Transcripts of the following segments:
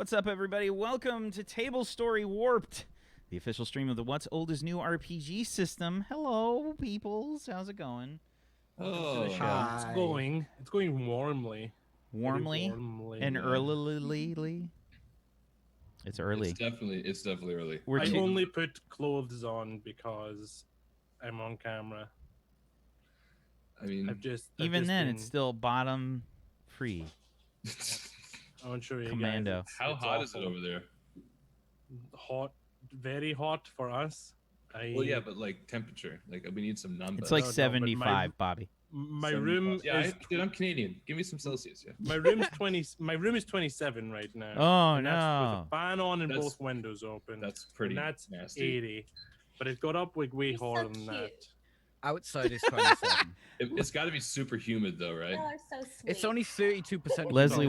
What's up, everybody? Welcome to Table Story Warped, the official stream of the What's Old is New RPG system. Hello, peoples. How's it going? Oh, It's going. It's going warmly. Warmly and yeah. early. It's early. It's definitely early. I only put clothes on because I'm on camera. I mean, Even then, it's still bottom free. I won't show you Commando. guys. How hot is it over there? Hot, very hot for us. Well, yeah, but like temperature, like we need some numbers. It's like 75, Bobby. My room is. Dude, I'm Canadian. Give me some Celsius. Yeah. My room's 20. My room is 27 right now. Oh and that's no! with a fan on and both windows open. That's pretty. And that's nasty. 80. But it got up like way hotter than that. Outside is 27. It's got to be super humid though, right? Y'all are so sweet. It's only 32%. Leslie,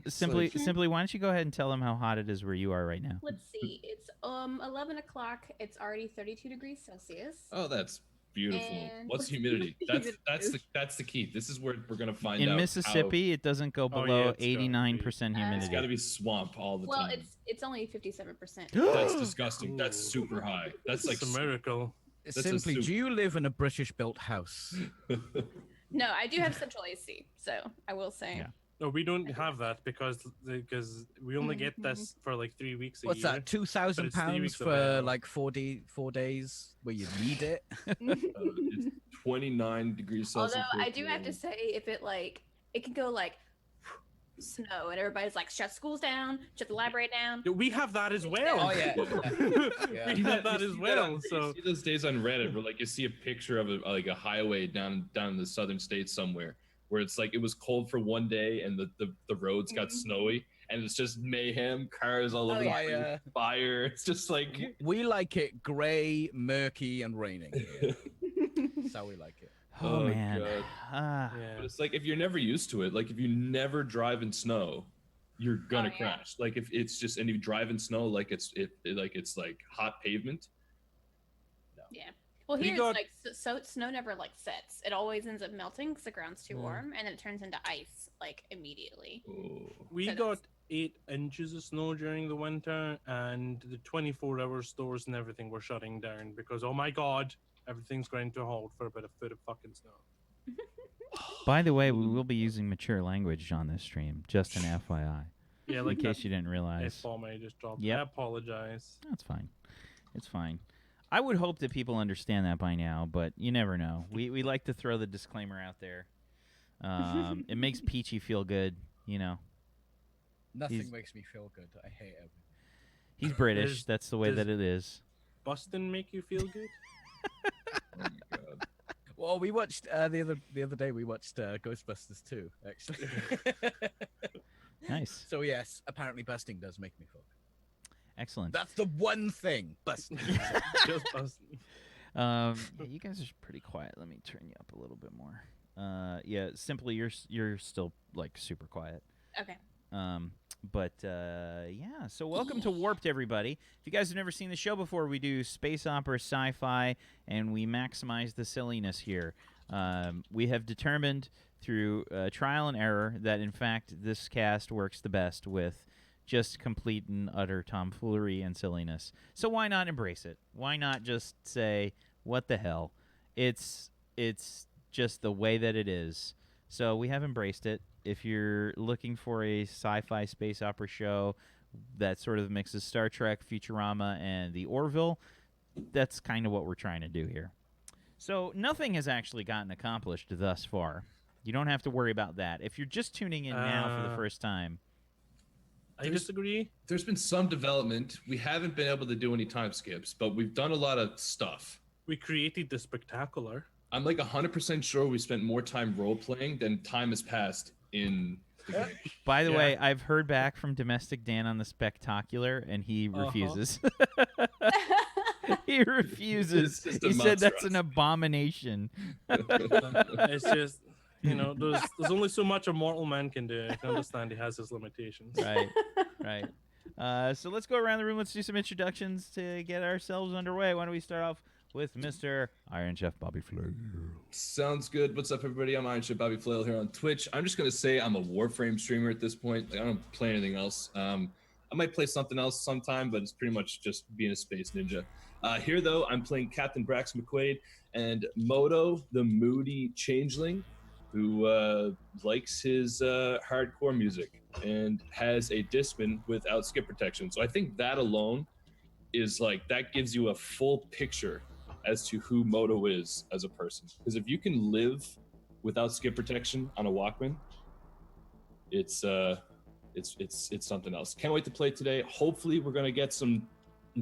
simply, why don't you go ahead and tell them how hot it is where you are right now? Let's see. It's 11 o'clock. It's already 32 degrees Celsius. Oh, that's beautiful. And What's humidity? That's the key. This is where we're gonna find out. In Mississippi, it doesn't go below 89% humidity. It's got to be swamp all the time. Well, it's only 57%. That's disgusting. That's super high. That's like a miracle. Simply, do you live in a British-built house? No, I do have central AC, so I will say. Yeah. No, we don't have that because we only get this for like 3 weeks a What's year. that? £2,000 for like 4 days where you need it. It's 29 degrees Celsius. Although I do have to say, if it can go like snow and everybody's like, shut schools down, shut the library down. We have that as well. Oh yeah. We have that as well. So you see those days on Reddit where like you see a picture of a highway down in the southern states somewhere where it's like it was cold for one day and the roads got snowy and it's just mayhem, cars all over the place, fire. It's just like we like it gray, murky, and raining. That's how we like it. Oh man. But it's like if you're never used to it, like if you never drive in snow, you're gonna crash. Like if it's just and you drive in snow like it's like hot pavement. No. Yeah. Well, here it's like so snow never like sets. It always ends up melting because the ground's too warm, and then it turns into ice like immediately. We got 8 inches of snow during the winter, and the 24-hour stores and everything were shutting down because oh my god, everything's going to a halt for about a foot of fucking snow. By the way, we will be using mature language on this stream, just an FYI. Yeah, like in case you didn't realize. F-bomb I just dropped. Yep. I apologize. That's fine. It's fine. I would hope that people understand that by now, but you never know. We like to throw the disclaimer out there. It makes Peachy feel good, you know. Nothing makes me feel good. I hate him. He's British. That's the way that it is. Boston make you feel good? Oh my god. Well, we watched the other day. We watched Ghostbusters 2, actually. Nice. So yes, apparently busting does make me feel good. Excellent. That's the one thing. Busting. Just busting. You guys are pretty quiet. Let me turn you up a little bit more. Yeah, simply you're still like super quiet. Okay. Yeah, so welcome to Warped, everybody. If you guys have never seen the show before, we do space opera, sci-fi, and we maximize the silliness here. We have determined through trial and error that, in fact, this cast works the best with just complete and utter tomfoolery and silliness. So why not embrace it? Why not just say, what the hell? It's just the way that it is. So we have embraced it. If you're looking for a sci-fi space opera show that sort of mixes Star Trek, Futurama, and the Orville, that's kind of what we're trying to do here. So nothing has actually gotten accomplished thus far. You don't have to worry about that. If you're just tuning in now for the first time... I disagree. There's been some development. We haven't been able to do any time skips, but we've done a lot of stuff. We created the spectacular. I'm like 100% sure we spent more time role-playing than time has passed in the game. By the way, I've heard back from Domestic Dan on the spectacular, and he refuses. He refuses. He said that's an abomination. It's just, you know, there's only so much a mortal man can do. I can understand he has his limitations. Right. So let's go around the room. Let's do some introductions to get ourselves underway. Why don't we start off with Mr. Iron Chef Bobby Flair. Sounds good. What's up, everybody? I'm Iron Chef Bobby Flail here on Twitch. I'm just gonna say I'm a Warframe streamer at this point. Like, I don't play anything else. I might play something else sometime, but it's pretty much just being a space ninja. Here, though, I'm playing Captain Brax McQuaid and Moto, the moody changeling, who likes his hardcore music and has a Discman without skip protection. So I think that alone is like, that gives you a full picture as to who Moto is as a person. Because if you can live without skip protection on a Walkman, it's something else. Can't wait to play today. Hopefully we're gonna get some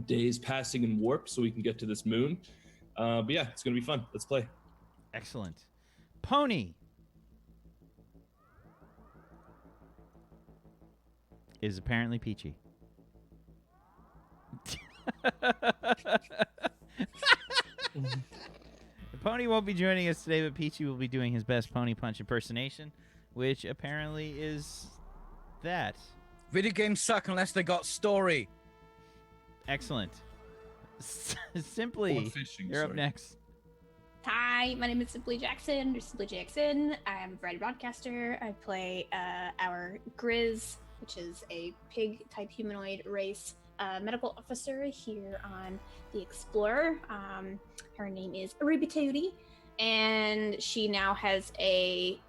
days passing in warp so we can get to this moon. But yeah, it's gonna be fun. Let's play. Excellent. Pony is apparently peachy. Pony won't be joining us today, but Peachy will be doing his best Pony Punch impersonation, which apparently is that. Video games suck unless they got story. Excellent. Simply, Or fishing, you're up sorry. next. Hi, my name is Simply Jackson, or Simply Jackson. I'm a variety broadcaster. I play our Grizz, which is a pig-type humanoid race medical officer here on the Explorer. Her name is Ribitooty, and she now has a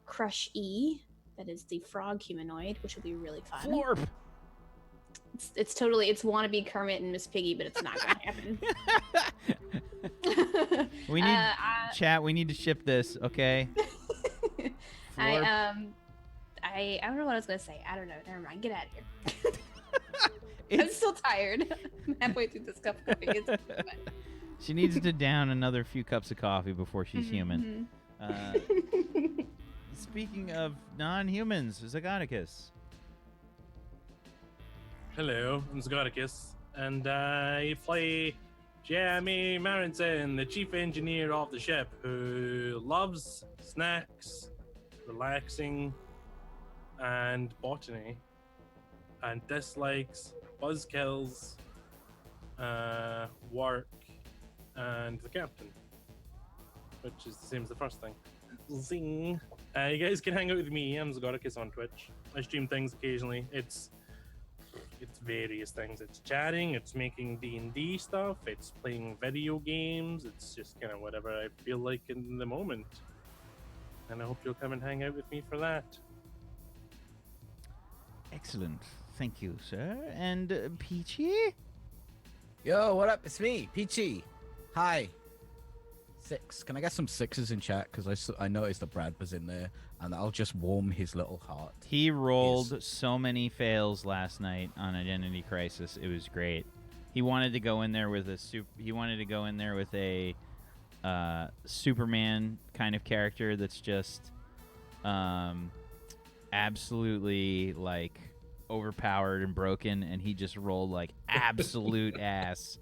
Crush E, that is the frog humanoid, which will be really fun. Florp. It's totally, it's wannabe Kermit and Miss Piggy, but it's not gonna happen. We need chat. We need to ship this, okay? Florp. I don't know what I was gonna say. I don't know. Never mind. Get out of here. I'm still tired. I'm halfway through this cup of coffee. She needs to down another few cups of coffee before she's human. Speaking of non-humans, Zagonicus. Hello, I'm Zgodicus, and I play Jeremy Marinson, the chief engineer of the ship, who loves snacks, relaxing, and botany, and dislikes buzzkills, work, and the captain, which is the same as the first thing. Zing! You guys can hang out with me. I'm Zgodicus on Twitch. I stream things occasionally. It's various things. It's chatting, it's making D&D stuff, it's playing video games, it's just kind of whatever I feel like in the moment. And I hope you'll come and hang out with me for that. Excellent. Thank you, sir. And Peachy? Yo, what up? It's me, Peachy. Hi. 6. Can I get some 6s in chat? Because I noticed that Brad was in there, and I'll just warm his little heart. He rolled so many fails last night on Identity Crisis. It was great. He wanted to go in there with a Superman kind of character that's just absolutely like overpowered and broken, and he just rolled like absolute ass.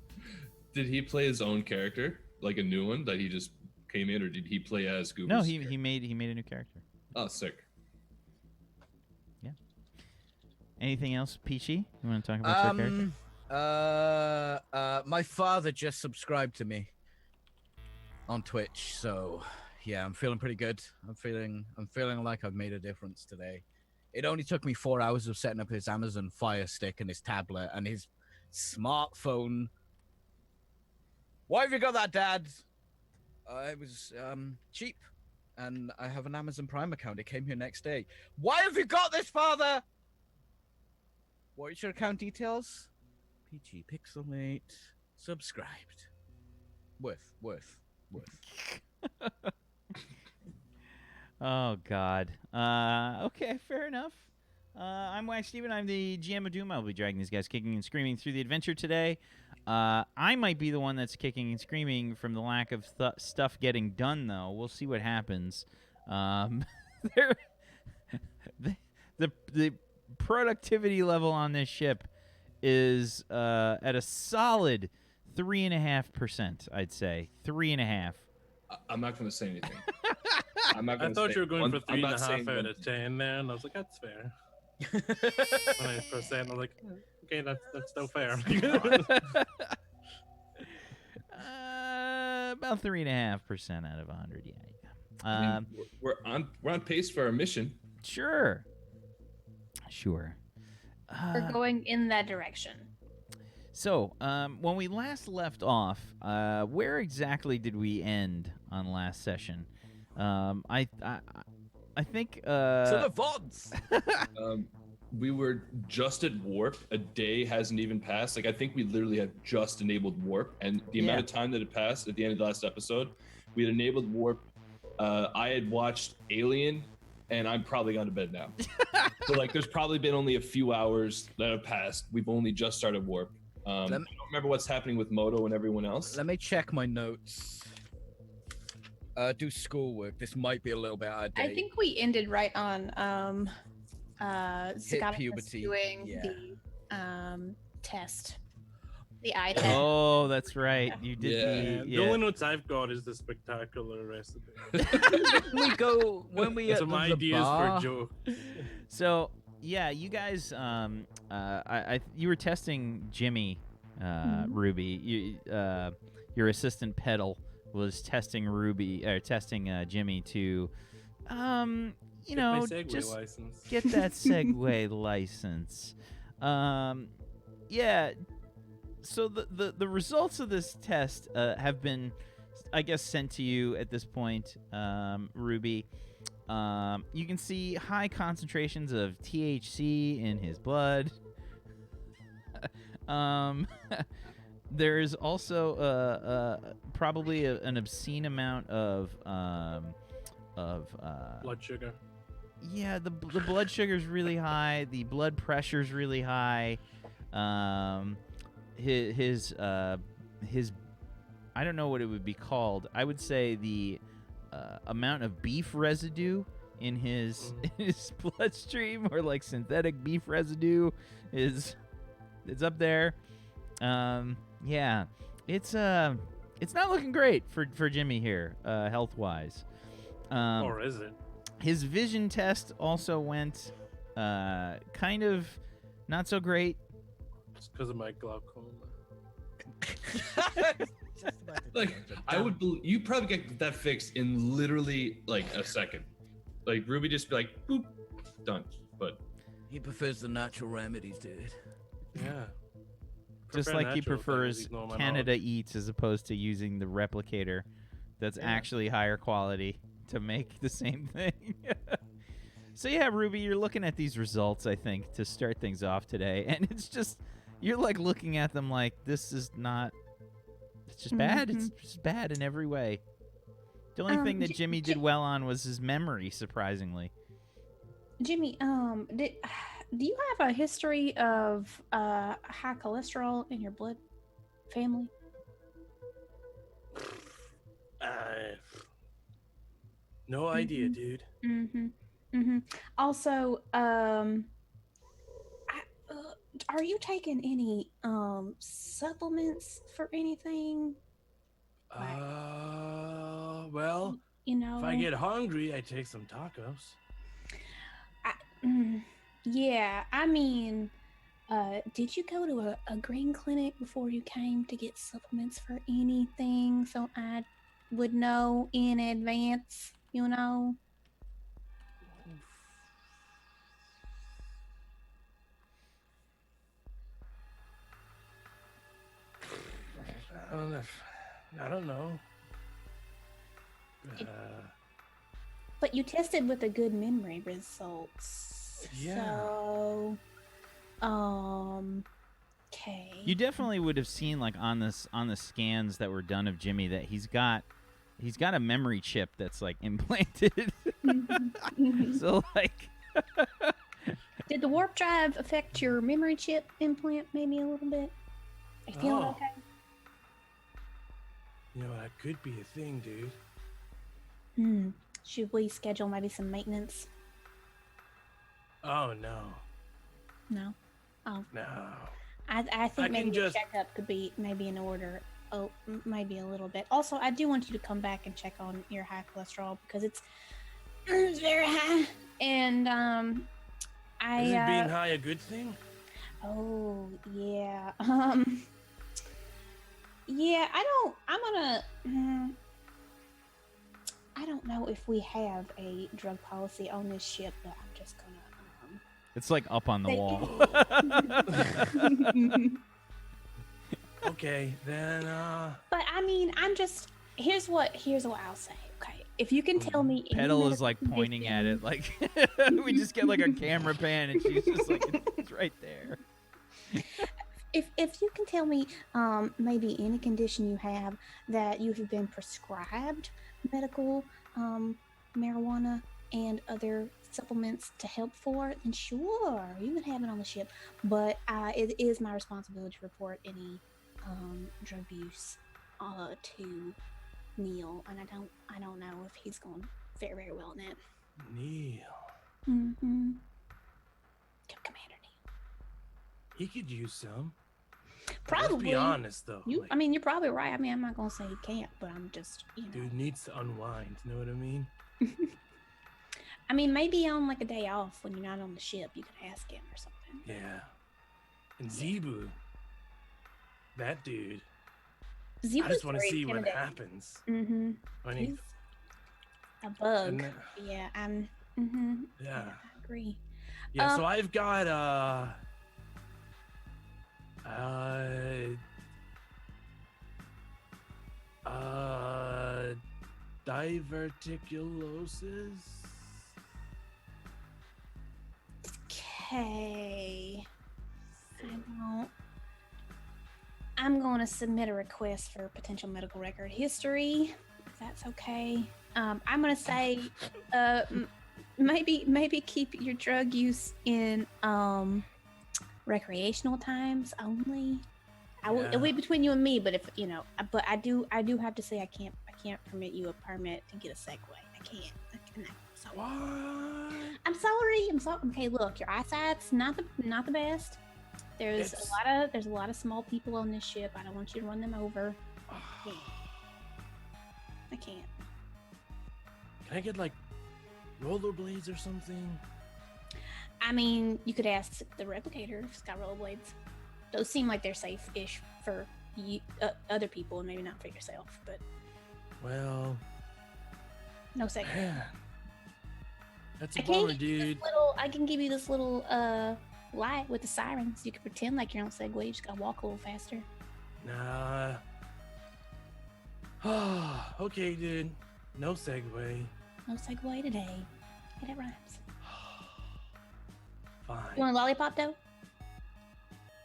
Did he play his own character, like a new one that he just came in, or did he play as Goobers? No, he made a new character. Oh, sick. Yeah. Anything else, Peachy? You want to talk about your character? My father just subscribed to me on Twitch, so yeah, I'm feeling pretty good. I'm feeling like I've made a difference today. It only took me 4 hours of setting up his Amazon Fire Stick and his tablet and his smartphone. Why have you got that, Dad? It was cheap, and I have an Amazon Prime account. It came here next day. Why have you got this, Father? What is your account details? PG Pixelmate subscribed. Worth. Oh God. Okay, fair enough. I'm Wax Steven. I'm the GM of Doom. I'll be dragging these guys kicking and screaming through the adventure today. I might be the one that's kicking and screaming from the lack of stuff getting done, though. We'll see what happens. The productivity level on this ship is at a solid 3.5%. I'd say 3.5. I'm not going to say anything. I thought you were going for 3.5 out of 10 there, and I was like, that's fair. When I first said, I was like, okay, that's still fair. About 3.5% out of 100. Yeah. I mean, we're on pace for our mission. Sure. We're going in that direction. So, when we last left off, where exactly did we end on last session? I think To the VODs! We were just at warp. A day hasn't even passed. Like, I think we literally have just enabled warp, and the amount of time that had passed at the end of the last episode, we had enabled warp. I had watched Alien, and I'm probably gone to bed now. So, like, there's probably been only a few hours that have passed. We've only just started warp. I don't remember what's happening with Moto and everyone else. Let me check my notes. Do schoolwork. This might be a little bit out of date. I think we ended right on Zagatus puberty. doing the test, the eye test. Oh, that's right. You did. Yeah. The only notes I've got is the spectacular recipe. when we at Some the ideas bar, for Joe. So yeah, you guys, you were testing Jimmy, Ruby. Your assistant Pedal was testing Jimmy to, you know, just license. get that Segway license. Yeah. So the results of this test have been, I guess, sent to you at this point, Ruby. You can see high concentrations of THC in his blood. There's also probably an obscene amount of Blood sugar. yeah, the blood sugar's really high. The blood pressure's really high. His I don't know what it would be called. I would say the amount of beef residue in his bloodstream, or like synthetic beef residue, is up there. Yeah, it's not looking great for Jimmy here, health wise. Or is it? His vision test also went kind of not so great. It's because of my glaucoma. Like, I would believe you probably get that fixed in literally like a second. Like, Ruby just be like, boop, done. But he prefers the natural remedies, dude. Yeah. Just Prefer like he natural prefers therapies, no, my Canada knowledge. Eats as opposed to using the replicator that's actually higher quality to make the same thing. So yeah, Ruby, you're looking at these results, I think, to start things off today, and it's just, you're like looking at them like, this is not, it's just bad. It's just bad in every way. The only thing that Jimmy did well on was his memory, surprisingly. Jimmy, do you have a history of high cholesterol in your blood family? No idea, dude. Also, are you taking any supplements for anything? Well, You know, if I get hungry, I take some tacos. Yeah, I mean, did you go to a green clinic before you came to get supplements for anything, so I would know in advance, you know? I don't know. But you tested with a good memory results. Yeah. So, okay. You definitely would have seen, like, on the scans that were done of Jimmy, that he's got a memory chip that's like implanted. So like, did the warp drive affect your memory chip implant maybe a little bit? Are you feeling okay? You know, that could be a thing, dude. Should we schedule maybe some maintenance? Oh, no. No. Oh. No. I think I maybe can the just- checkup could be maybe in order. Oh, maybe a little bit. Also, I do want you to come back and check on your high cholesterol because it's very high. And Isn't being high a good thing? Oh yeah. Yeah, I don't know if we have a drug policy on this ship, but I'm just gonna. It's like up on the They- wall. Okay, then. But I mean, here's what I'll say. Okay, if you can tell me, any Petal is medical like pointing at it, condition- like we just get like a camera pan, and she's just like, it's right there. If you can tell me, maybe any condition you have that you have been prescribed medical marijuana and other supplements to help for, then sure, you can have it on the ship. But it is my responsibility to report any drug use to Neil, and I don't know if he's going very, very well in that. Neil. Mm-hmm. Commander Neil. He could use some. Probably. Let's be honest, though. I mean, you're probably right. I mean, I'm not gonna say he can't, but I'm just, Dude needs to unwind. You know what I mean? I mean, maybe on like a day off when you're not on the ship, you could ask him or something. Yeah. And Zebu. That dude. Zebu's I just want to very see what intimidating. happens. Mm-hmm. When he, He's a bug. and, Yeah, I'm. Mm-hmm. yeah. I agree. Yeah, so I've got diverticulosis. Okay. I'm going to submit a request for potential medical record history, if that's okay. I'm going to say, maybe keep your drug use in recreational times only. It'll be between you and me, but if but I do have to say I can't permit you a permit to get a Segway. I can't. So What? I'm sorry. Okay, look, your eyesight's not the best. There's a lot of small people on this ship. I don't want you to run them over. Yeah. I can't. Can I get like rollerblades or something? I mean, you could ask the replicator if it's got rollerblades. Those seem like they're safe-ish for you, other people, and maybe not for yourself. But Well, no second. man, that's a bummer, dude. I can give you this little light with the sirens. You can pretend like you're on Segway. You just gotta walk a little faster. Nah. Okay, dude. No segue. No Segway today. Yeah, that rhymes. Fine. You want a lollipop though?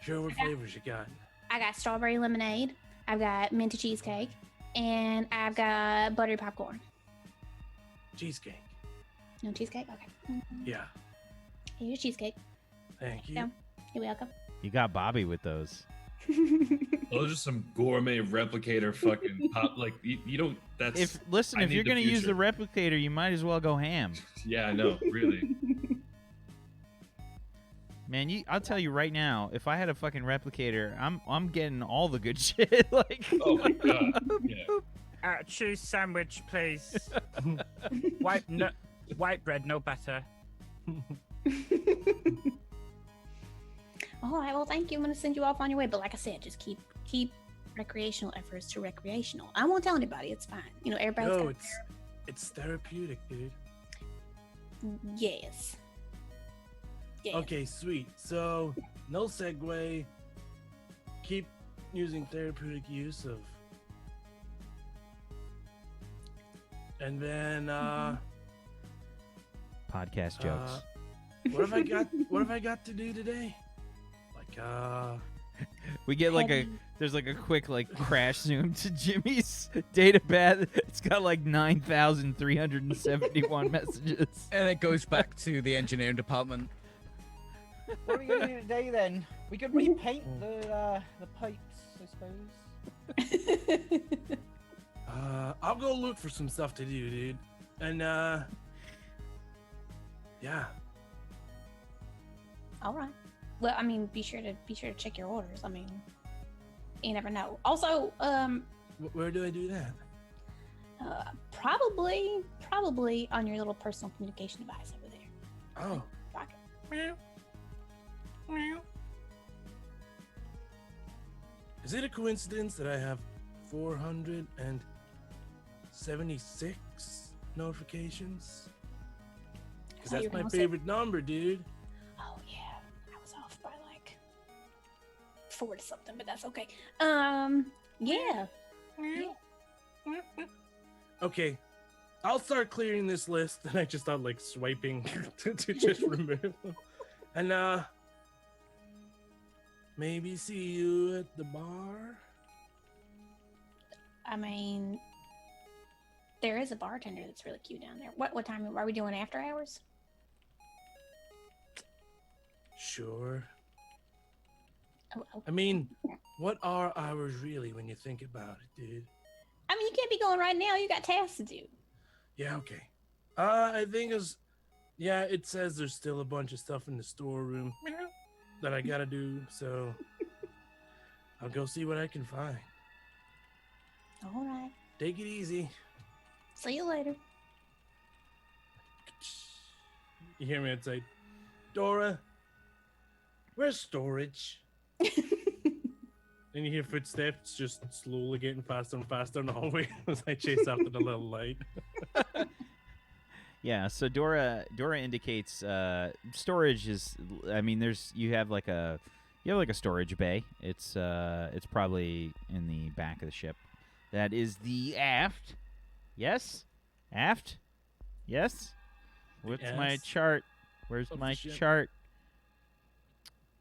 Sure, what flavors you got? I got strawberry lemonade. I've got minty cheesecake, and I've got buttery popcorn. Cheesecake. No cheesecake? Okay. Yeah. Here's your cheesecake. Thank you. No. You're welcome. You got Bobby with those. Those are some gourmet replicator fucking pop. Like you don't. That's If I you're need the gonna use the future. replicator, you might as well go ham. Yeah, I know. Really. Man, I'll tell you right now, if I had a fucking replicator, I'm getting all the good shit. Like, Oh my god. Yeah. Cheese sandwich, please. White bread, no butter. All right. Well, thank you. I'm gonna send you off on your way. But like I said, just keep recreational efforts to recreational. I won't tell anybody. It's fine. Everybody's No, got it's therapeutic, dude. Yes. Yes. Okay, sweet. So, no segue. Keep using therapeutic use of. And then, podcast jokes. what have I got? What have I got to do today? Like, We get like there's like a quick like crash zoom to Jimmy's data pad. It's got like 9,371 messages. And it goes back to the engineering department. What are we gonna do today then? We could repaint the pipes, I suppose. I'll go look for some stuff to do, dude. And yeah. All right. Well, I mean, be sure to check your orders. I mean, you never know. Also, Where do I do that? probably on your little personal communication device over there. Oh, Pocket. is it a coincidence that I have 476 notifications. Because thought you that's were my gonna say- favorite number, dude. Oh yeah, I was off by like 4 to something, but that's okay. Yeah. Okay, I'll start clearing this list, and I just start like swiping to just remove them. And maybe see you at the bar. I mean, there is a bartender that's really cute down there. What time are we doing? After hours? Sure. Oh. I mean, what are hours really when you think about it, dude? I mean, you can't be going right now. You got tasks to do. Yeah, okay. I think it says there's still a bunch of stuff in the storeroom that I gotta do, so I'll go see what I can find. All right. Take it easy. See you later. You hear me outside? Dora, where's storage? And you hear footsteps just slowly getting faster and faster in the hallway as I chase after the little light. Yeah, so Dora indicates storage is. I mean, you have like a storage bay. It's probably in the back of the ship. That is the aft. Yes, aft. Yes. What's my Yes. chart? Where's Of the my ship. chart?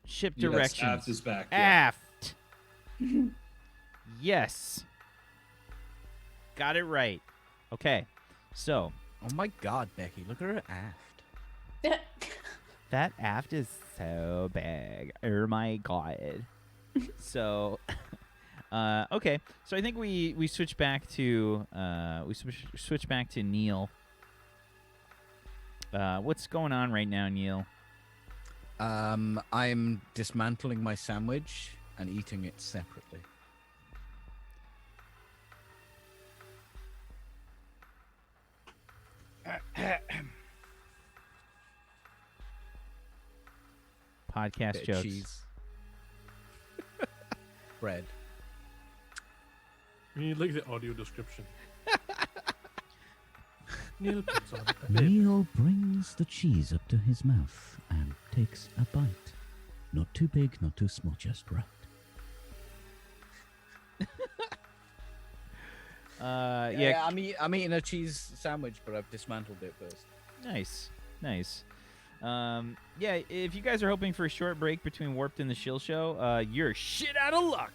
Ship Yes, directions. aft is back. Yeah. Aft. Yes. Got it right. Okay. So Oh my God, Becky, look at her aft. that aft is so big. Oh my god. So okay. So I think we switch back to switch back to Neil. What's going on right now, Neil? I'm dismantling my sandwich and eating it separately. Podcast Bit of jokes. cheese. Bread. You look at the audio description. Neil puts on a bit. Neil brings the cheese up to his mouth and takes a bite. Not too big, not too small, just right. Yeah. I'm eating a cheese sandwich, but I've dismantled it first. Nice. Yeah, if you guys are hoping for a short break between Warped and the Shill Show, you're shit out of luck.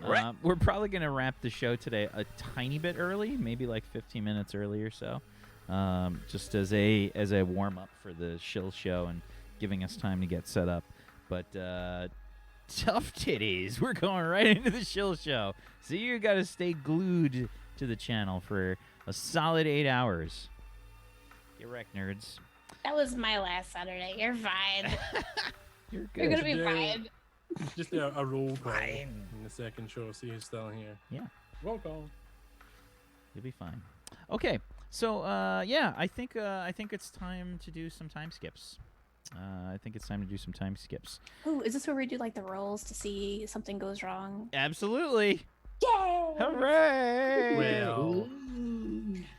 Right. We're probably going to wrap the show today a tiny bit early, maybe like 15 minutes early or so, just as a warm up for the Shill Show and giving us time to get set up. But tough titties, we're going right into the Shill Show, so you got to stay glued to the channel for a solid 8 hours. Get wrecked, nerds. That was my last Saturday. You're fine. You're You're good. gonna be Today- fine. Just a roll call in the second show. See who's still here. Yeah. Roll call. You'll be fine. Okay, so yeah, I think it's time to do some time skips. Ooh, is this where we do like the rolls to see if something goes wrong? Absolutely. Yeah. Hooray! Well,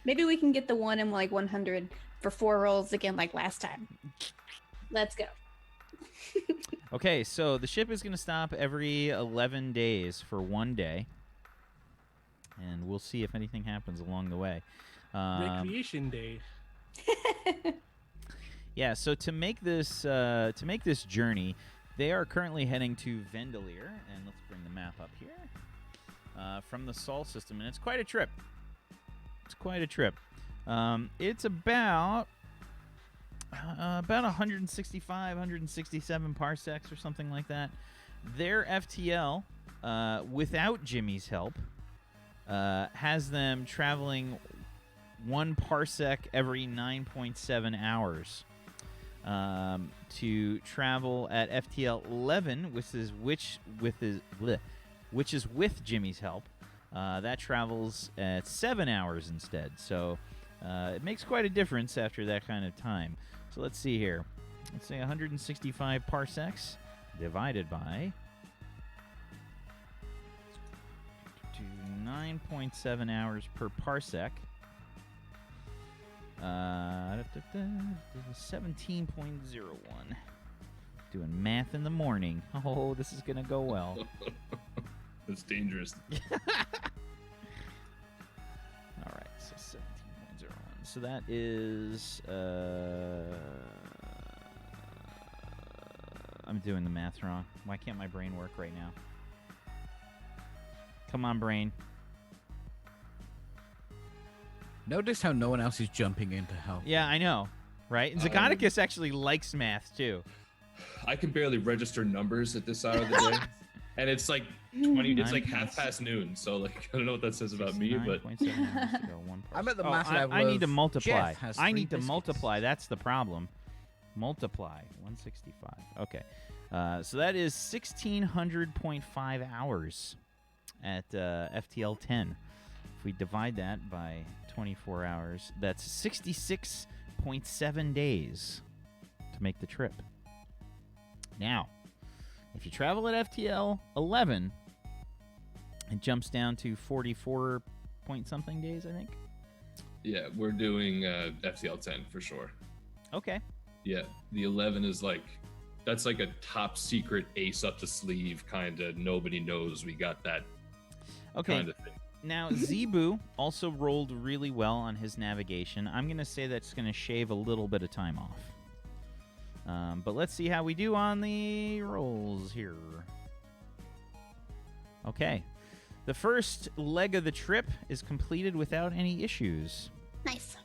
Maybe we can get the one in like 100 for 4 rolls again, like last time. Let's go. Okay, so the ship is going to stop every 11 days for 1 day, and we'll see if anything happens along the way. Recreation Day. Yeah, so to make this journey, they are currently heading to Vendelier, and let's bring the map up here, from the Sol system, and it's quite a trip. It's about 165, 167 parsecs or something like that. Their FTL, without Jimmy's help, has them traveling 1 parsec every 9.7 hours. To travel at FTL 11, which is with Jimmy's help, that travels at 7 hours instead. So it makes quite a difference after that kind of time. So let's see here. Let's say 165 parsecs divided by 9.7 hours per parsec. 17.01. Doing math in the morning. Oh, this is going to go well. That's dangerous. All right, so 17.01. So that is... I'm doing the math wrong. Why can't my brain work right now? Come on, brain. Notice how no one else is jumping in to help. Yeah, I know, right? And Zagonicus actually likes math, too. I can barely register numbers at this hour of the day. And it's like 20, it's like 1:30 noon. So, like, I don't know what that says about me, but... 9.7 hours to go, one I'm at the person. math level I need to of multiply. Jeff has I 3 need to biscuits. multiply. That's the problem. Multiply. 165. Okay. So that is 1,600.5 hours at FTL 10. If we divide that by 24 hours, that's 66.7 days to make the trip. Now, if you travel at FTL 11, it jumps down to 44 point something days, I think. Yeah, we're doing FTL 10 for sure. Okay. Yeah, the 11 is like, that's like a top secret ace up the sleeve kind of, nobody knows we got that Okay. kind of thing. Now, Zebu also rolled really well on his navigation. I'm going to say that's going to shave a little bit of time off. But let's see how we do on the rolls here. Okay. The first leg of the trip is completed without any issues. Nice.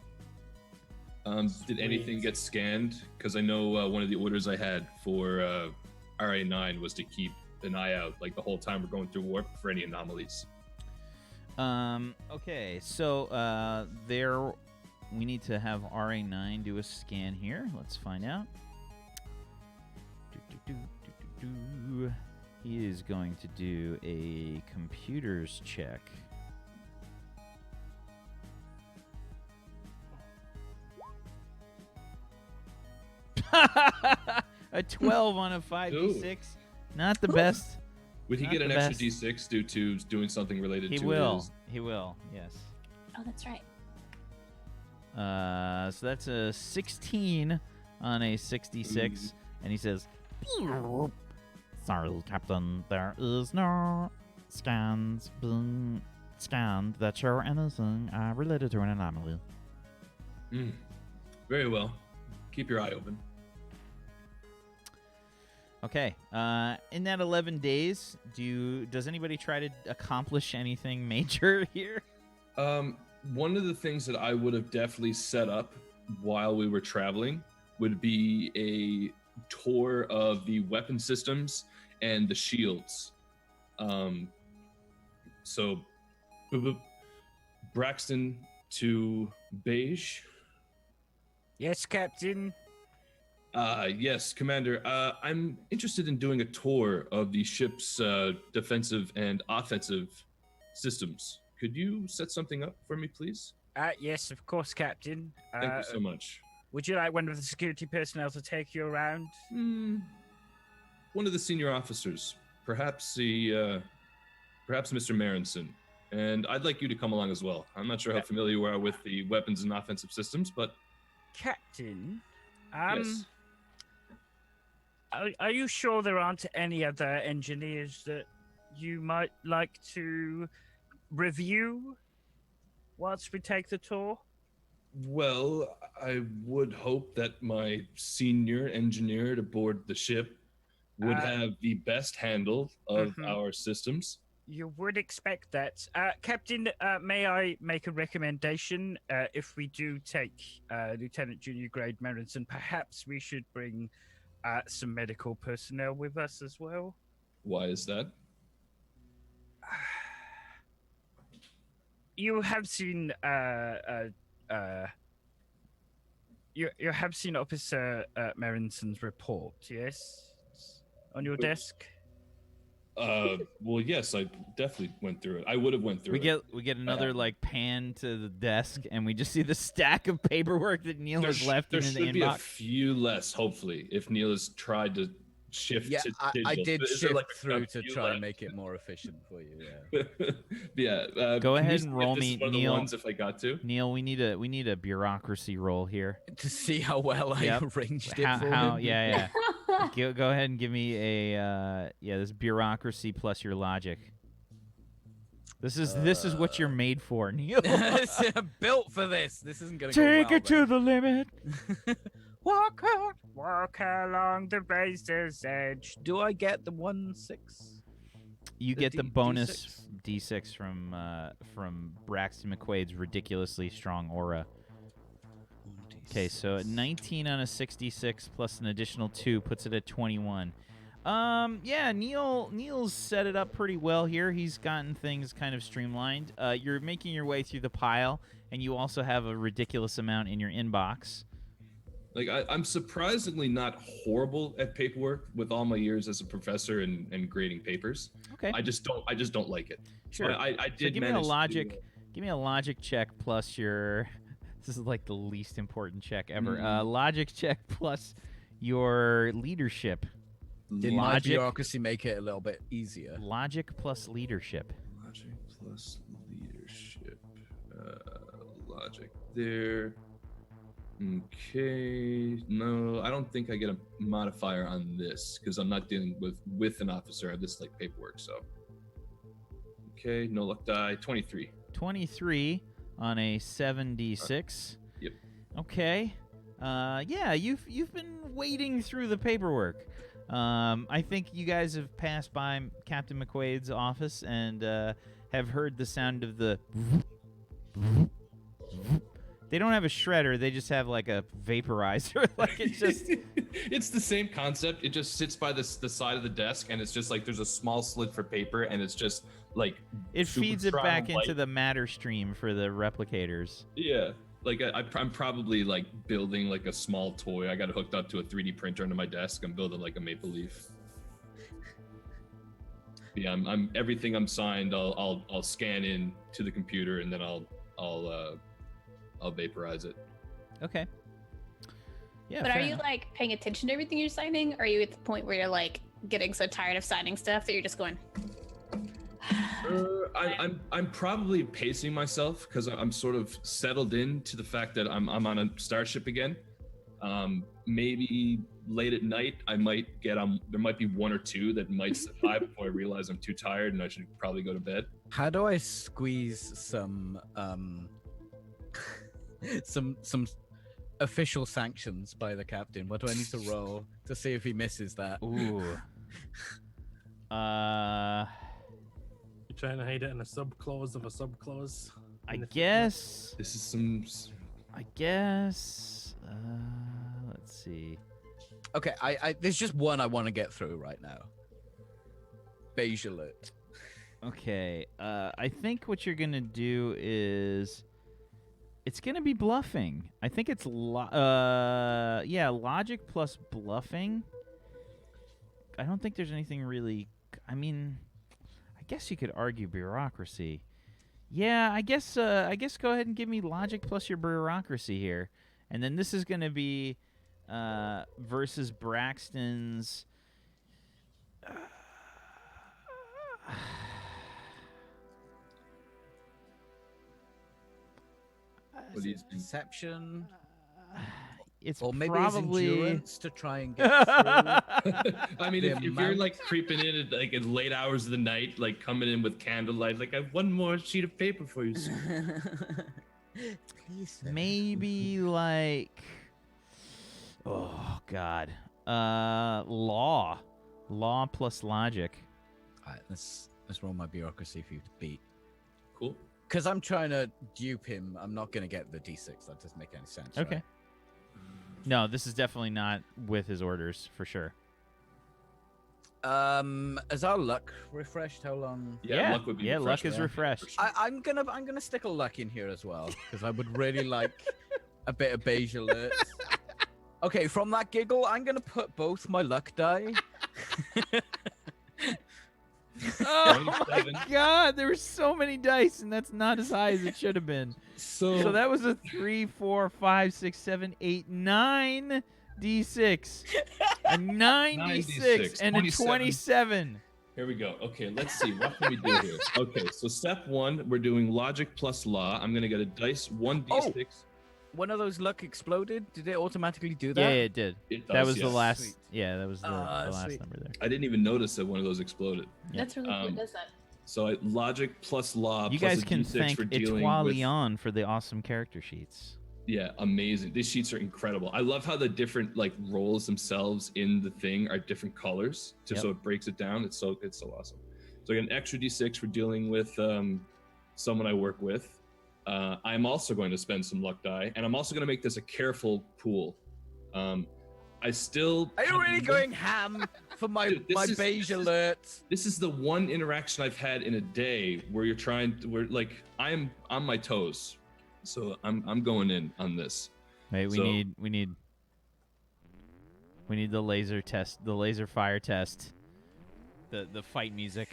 Did anything get scanned? Because I know one of the orders I had for RA9 was to keep an eye out, like the whole time we're going through warp, for any anomalies. Okay, so there we need to have RA9 do a scan here. Let's find out. He is going to do a computers check. A 12 on a 5d6. Not the best. Would he Not get an the extra best. D6 due to doing something related He to will. his... He will, yes. Oh, that's right. So that's a 16 on a 66. And he says, "Sorry, Captain, there is no scans being scanned that show anything related to an anomaly." Very well. Keep your eye open. Okay. In that 11 days, does anybody try to accomplish anything major here? One of the things that I would have definitely set up while we were traveling would be a tour of the weapon systems and the shields. So, Braxton to Beige. Yes, Captain. Yes, Commander. I'm interested in doing a tour of the ship's defensive and offensive systems. Could you set something up for me, please? Yes, of course, Captain. Thank you so much. Would you like one of the security personnel to take you around? One of the senior officers, perhaps Mr. Marinson. And I'd like you to come along as well. I'm not sure how familiar you are with the weapons and offensive systems, but... Captain, yes. Are you sure there aren't any other engineers that you might like to review whilst we take the tour? Well, I would hope that my senior engineer to board the ship would have the best handle of our systems. You would expect that. Captain, may I make a recommendation? If we do take Lieutenant Junior Grade Merenson, perhaps we should bring some medical personnel with us as well. Why is that? You have seen you have seen Officer Merenson's report, yes? On your desk? Well, yes, I definitely went through it. I would have went through it. We get another like pan to the desk, and we just see the stack of paperwork that Neil has left There in the should be a inbox. few less, hopefully, if Neil has tried to shift Yeah, to I digital. did Is there, shift like, a through to few try and left? make it more efficient for you. Yeah. Yeah. Go can you ahead see and if roll this me, is one of the Neil. ones if I got to. Neil, we need a bureaucracy roll here. To see how well Yep. I arranged it How, for how him. yeah. Go ahead and give me a this bureaucracy plus your logic. This is what you're made for, Neil. I'm built for this. This isn't gonna Take go well, it to the limit. Walk along the razor's edge. Do I get the 1/6? You The get the D- bonus D6 from Braxton McQuaid's ridiculously strong aura. Okay, so 19 on a 66 plus an additional 2 puts it at 21. Yeah, Neil's set it up pretty well here. He's gotten things kind of streamlined. You're making your way through the pile, and you also have a ridiculous amount in your inbox. Like I'm surprisingly not horrible at paperwork with all my years as a professor and grading papers. Okay, I just don't like it. sure. So I So did give me a manage logic. to, Give me a logic check plus your. This is like the least important check ever. Mhm. Logic check plus your leadership. Did my Logic. bureaucracy make it a little bit easier? Logic plus leadership. logic plus leadership. Logic there. Okay. No, I don't think I get a modifier on this because I'm not dealing with an officer. This is like paperwork, so. Okay, no luck die. 23. 23 on a 7d6. Yep. Okay. Yeah, you've been wading through the paperwork. I think you guys have passed by Captain McQuaid's office and have heard the sound of the. They don't have a shredder. They just have like a vaporizer. Like it's just. It's the same concept. It just sits by the side of the desk, and it's just like there's a small slit for paper, and it's just like. It super feeds it strong back light. into the matter stream for the replicators. Yeah. Like I'm probably like building like a small toy. I got it hooked up to a 3D printer under my desk. I'm building like a maple leaf. Yeah, I'm everything I'm signed. I'll scan in to the computer and then I'll vaporize it. Okay. Yeah. But fair are you enough. like paying attention to everything you're signing? Or are you at the point where you're like getting so tired of signing stuff that you're just going? I'm probably pacing myself because I'm sort of settled into the fact that I'm on a starship again. Maybe late at night I might get on. There might be one or two that might survive before I realize I'm too tired and I should probably go to bed. How do I squeeze some some official sanctions by the captain? What do I need to roll to see if he misses that? Ooh. You're trying to hide it in a subclause of a subclause. I in the guess. This is some. I guess. Let's see. Okay, I there's just one I want to get through right now. Beige alert. Okay. I think what you're gonna do is. It's gonna be bluffing. I think it's logic plus bluffing. I don't think there's anything really. I mean, I guess you could argue bureaucracy. Yeah, I guess go ahead and give me logic plus your bureaucracy here, and then this is gonna be versus Braxton's. What do you think? Perception It's or maybe probably his endurance to try and get through. I mean, The if you're amount- like creeping in at like in late hours of the night, like coming in with candlelight, like I have one more sheet of paper for you. Sir. Please, sir. maybe like. Oh God. Law plus logic. Alright, let's roll my bureaucracy for you to beat. Cool. Because I'm trying to dupe him. I'm not gonna get the D6. That doesn't make any sense. Okay. Right? No, this is definitely not with his orders for sure. Is our luck refreshed? How long? Yeah, luck would be luck refreshed, is man. refreshed. I'm gonna stick a luck in here as well because I would really like a bit of beige alert. Okay, from that giggle, I'm gonna put both my luck die. Oh my 27. God! There were so many dice, and that's not as high as it should have been. So that was a 3, 4, 5, 6, 7, 8, 9 D6. A 96 and a 27. Here we go. Okay, let's see. What can we do here? Okay, so step 1, we're doing logic plus law. I'm gonna get a dice 1d6. One of those luck exploded. Did it automatically do that? Yeah, it did. It That does, was the yes. last. Sweet. Yeah, that was the last sweet. number there. I didn't even notice that one of those exploded. Yeah. That's really cool. It does that. So logic plus law. You plus guys a can D6 thank for dealing Etoile with. Leon for the awesome character sheets. Yeah, amazing. These sheets are incredible. I love how the different like roles themselves in the thing are different colors, just so it breaks it down. It's so awesome. So I get an extra D6 for dealing with someone I work with. I'm also going to spend some luck die, and I'm also going to make this a careful pool. I still. Are you really going ham for my Dude, beige alerts? This is the one interaction I've had in a day where you're trying to, where like I'm on my toes, so I'm going in on this. Wait, we So- need the laser test, the laser fire test, the fight music.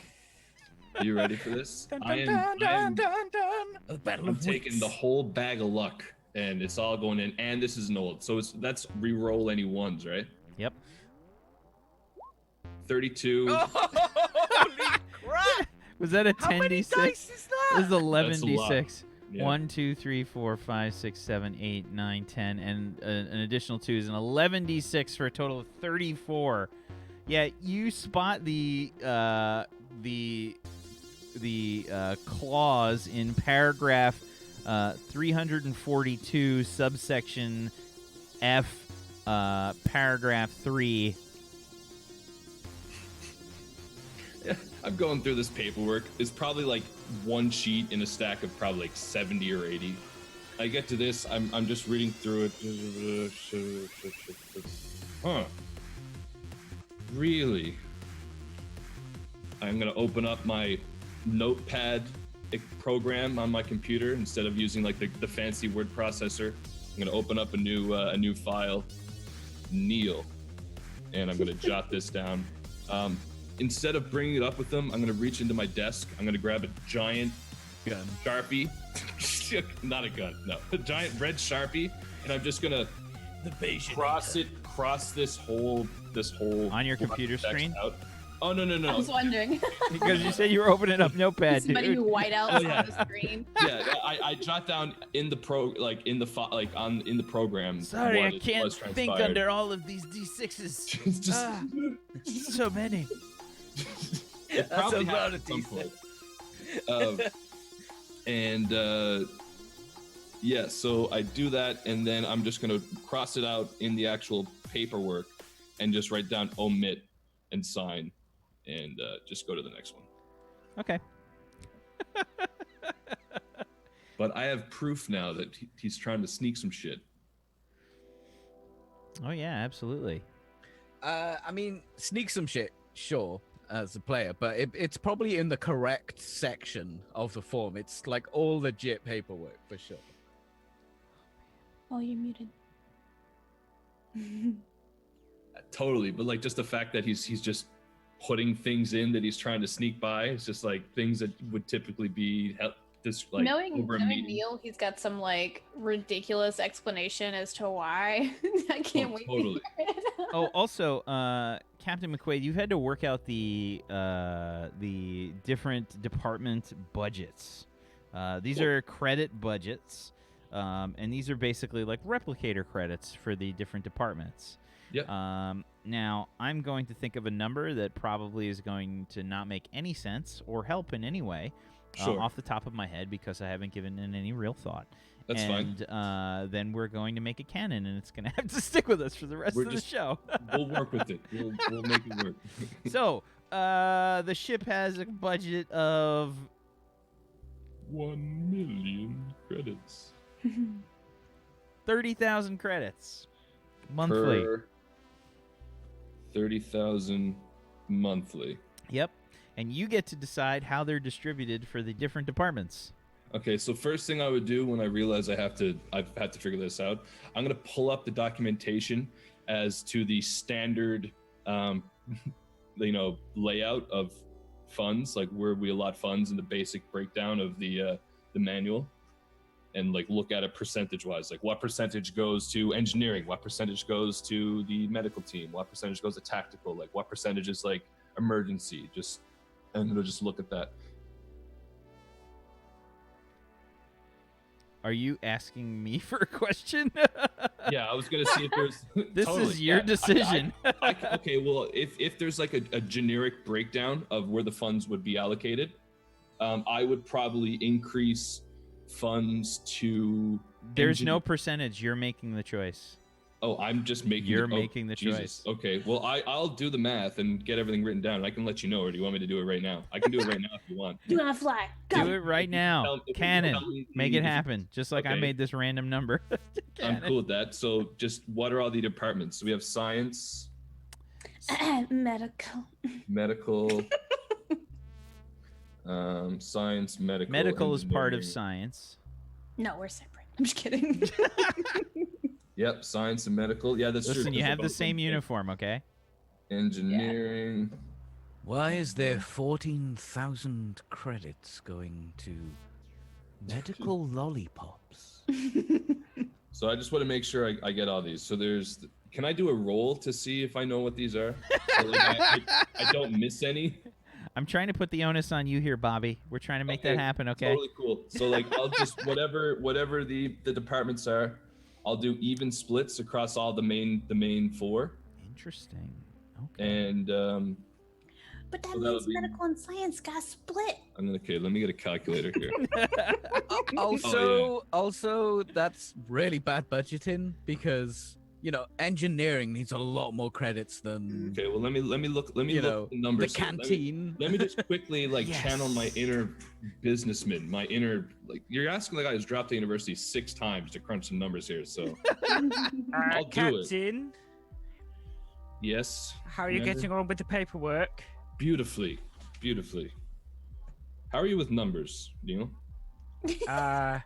Are you ready for this? Dun, I dun, am. dun, dun, dun. A battle I'm of taking wits. the whole bag of luck, and it's all going in. And this is an old, so that's re-roll any ones, right? Yep. 32. Holy crap! Was that a How many 10d6? dice is that? This is 11 That's a lot. d6. Yeah. 1, 2, 3, 4, 5, 6, 7, 8, 9, 10, and an additional 2 is an 11 d6 for a total of 34. Yeah, you spot the clause in paragraph 342, subsection F, paragraph 3. I'm going through this paperwork. It's probably like one sheet in a stack of probably like 70 or 80. I get to this, I'm just reading through it. Huh. Really? I'm gonna open up my notepad program on my computer instead of using like the fancy word processor. I'm gonna open up a new file, Neil, and I'm gonna jot this down. Instead of bringing it up with them, I'm gonna reach into my desk. I'm gonna grab a giant Gun. Sharpie, not a gun, no, a giant red Sharpie, and I'm just gonna The beige. cross this whole On your block computer of text screen? out. Oh no. I was wondering. Because you said you were opening up Notepad, Somebody dude. who whiteouts Oh, yeah. on the screen. Yeah, I jot down in the in the program. Sorry, what I it can't was think transpired. under all of these d6s. It's just So many. it That's probably about happened a at some decent. point. Yeah, so I do that, and then I'm just gonna cross it out in the actual paperwork, and just write down omit and sign, and just go to the next one. Okay. But I have proof now that he's trying to sneak some shit. Oh yeah, absolutely. I mean, sneak some shit, sure, as a player, but it's probably in the correct section of the form. It's like all legit paperwork for sure. Oh, you're muted. Totally, but like just the fact that he's just putting things in that he's trying to sneak by. It's just like things that would typically be this like knowing over a meeting. Neil, he's got some like ridiculous explanation as to why. I can't wait. totally. To hear it. Oh, also, Captain McQuaid, you've had to work out the different department budgets. These are credit budgets, and these are basically like replicator credits for the different departments. Yep. Now, I'm going to think of a number that probably is going to not make any sense or help in any way Sure. off the top of my head because I haven't given it any real thought. That's fine. And then we're going to make a canon, and it's going to have to stick with us for the rest We're of just- the show. We'll work with it. We'll make it work. So, the ship has a budget of 1 million credits 30,000 credits monthly. per 30,000 monthly. Yep. And you get to decide how they're distributed for the different departments. Okay, so first thing I would do when I realize I've had to figure this out, I'm gonna pull up the documentation as to the standard, layout of funds, like where we allot funds and the basic breakdown of the manual. and like look at it percentage wise, like what percentage goes to engineering, what percentage goes to the medical team, what percentage goes to tactical, like what percentage is like emergency, and it'll just look at that. Are you asking me for a question? Yeah, I was gonna see if there's. This Totally, is your decision. Okay, well, if there's like a generic breakdown of where the funds would be allocated, I would probably increase funds to. There's no percentage. You're making the choice. Oh, I'm just making. You're making the Jesus. choice. Okay, well, I'll do the math and get everything written down. And I can let you know, or do you want me to do it right now? I can do it right now if you want. Do not fly. Do it right now. Cannon. Make it happen. Just like I Okay. made this random number. I'm cool with that. So, just what are all the departments? So we have science, Medical. medical, science, medical. Medical is part of engineering. science. No, we're separate. I'm just kidding. Yep, science and medical. Yeah, that's true. Listen, you Those are have the both same one thing. uniform, okay? Engineering. Why is there 14,000 credits going to medical lollipops? So I just want to make sure I get all these. So can I do a roll to see if I know what these are? So like I don't miss any. I'm trying to put the onus on you here, Bobby. We're trying to make that happen, okay? Totally cool. So like I'll just whatever the departments are, I'll do even splits across all the main 4. Interesting. Okay. And But that So that'll means be- medical and science got split. okay, let me get a calculator here. Also, that's really bad budgeting because engineering needs a lot more credits than Okay, well let me look at the the numbers. here. canteen. Let me just quickly Yes. channel my inner businessman, my inner you're asking the guy who's dropped the university 6 times to crunch some numbers here. So I'll do it. Captain, yes. how are you Commander? getting on with the paperwork? Beautifully. How are you with numbers, Neil? I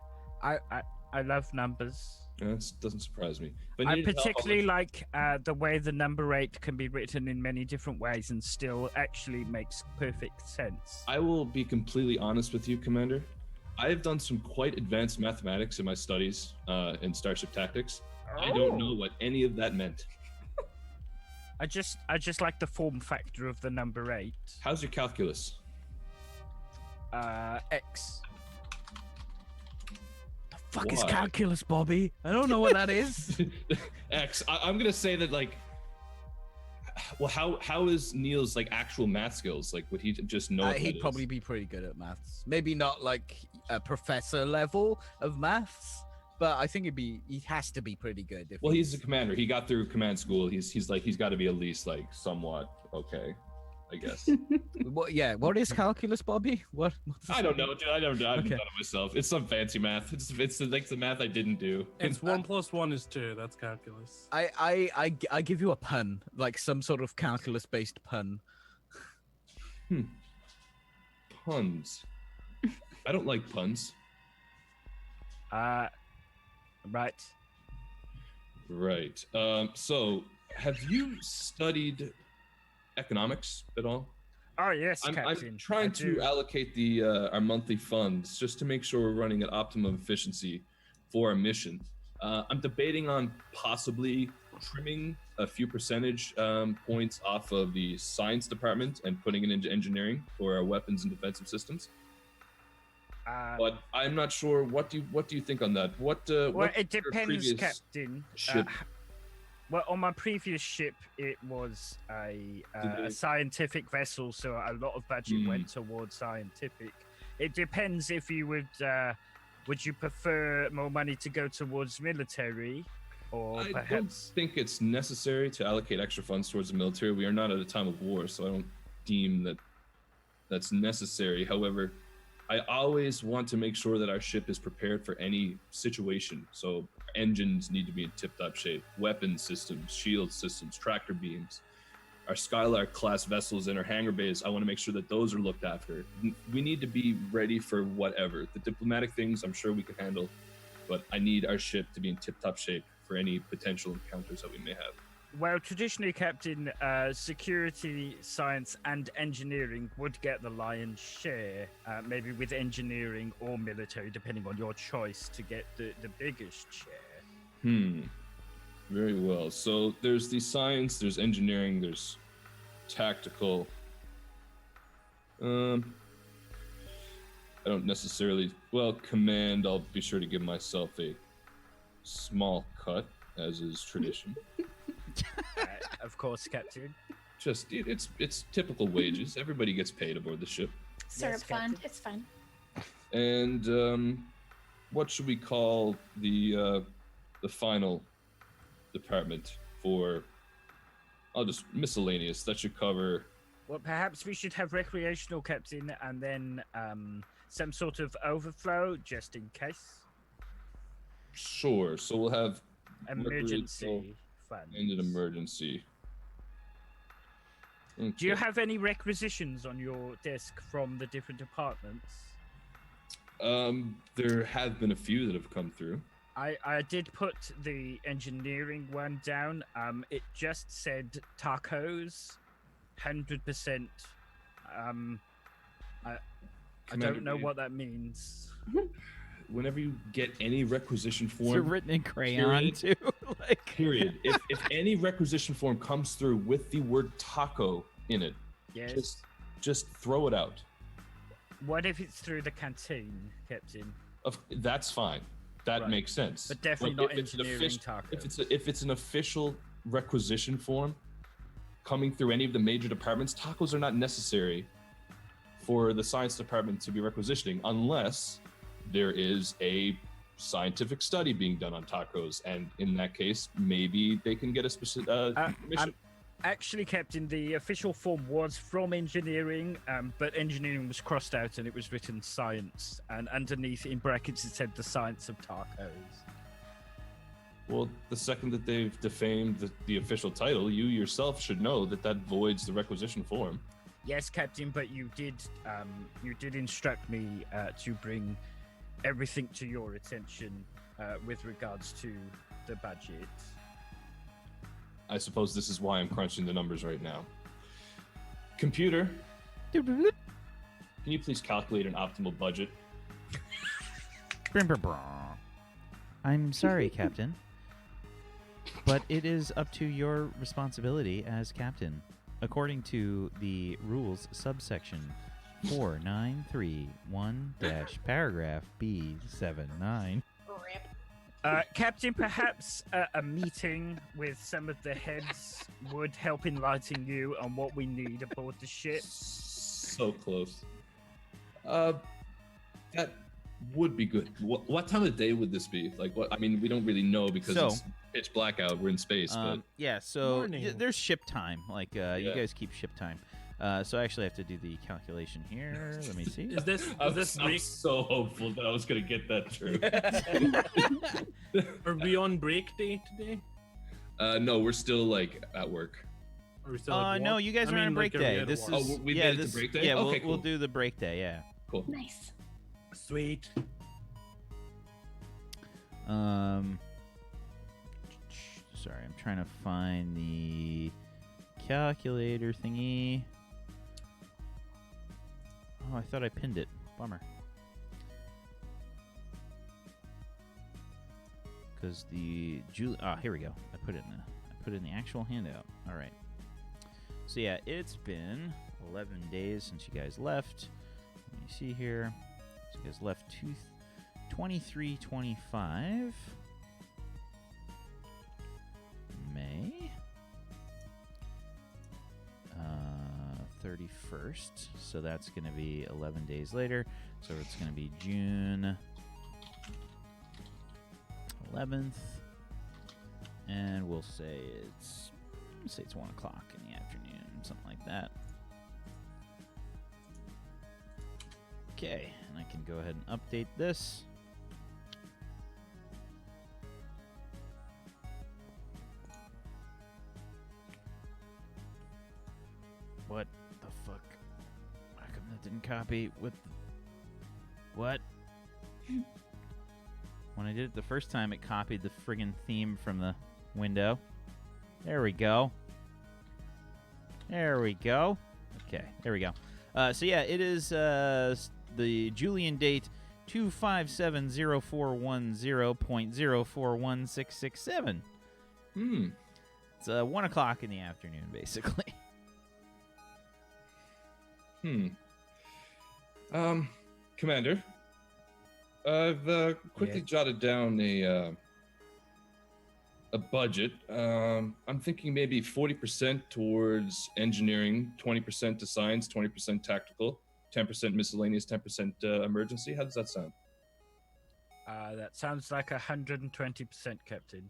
love numbers. That doesn't surprise me. But I you need help, I'll particularly let like the way the number 8 can be written in many different ways and still actually makes perfect sense. I will be completely honest with you, Commander. I have done some quite advanced mathematics in my studies in Starship Tactics. I don't know what any of that meant. I just like the form factor of the number 8. How's your calculus? X. Fuck is Why? calculus, Bobby? I don't know what that is. X. I'm gonna say that well, how is Neil's actual math skills? Would he just know? What that He'd is? probably be pretty good at maths. Maybe not like a professor level of maths, but I think he has to be pretty good. Well, he's a commander. He got through command school. He's got to be at least somewhat okay, I guess. What is calculus, Bobby? What? I don't know, dude. I haven't done Okay. it myself. It's some fancy math. It's the math I didn't do. It's 1 + 1 is 2. That's calculus. I give you a pun, like some sort of calculus-based pun. Puns. I don't like puns. Right. Right. So, have you studied economics at all? Oh yes, I'm Captain. trying I to do. allocate the our monthly funds just to make sure we're running at optimum efficiency for our mission. I'm debating on possibly trimming a few percentage points off of the science department and putting it into engineering for our weapons and defensive systems. But I'm not sure. What do you think on that? Well, what's it your depends, previous Captain. ship? Well, on my previous ship, it was a scientific vessel, so a lot of budget went towards scientific. It depends if you would you prefer more money to go towards military, or I don't perhaps think it's necessary to allocate extra funds towards the military. We are not at a time of war, so I don't deem that that's necessary. However, I always want to make sure that our ship is prepared for any situation. So engines need to be in tip-top shape, weapon systems, shield systems, tractor beams. Our Skylark class vessels in our hangar bays, I want to make sure that those are looked after. We need to be ready for whatever. The diplomatic things, I'm sure we can handle, but I need our ship to be in tip-top shape for any potential encounters that we may have. Well, traditionally, Captain, security, science, and engineering would get the lion's share. Maybe with engineering or military, depending on your choice, to get the biggest share. Very well. So there's the science, there's engineering, there's tactical. I don't necessarily. Well, command. I'll be sure to give myself a small cut, as is tradition. Of course, Captain. Just it's typical wages. Everybody gets paid aboard the ship. Syrup fund. Captain. It's fun. And what should we call the final department for? I'll just miscellaneous. That should cover. Well, perhaps we should have recreational, Captain, and then some sort of overflow, just in case. Sure. So we'll have Emergency fund. and an emergency. Okay. Do you have any requisitions on your desk from the different departments? There have been a few that have come through. I did put the engineering one down. It just said tacos, 100%. I don't know what that means. Whenever you get any requisition Is it form, written in crayon too? Like period. If any requisition form comes through with the word taco in it, Yes. just throw it out. What if it's through the canteen, Captain? That's fine. That Right. makes sense. But definitely But not if it's an engineering offici- tacos. if it's an official requisition form coming through any of the major departments, tacos are not necessary for the science department to be requisitioning unless there is a scientific study being done on tacos, and in that case, maybe they can get a specific mission. Actually, Captain, the official form was from engineering, but engineering was crossed out and it was written science, and underneath in brackets it said the science of tacos. Well, the second that they've defamed the official title, you yourself should know that voids the requisition form. Yes, Captain, but you did instruct me to bring everything to your attention with regards to the budget. I suppose this is why I'm crunching the numbers right now. Computer, can you please calculate an optimal budget? I'm sorry, Captain, but it is up to your responsibility as captain, according to the rules subsection 4931-paragraph B79. Rip. Captain, perhaps a meeting with some of the heads would help enlighten you on what we need aboard the ship. So close. That would be good. What time of day would this be? Like, what? I mean, we don't really know because it's pitch black out. We're in space, but Yeah, so Morning. there's ship time. Like, you Yeah. guys keep ship time. So I actually have to do the calculation here. Let me see. Is this I is this was break? so hopeful that I was gonna get that true. Are we on break day today? No, we're still like at work. Are we still? at No, work? you guys I are on mean, break like, are we day. at This work? is Oh, we yeah, made it to this, break day? Yeah, Okay, we'll cool. do the break day. Yeah. Cool. Nice. Sweet. Sorry, I'm trying to find the calculator thingy. Oh, I thought I pinned it. Bummer. Because the here we go. I put it in the actual handout. All right. So yeah, it's been 11 days since you guys left. Let me see here. So you guys left 23/25 May 31st. So that's going to be 11 days later. So it's going to be June 11th, and we'll say it's 1 o'clock in the afternoon, something like that. Okay, and I can go ahead and update this. What the fuck? How come that didn't copy with what? When I did it the first time, it copied the friggin' theme from the window. There we go. There we go. Okay, there we go. So yeah, it is the Julian date 2570410.041667. It's 1 o'clock in the afternoon, basically. Commander, I've quickly jotted down a budget. I'm thinking maybe 40% towards engineering, 20% to science, 20% tactical, 10% miscellaneous, 10% emergency. How does that sound? That sounds like 120%, Captain.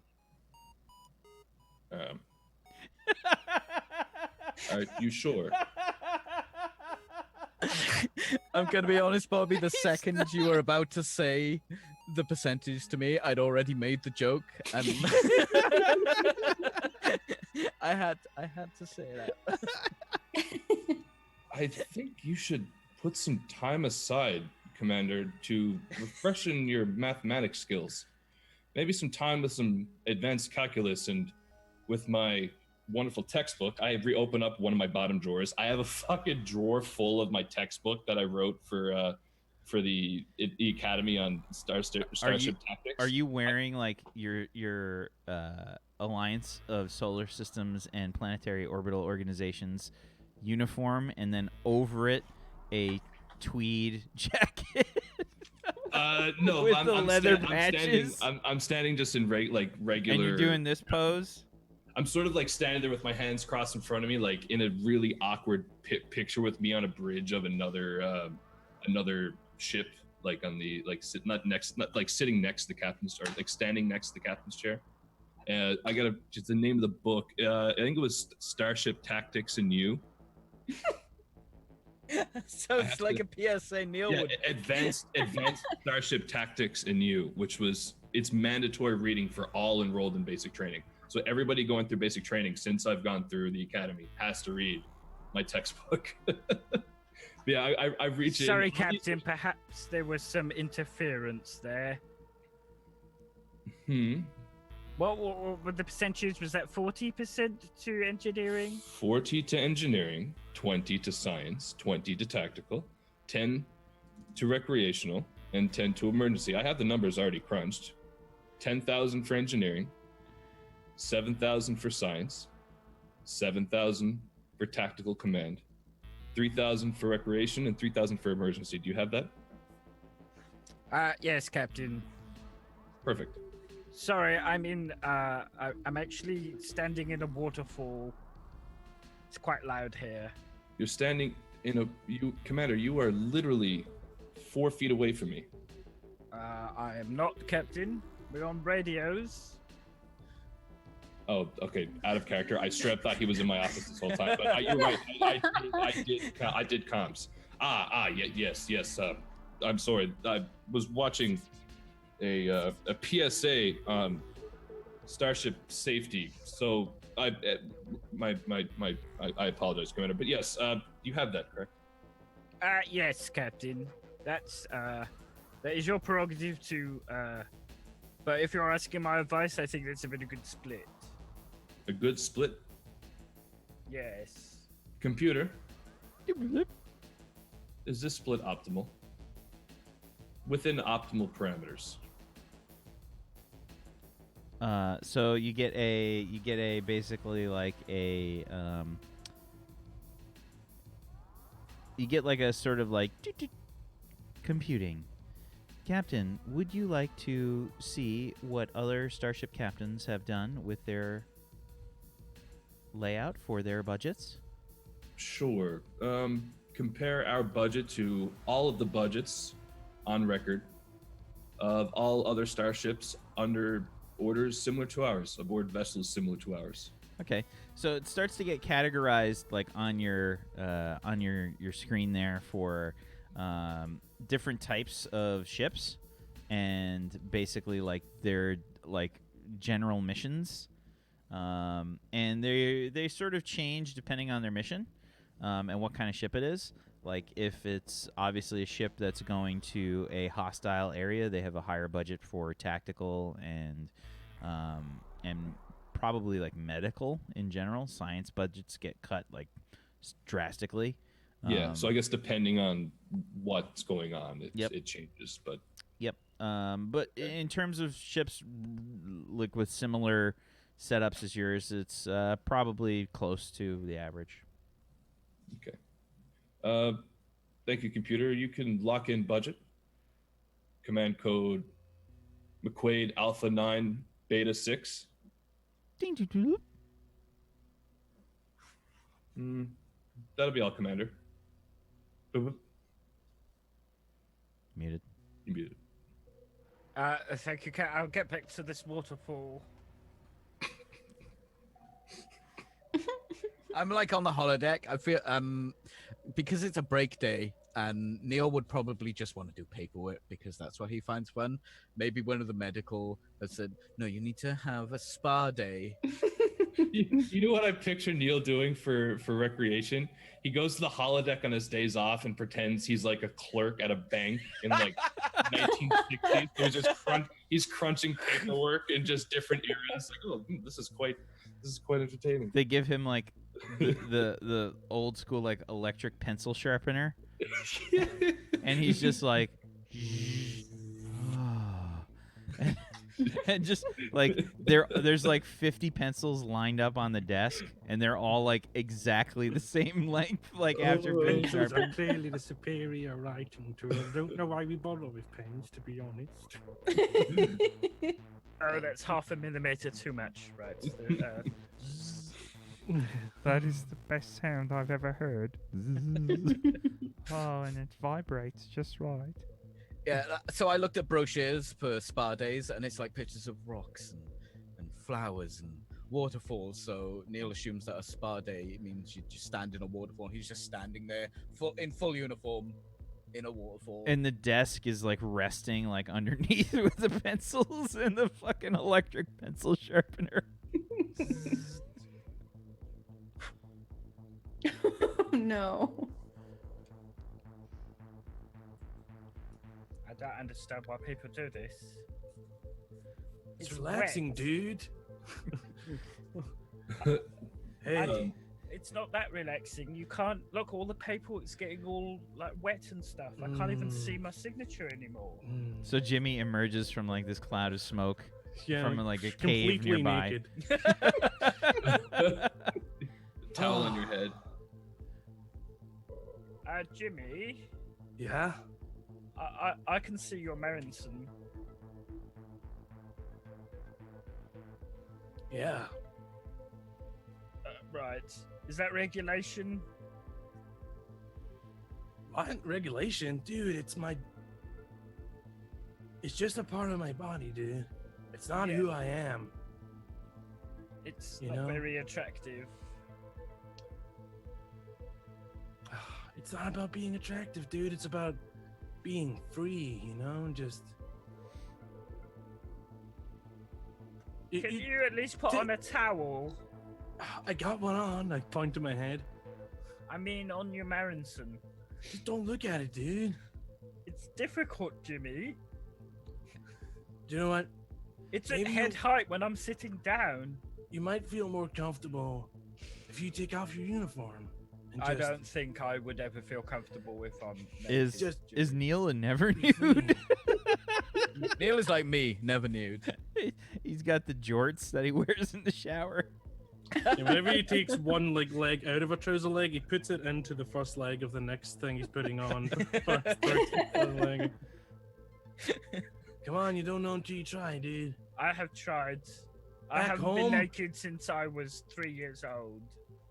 Are you sure? I'm gonna be honest, Bobby. The second you were about to say the percentage to me, I'd already made the joke, and I had to say that. I think you should put some time aside, Commander, to refreshen your mathematics skills. Maybe some time with some advanced calculus, and with my wonderful textbook, I reopen up one of my bottom drawers. I have a fucking drawer full of my textbook that I wrote for the Academy on Starship Tactics. Are you wearing like your Alliance of Solar Systems and Planetary Orbital Organizations uniform, and then over it a tweed jacket? No, with the leather patches. I'm standing just in regular. And you're doing this pose. I'm sort of like standing there with my hands crossed in front of me, like in a really awkward picture with me on a bridge of another ship, like on the sitting next to the captain's, or like standing next to the captain's chair. I got just the name of the book. I think it was Starship Tactics n.e.w. Sounds like a PSA Neil would. Advanced Starship Tactics n.e.w, which was it's mandatory reading for all enrolled in basic training. So everybody going through basic training since I've gone through the academy has to read my textbook. Yeah, I reach in. Sorry, Captain. Perhaps there was some interference there. What were the percentages? Was that 40% to engineering? 40 to engineering, 20 to science, 20 to tactical, 10 to recreational, and 10 to emergency. I have the numbers already crunched. 10,000 for engineering, 7,000 for science, 7,000 for tactical command, 3,000 for recreation, and 3,000 for emergency. Do you have that? Yes, Captain. Perfect. Sorry, I'm actually standing in a waterfall. It's quite loud here. You're standing in Commander, you are literally 4 feet away from me. I am not, Captain. We're on radios. Oh, okay. Out of character. I straight up thought he was in my office this whole time, but you're right. I did comms. Yes. I'm sorry. I was watching a PSA on Starship safety. So I apologize, Commander. But yes, you have that, correct? Yes, Captain. That is your prerogative to. But if you're asking my advice, I think that's a very good split. A good split? Yes. Computer, is this split optimal? Within optimal parameters. So you get a basically like a you get like a sort of like computing. Captain, would you like to see what other starship captains have done with their layout for their budgets? Sure. Compare our budget to all of the budgets on record of all other starships under orders similar to ours, aboard vessels similar to ours. Okay, so it starts to get categorized like on your screen there for different types of ships, and basically like their like general missions, and they sort of change depending on their mission and what kind of ship it is. Like if it's obviously a ship that's going to a hostile area, they have a higher budget for tactical and probably like medical in general. Science budgets get cut like drastically. Yeah, so I guess depending on what's going on, it changes. But Yep. But in terms of ships, like with similar setups as yours, it's probably close to the average. okay. Thank you, computer. You can lock in budget. Command code McQuaid Alpha 9 Beta 6. Ding, ding, ding. That'll be all, Commander. Boop, boop. Muted. You muted. Thank you, Cat. I'll get back to this waterfall. I'm like on the holodeck. I feel because it's a break day, and Neil would probably just want to do paperwork because that's what he finds fun. Maybe one of the medical has said, "No, you need to have a spa day." You know what I picture Neil doing for recreation? He goes to the holodeck on his days off and pretends he's like a clerk at a bank in like 1960s. So he's crunching paperwork in just different eras. Like, oh, this is quite entertaining. They give him like the old school like electric pencil sharpener, and he's just like, and just like there's like 50 pencils lined up on the desk, and they're all like exactly the same length, like after being Pencils are sharpened. clearly the superior writing tool. I don't know why we bother with pens, to be honest. Oh, that's 0.5 millimeter too much, right? That is the best sound I've ever heard. Oh, and it vibrates just right. Yeah, so I looked at brochures for spa days, and it's like pictures of rocks and flowers and waterfalls. So Neil assumes that a spa day means you just stand in a waterfall. He's just standing there in full uniform in a waterfall. And the desk is like resting like underneath with the pencils and the fucking electric pencil sharpener. Oh, no. I don't understand why people do this. It's relaxing, wet. dude. I Hey, don't- It's not that relaxing. You can't look. All the paperwork's getting all like wet and stuff. I can't even see my signature anymore. So Jimmy emerges from like this cloud of smoke yeah, from like a cave completely nearby. naked. Towel on your head. Jimmy, Yeah. I can see your Merenson. Yeah. Right. Is that regulation? What regulation, dude? It's just a part of my body, dude. It's not who I am. It's You not know? very attractive. It's not about being attractive, dude. It's about being free, you know? Just. Can you at least put on a towel? I got one on. I point to my head. I mean, on your Merenson. Just don't look at it, dude. It's difficult, Jimmy. Do you know what? It's Maybe at head height when I'm sitting down. You might feel more comfortable if you take off your uniform. And I just- don't think I would ever feel comfortable if I'm Is naked, is Jimmy. Neil a never nude? Neil is like me, never nude. He's got the jorts that he wears in the shower. Yeah, whenever he takes one leg out of a trouser leg, he puts it into the first leg of the next thing he's putting on. First leg. Come on, you don't know until you try, dude. I have tried. I Back haven't home? been naked since I was 3 years old,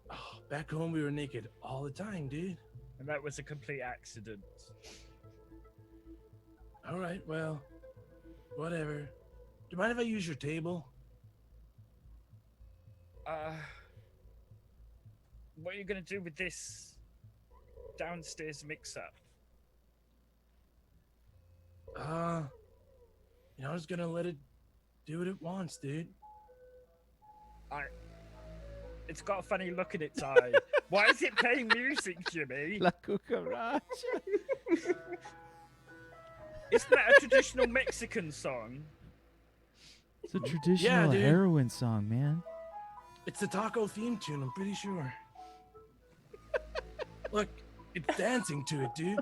Oh, back home, we were naked all the time, dude. and that was a complete accident. All right, well, whatever. Do you mind if I use your table? What are you gonna do with this downstairs mix-up? I'm just gonna let it do what it wants, dude. It's got a funny look in its eye. Why is it playing music, Jimmy? La cucaracha. Isn't that a traditional Mexican song? It's a traditional dude. heroin song, man. It's the taco theme tune, I'm pretty sure. Look, it's dancing to it, dude.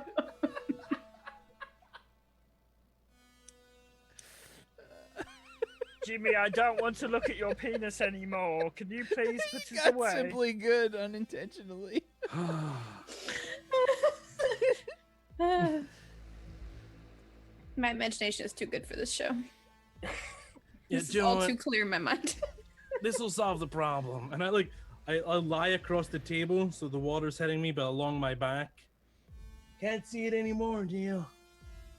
Jimmy, I don't want to look at your penis anymore. Can you please put it Got away? simply good unintentionally. My imagination is too good for this show. Yeah, This do you is know all what? too clear in my mind. This will solve the problem. And I lie across the table so the water's hitting me, but along my back. Can't see it anymore, Neil.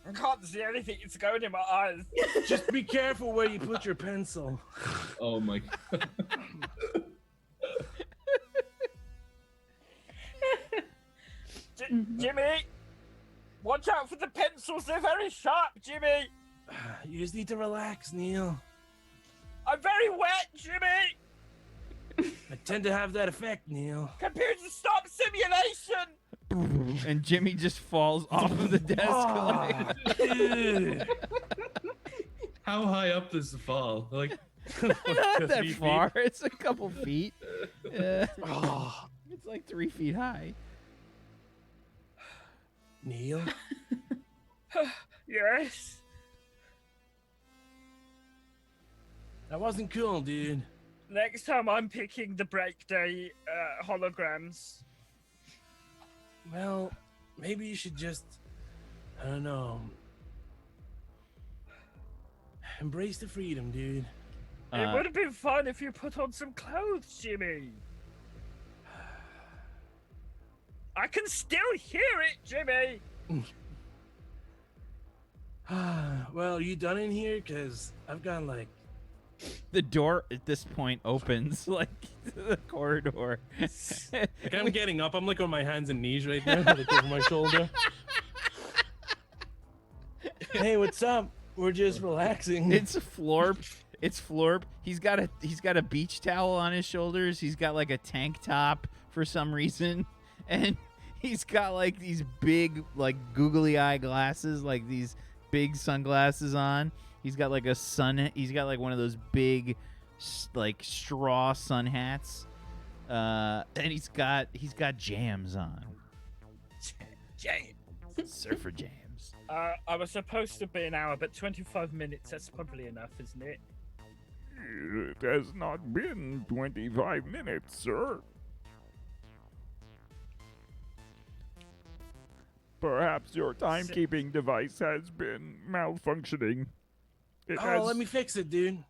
I can't see anything. It's going in my eyes. Just be careful where you put your pencil. Oh my god. Jimmy, watch out for the pencils. They're very sharp, Jimmy. You just need to relax, Neil. I'm very wet, Jimmy. I tend to have that effect, Neil. Computer, stop simulation. And Jimmy just falls off of the desk. Like, Dude. How high up does the fall? Like, not that far. It's a couple feet. Oh, It's like 3 feet high. Neil. Yes. That wasn't cool, dude. Next time I'm picking the break day holograms. Well, maybe you should just, I don't know, embrace the freedom, dude. It would have been fun if you put on some clothes, Jimmy. I can still hear it, Jimmy. Well, are you done in here? Because I've got like... The door at this point opens like to the corridor. Like I'm getting up. I'm like on my hands and knees right now, like over my shoulder. Hey, what's up? We're just relaxing. It's Florp. It's Florp. He's got a beach towel on his shoulders. He's got like a tank top for some reason, and he's got like these big like googly eye glasses, like these big sunglasses on. He's got like he's got like one of those big like straw sun hats. And he's got jams on. Jams. Surfer jams. I was supposed to be an hour, but 25 minutes, that's probably enough, isn't it? It has not been 25 minutes, sir. Perhaps your timekeeping device has been malfunctioning. Let me fix it, dude.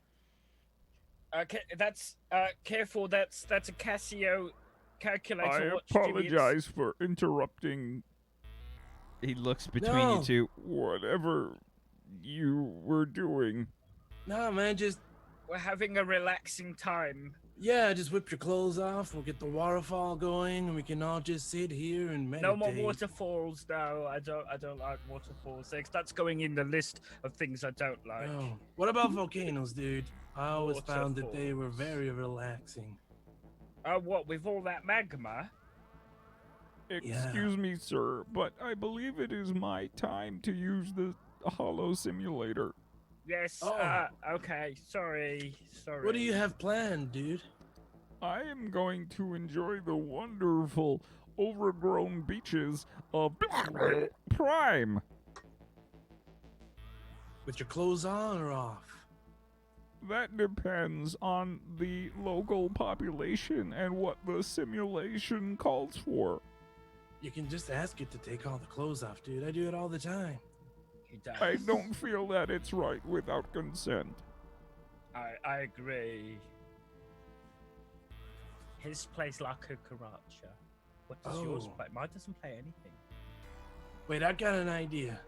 Okay, that's careful. That's a Casio calculator. I watch, Jimmy. apologize for interrupting He looks between No. you two. whatever you were doing. Nah, man, just We're having a relaxing time. just whip your clothes off. We'll get the waterfall going, and we can all just sit here and meditate. No more waterfalls. No, I don't like waterfalls. That's going in the list of things I don't like. No. What about volcanoes, dude? I always found that they were Waterfalls. very relaxing. What with all that magma? Excuse me, sir, but I believe it is my time to use the hollow simulator. Yes. Oh. Okay. Sorry. What do you have planned, dude? I am going to enjoy the wonderful, overgrown beaches of Prime. With your clothes on or off? That depends on the local population and what the simulation calls for. You can just ask it to take all the clothes off, dude. I do it all the time. He does. I don't feel that it's right without consent. I agree. His plays La Cucaracha. What does yours Oh. play? Mine doesn't play anything. Wait, I've got an idea.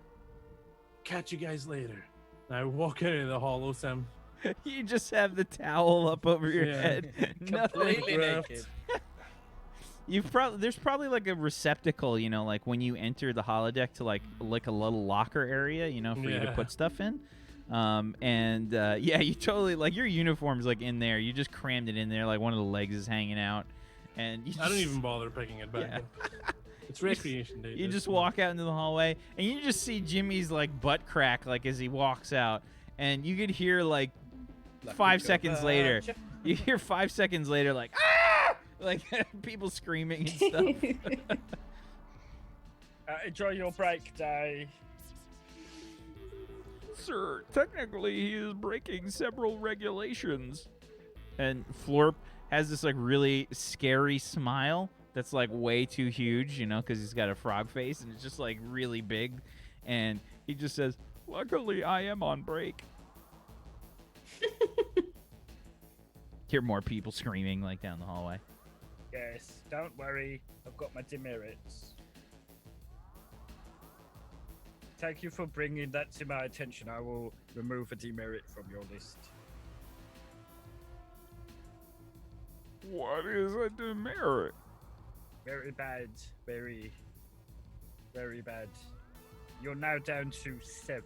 Catch you guys later. I walk into the hollow sim. You just have the towel up over your Yeah. head. Nothing. Completely Wrapped. naked. There's probably like a receptacle, you know, like when you enter the holodeck to like a little locker area, you know, for you to Yeah. put stuff in. You totally like your uniform's like in there. You just crammed it in there, like one of the legs is hanging out, and you I don't just- even bother picking it back Yeah. up. It's recreation day. You That's just fine. walk out into the hallway, and you just see Jimmy's like butt crack, like as he walks out, and you could hear like 5 seconds later, You hear 5 seconds later, like, ah! Like, people screaming and stuff. Enjoy your break day. Sir, technically he is breaking several regulations. And Florp has this, like, really scary smile that's, like, way too huge, you know, because he's got a frog face, and it's just, like, really big. And he just says, Luckily, I am on break. hear more people screaming, like, down the hallway. Yes, don't worry. I've got my demerits. Thank you for bringing that to my attention. I will remove a demerit from your list. What is a demerit? Very bad. Very, very bad. You're now down to 7.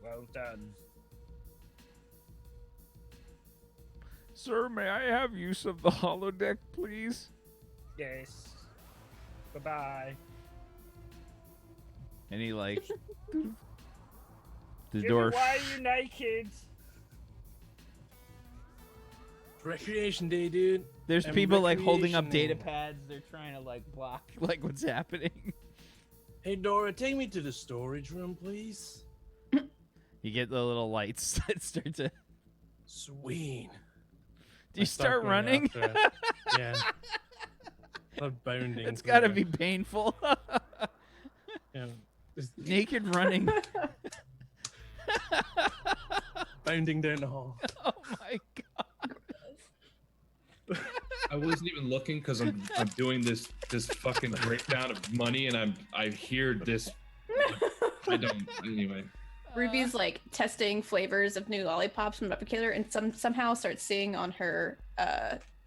Well done. Sir, may I have use of the holodeck, please? Yes. Bye-bye. And he, like, the Jimmy, door. why are you naked? Recreation day, dude. There's And people, like, holding up recreation data day. pads. They're trying to, like, block, like, what's happening. Hey, Dora, take me to the storage room, please. You get the little lights that start to. Sweet. Do you start running? Yeah. Start bounding. It's through got to the- be painful. Yeah. Just Naked running. bounding down the hall. Oh my god. I wasn't even looking because I'm doing this fucking breakdown of money, and I hear this. I don't anyway. Ruby's like testing flavors of new lollipops from Replicator, and somehow starts seeing on her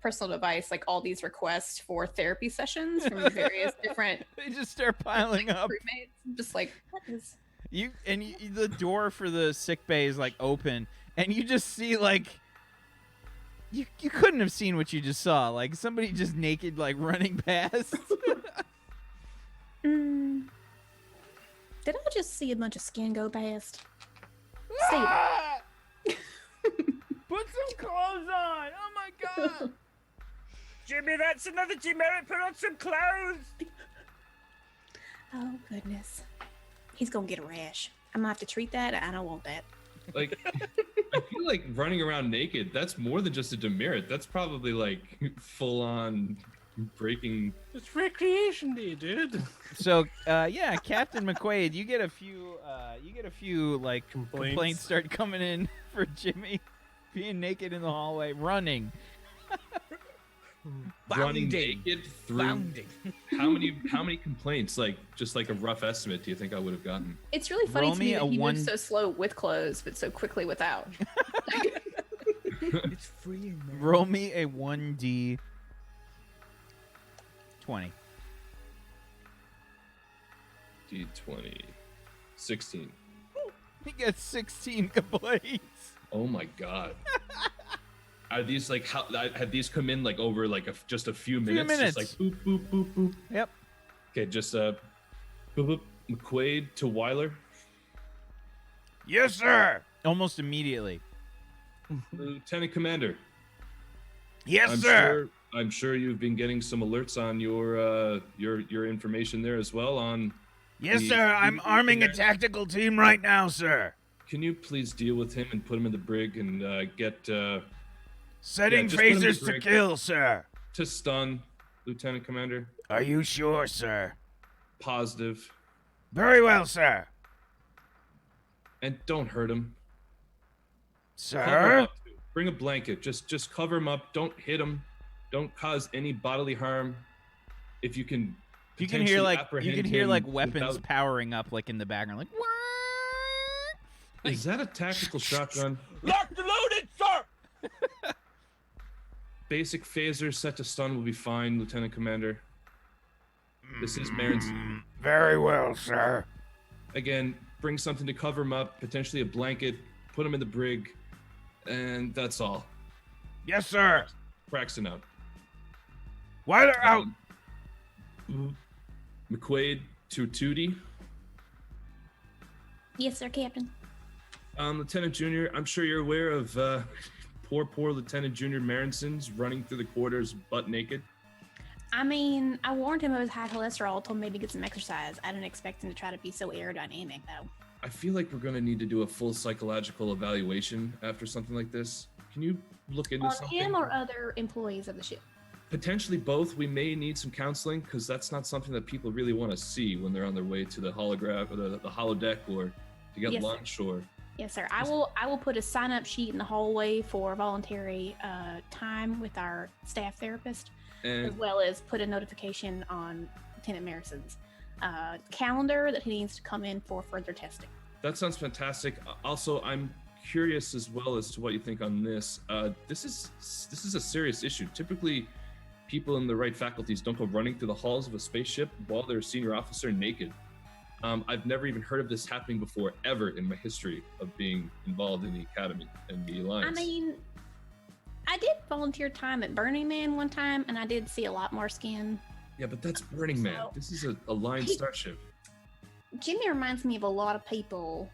personal device like all these requests for therapy sessions from various different They just start piling up. roommates. I'm just like, what is? The door for the sick bay is like open, and you just see like you couldn't have seen what you just saw. Like somebody just naked like running past. Did I just see a bunch of skin go past? Stay there. Ah! Put some clothes on. Oh my god. Jimmy, that's another demerit. Put on some clothes. Oh goodness, he's gonna get a rash. I'm gonna have to treat that. I don't want that. Like, I feel like running around naked, that's more than just a demerit. That's probably like full on breaking. It's recreation day, dude. So yeah, Captain McQuaid, you get a few like complaints start coming in for Jimmy being naked in the hallway, running Running Bounding. naked through. Bounding. How many complaints? Like just like a rough estimate. Do you think I would have gotten? It's really funny Roll to me me a that he one- moves so slow with clothes, but so quickly without. It's free, man. Roll me a 1d 20. D20. 16. He gets 16 complaints. Oh my god. Are these like how have these come in like over like just a few minutes? minutes. Just like boop boop boop boop. Yep. Okay, just boop boop. McQuaid to Weiler. Yes, sir. Almost immediately. Lieutenant Commander. Yes, sir. I'm sure you've been getting some alerts on your information there as well on. Yes, the- sir. I'm the- arming a tactical team right now, sir. Can you please deal with him and put him in the brig and get Setting just put him in phasers the to brig. kill, sir. to stun, Lieutenant Commander? Are you sure, sir? Positive. Very well, sir. And don't hurt him. Cover him Sir? up, too. Bring a blanket. Just cover him up. Don't hit him. Don't cause any bodily harm. If you can. You can hear like apprehend him weapons without- powering up like in the background, like what? Is that a tactical shotgun? Locked and loaded, sir. Basic phaser set to stun will be fine, Lieutenant Commander. This is Marin's. Very well, sir. Again, bring something to cover him up, potentially a blanket, put him in the brig, and that's all. Yes, sir. Braxton out. Weiler out. McQuaid to Tootie. Yes, sir, Captain. Lieutenant Junior, I'm sure you're aware of poor Lieutenant Junior Maronson's running through the quarters butt naked? I mean, I warned him it was high cholesterol, told him maybe get some exercise. I didn't expect him to try to be so aerodynamic, though. I feel like we're going to need to do a full psychological evaluation after something like this. Can you look into On something? him or other employees of the ship? Potentially both. We may need some counseling because that's not something that people really want to see when they're on their way to the holograph or the holodeck or to get Yes, lunch or... Yes, sir. I will put a sign-up sheet in the hallway for voluntary time with our staff therapist, as And well as put a notification on Lieutenant Marison's calendar that he needs to come in for further testing. that sounds fantastic. Also, I'm curious as well as to what you think on this. This is a serious issue. Typically, people in the right faculties don't go running through the halls of a spaceship while they're a senior officer naked. I've never even heard of this happening before, ever in my history of being involved in the Academy and the Alliance. I mean, I did volunteer time at Burning Man one time, and I did see a lot more skin. Yeah, but that's Burning Man. So- This is a Alliance starship. Jimmy reminds me of a lot of people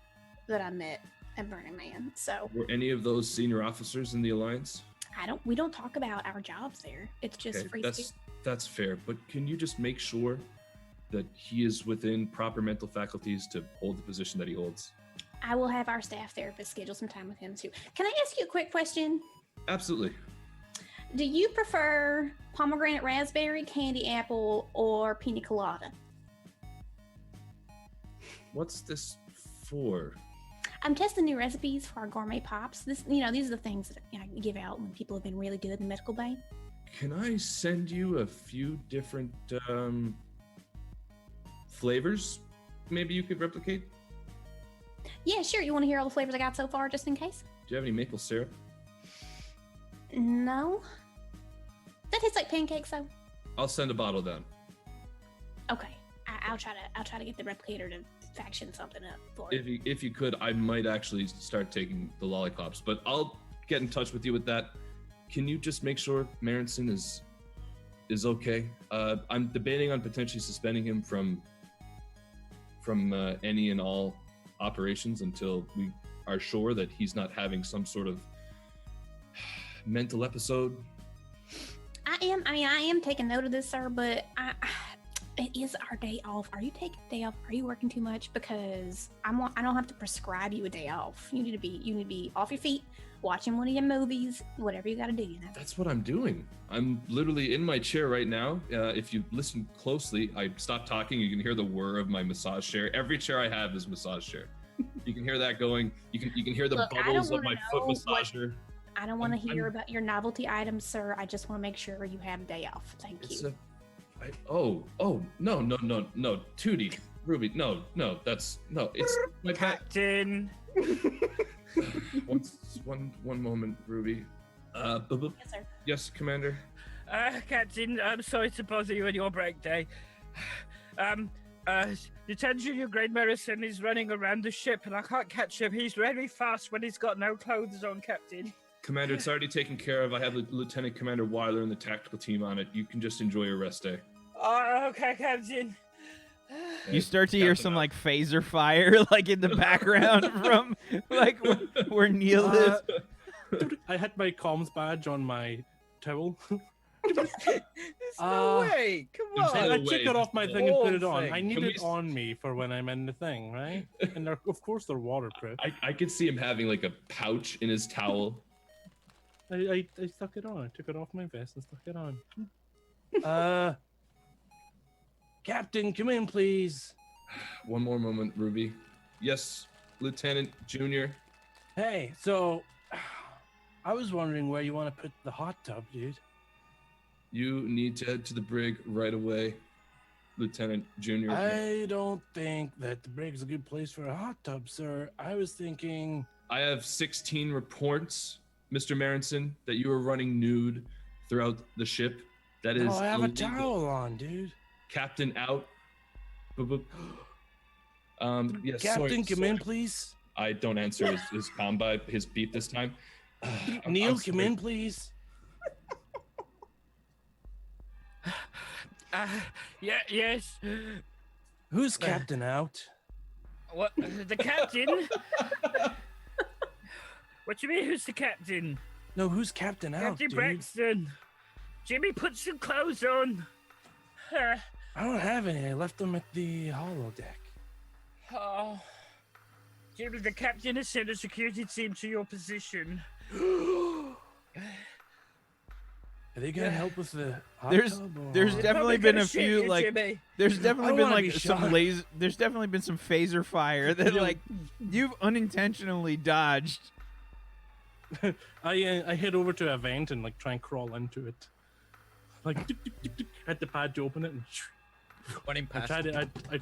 that I met at Burning Man. So Were any of those senior officers in the Alliance? we don't talk about our jobs there. It's just Okay, free that's fair. But can you just make sure that he is within proper mental faculties to hold the position that he holds? I will have our staff therapist schedule some time with him too. Can I ask you a quick question? Absolutely. Do you prefer pomegranate raspberry, candy apple, or pina colada? What's this for? I'm testing new recipes for our gourmet pops. These are the things that I give out when people have been really good in the medical bay. Can I send you a few different flavors? Maybe you could replicate? Yeah, sure. You want to hear all the flavors I got so far, just in case? Do you have any maple syrup? No. That tastes like pancakes, though. I'll send a bottle down. Okay, I'll try to get the replicator to faction something up for you. If you could, I might actually start taking the lollipops, but I'll get in touch with you with that. Can you just make sure Maronson is okay? I'm debating on potentially suspending him from any and all operations until we are sure that he's not having some sort of mental episode. I am taking note of this, sir, but it is our day off. Are you taking a day off? Are you working too much? Because I don't have to prescribe you a day off. You need to be off your feet, watching one of your movies, whatever you got to do. That's what I'm doing. I'm literally in my chair right now. If you listen closely, I stopped talking. You can hear the whir of my massage chair. Every chair I have is a massage chair. You can hear that going. You can hear the Look, I bubbles don't of my wanna foot know what- massager. I don't want to I'm- hear about your novelty items, sir. I just want to make sure you have a day off. Thank It's you. no, Tootie, Ruby, no, it's my pet. Captain. One moment, Ruby. Yes, sir. Yes, Commander. Captain, I'm sorry to bother you on your break day. Lieutenant Junior Grade Marison is running around the ship and I can't catch him. He's very fast when he's got no clothes on, Captain. Commander, it's already taken care of. I have Lieutenant Commander Weiler and the tactical team on it. You can just enjoy your rest day. Oh, okay, Captain. You start to hear Captain some Up. like phaser fire like in the background from like where Neil is. Dude, I had my comms badge on my towel. There's no Uh, way. Come there's on. no I way. took it off my thing and put it Whole on. thing. I need Can it we- on me for when I'm in the thing, right? And of course they're waterproof. I could see him having like a pouch in his towel. I stuck it on. I took it off my vest and stuck it on. Captain, come in, please. One more moment, Ruby. Yes, Lieutenant Junior. Hey, so I was wondering where you want to put the hot tub, dude. You need to head to the brig right away, Lieutenant Junior. I don't think that the brig's a good place for a hot tub, sir. I was thinking. I have 16 reports, Mr. Maronson, that you are running nude throughout the ship. That is Oh, I have a illegal. towel on, dude. Captain out. Boop, boop. Yes, Captain, come in, sorry. please. I don't answer his combi, his beep this time. Neil, I'm come sorry. in, please. Yeah, yes. Who's Captain out? What? The captain? What do you mean, who's the captain? No, who's Captain out, Captain dude? Braxton. Jimmy, put some clothes on. I don't have any. I left them at the holodeck. Oh. Jimmy, the captain has sent a security team to your position. Are they gonna help with the hot There's tub, or there's what? definitely been a few like Jimmy. there's definitely been wanna like be some shot. laser. There's definitely been some phaser fire that like you've unintentionally dodged. I head over to a vent and like try and crawl into it. Like hit the pad to open it and Running I past.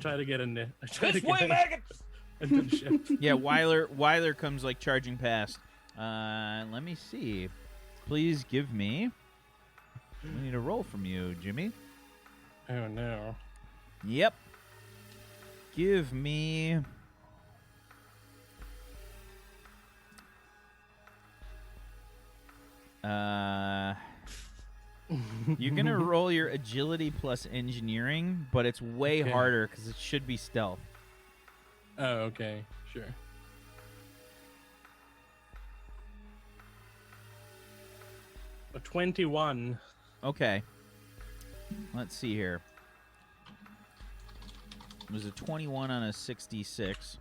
try to get in there. I try to This way, get maggots! into the ship. Yeah, Weiler comes like charging past. Let me see. Please give me. We need a roll from you, Jimmy. Oh no. Yep. Give me. You're gonna roll your agility plus engineering, but it's way Okay. harder because it should be stealth. Oh, okay. Sure. A 21. Okay. Let's see here. It was a 21 on a 66.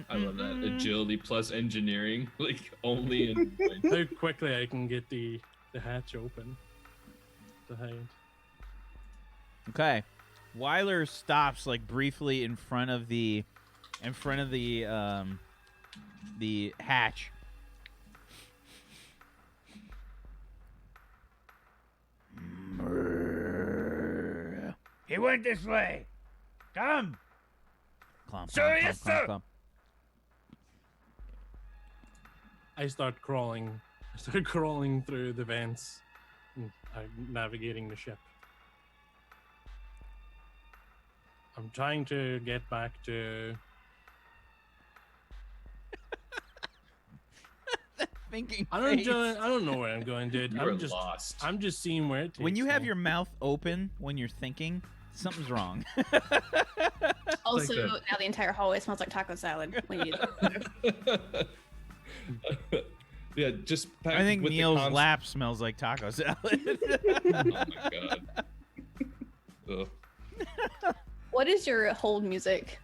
I love that. Agility plus engineering, like only in. How quickly I can get the hatch open to hide. Okay. Weiler stops like briefly in front of the hatch. He went this way. Come. Clomp, Sir, clomp, yes, clomp, sir. clomp, clomp. I start crawling. I start crawling through the vents. I'm navigating the ship. I'm trying to get back to. Thinking I don't. face. I don't know where I'm going, dude. You're I'm just. lost. I'm just seeing where it takes When you have me. your mouth open when you're thinking, something's wrong. Also, that. now the entire hallway smells like taco salad when you do that. Yeah, just. I think with the Neil's comms- lap smells like taco salad. Oh my god. Ugh. What is your hold music,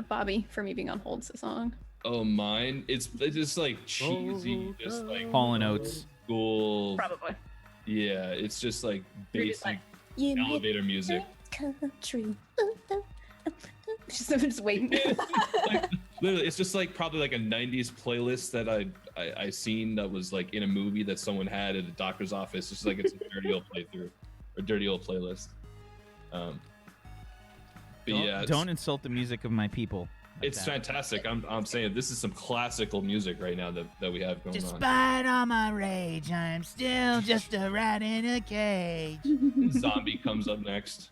Bobby, for me being on hold so long? Oh, mine. It's just like cheesy, just like Hall and Oates. school. Probably. Yeah, it's just like You're just basic like, you make elevator music. country. Just waiting. Literally, it's just like probably like a '90s playlist that I seen that was like in a movie that someone had at a doctor's office. It's just like it's a dirty old playthrough or dirty old playlist. But yeah, Don't insult the music of my people. like it's that. fantastic. I'm saying this is some classical music right now that we have going on. Despite all my rage, I'm still just a rat in a cage. Zombie comes up next.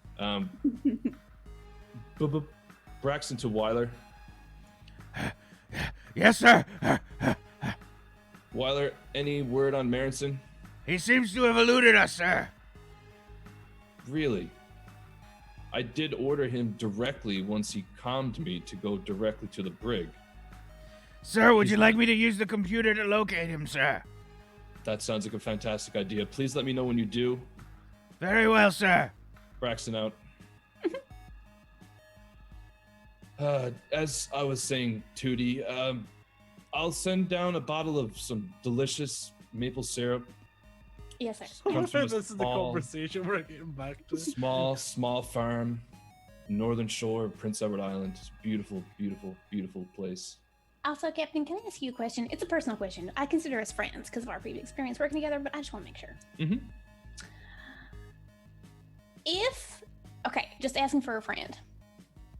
Braxton to Weiler. Yes, sir. Weiler, any word on Marinson? He seems to have eluded us, sir. Really? I did order him directly once he calmed me to go directly to the brig. Sir, would you like me to use the computer to locate him, sir? That sounds like a fantastic idea. Please let me know when you do. Very well, sir. Braxton out. As I was saying, Tootie, I'll send down a bottle of some delicious maple syrup. Yes, sir. Comes from a This is the small- conversation we're getting back to. Small farm, northern shore of Prince Edward Island. It's a beautiful, beautiful, beautiful place. Also, Captain, can I ask you a question? It's a personal question. I consider us friends because of our previous experience working together, but I just want to make sure. Mm-hmm. Okay, just asking for a friend.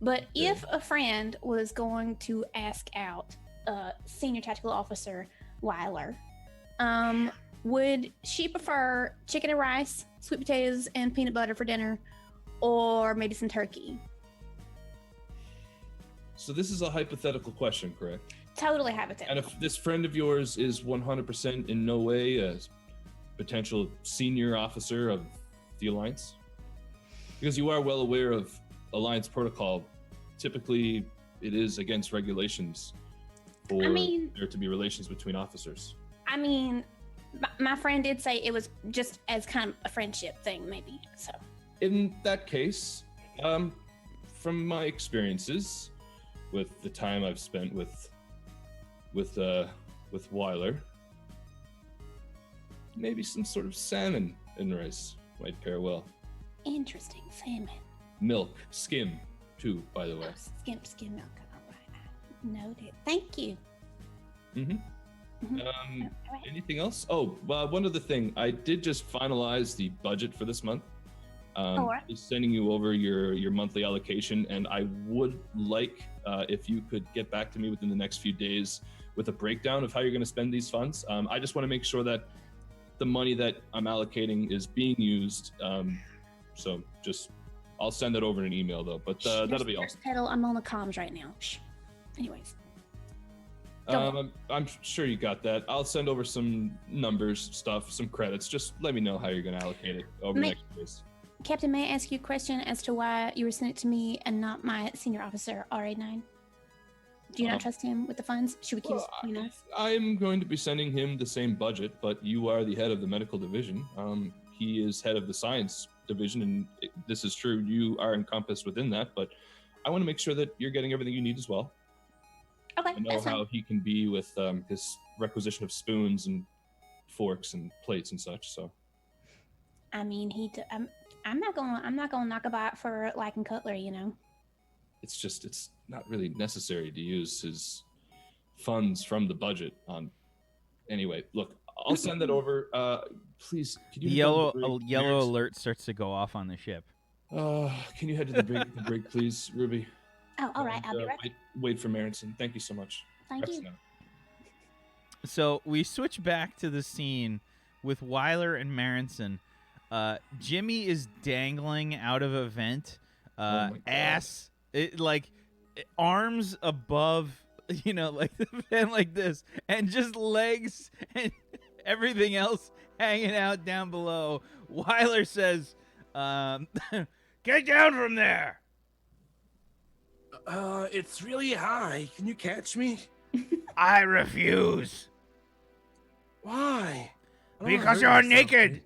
But if a friend was going to ask out Senior Tactical Officer Weiler, would she prefer chicken and rice, sweet potatoes, and peanut butter for dinner, or maybe some turkey? So this is a hypothetical question, correct? Totally And hypothetical. if this friend of yours is 100% in no way a potential senior officer of the Alliance, because you are well aware of Alliance protocol, typically it is against regulations for I mean- there to be relations between officers. I mean, my friend did say it was just as kind of a friendship thing, maybe. So In that case, from my experiences, with the time I've spent with Weiler, maybe some sort of salmon and rice might pair well. interesting, salmon. Milk, skim, too, by the way. Oh, skim milk. All right, noted. Thank you. Mm-hmm. All right. Anything else? Oh, one other thing. I did just finalize the budget for this month. Alright. Just sending you over your monthly allocation, and I would like if you could get back to me within the next few days with a breakdown of how you're going to spend these funds. I just want to make sure that the money that I'm allocating is being used. So just, I'll send that over in an email though. But that'll be all. Pedal, I'm on the comms right now. Shh. Anyways. Go I'm sure you got that. I'll send over some numbers, stuff, some credits. Just let me know how you're going to allocate it over the next days. Captain, may I ask you a question as to why you were sent it to me and not my senior officer, RA9? Do you not trust him with the funds? Should we keep this between us? I'm going to be sending him the same budget, but you are the head of the medical division. He is head of the science division, and this is true. You are encompassed within that, but I want to make sure that you're getting everything you need as well. Okay, I know that's fine. how he can be with his requisition of spoons and forks and plates and such. So I mean, I'm not gonna knock about for liking cutlery, you know. it's not really necessary to use his funds from the budget on. Anyway, look, I'll send that over. Please, could you The head down yellow to the Brig? yellow alert starts to go off on the ship. Can you head to the Brig, please, Ruby? Oh, all right, And, I'll be right back. wait for Marinson. Thank you so much. Thank Rex you. now. So we switch back to the scene with Weiler and Marinson. Jimmy is dangling out of a vent, my God. ass, arms above, like the vent like this, and just legs and everything else hanging out down below. Weiler says, "Get down from there." It's really high. Can you catch me? I refuse. Why? I don't wanna Because hurt you're myself, naked. dude.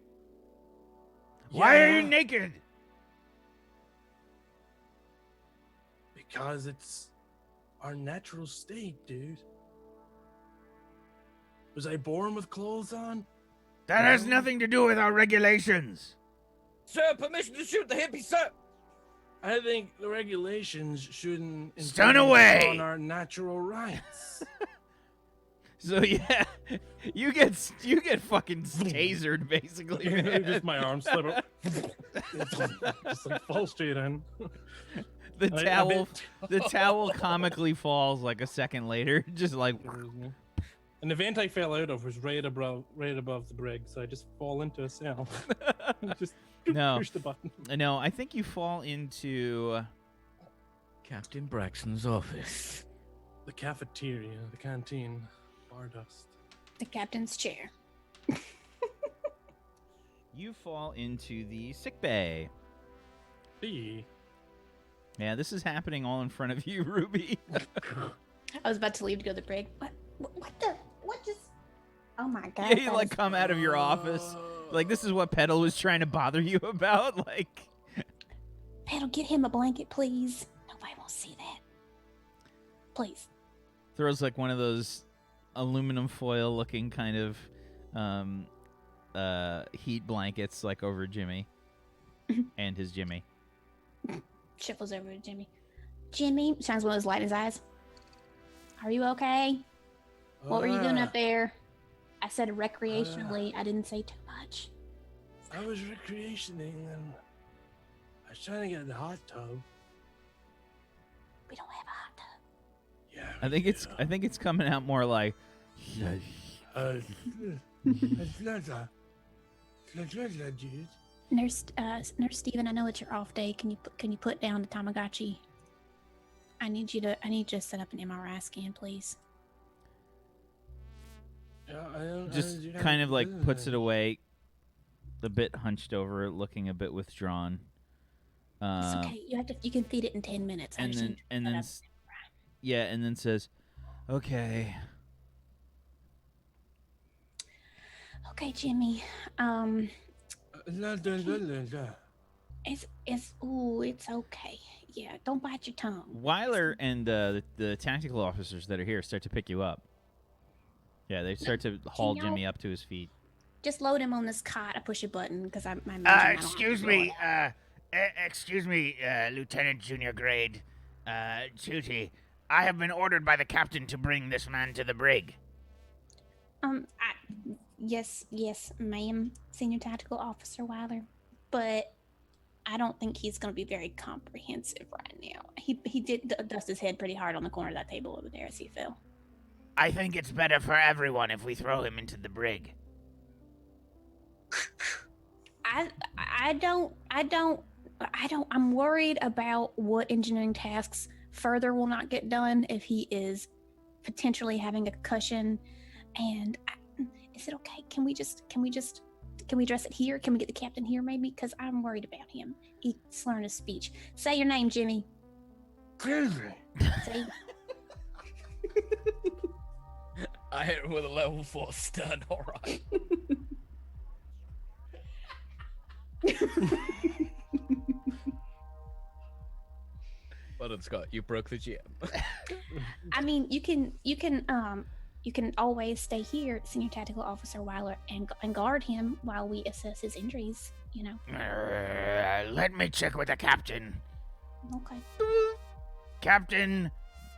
Why are you Yeah, naked? Because it's our natural state, dude. Was I born with clothes on? That has nothing to do with our regulations. Sir, permission to shoot the hippie, sir. I think the regulations shouldn't Stun infringe away! on our natural rights. So yeah, you get fucking tasered basically. man. Just my arm slip up. Just like fall straight in. The towel comically falls like a second later, just like. And the vent I fell out of was right above the brig, so I just fall into a cell. Just No. push the button. No, I think you fall into. Captain Braxton's office. The cafeteria, the canteen, bar dust. The captain's chair. You fall into the sick bay. B. Yeah, this is happening all in front of you, Ruby. I was about to leave to go to the brig. What just? Oh my god. Yeah, you that like is- come out of your office. Like this is what Petal was trying to bother you about. Like, Pedal, get him a blanket, please. Nobody will see that. Please. throws like one of those aluminum foil looking kind of heat blankets like over Jimmy and his Jimmy. Shuffles over to Jimmy. Jimmy shines one of those light in his eyes. Are you okay? What were you doing up there? I said recreationally. I didn't say too much. I was recreationing and I was trying to get in the hot tub. We don't have a hot tub. Yeah. I think it's coming out more like It's not that, dude. Nurse Steven, I know it's your off day. Can you put down the Tamagotchi? I need you to set up an MRI scan, please. Yeah, just kind of like puts it away, a bit hunched over, looking a bit withdrawn. It's okay. You can feed it in 10 minutes. I And just then need to and set then up yeah, and then says, Okay. Okay, Jimmy. It's okay. Yeah, don't bite your tongue. Weiler and the tactical officers that are here start to pick you up. Yeah, they start to haul y'all- Jimmy up to his feet. Just load him on this cot. I push a button because I imagine I don't have to Excuse roll me, it. excuse me, Lieutenant Junior Grade, Tootie. I have been ordered by the captain to bring this man to the brig. Yes, ma'am, Senior Tactical Officer Weiler, but I don't think he's going to be very comprehensive right now. He did dust his head pretty hard on the corner of that table over there as he fell. I think it's better for everyone if we throw him into the brig. I'm worried about what engineering tasks further will not get done if he is potentially having a concussion. And is it okay? Can we address it here? Can we get the captain here maybe? Because I'm worried about him. He's slurring his speech. Say your name, Jimmy. Say. I hit him with a level 4 stun, alright. Well done, Scott. You broke the GM. I mean, you can always stay here, Senior Tactical Officer Weiler, and guard him while we assess his injuries. You know. Let me check with the captain. Okay. Captain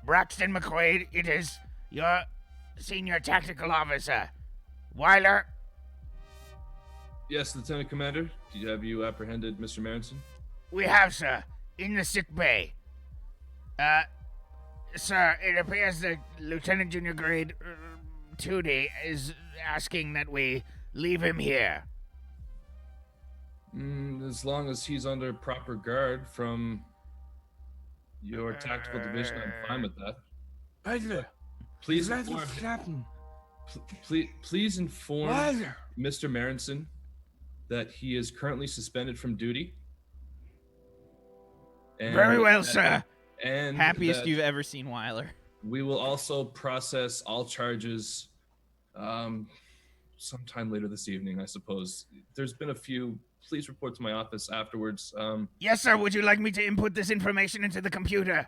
Braxton McQuaid, it is your senior tactical officer. Weiler? Yes, Lieutenant Commander. Have you apprehended Mr. Marenson? We have, sir, in the sick bay. Sir, it appears that Lieutenant Junior Grade Tootie is asking that we leave him here. As long as he's under proper guard from your tactical division, I'm fine with that. Butler, Please let inform, us happen. please inform Butler. Mr. Marenson that he is currently suspended from duty. And Very well, sir. And Happiest that you've ever seen Weiler. we will also process all charges sometime later this evening, I suppose. There's been a few. Please report to my office afterwards. Yes, sir. Would you like me to input this information into the computer?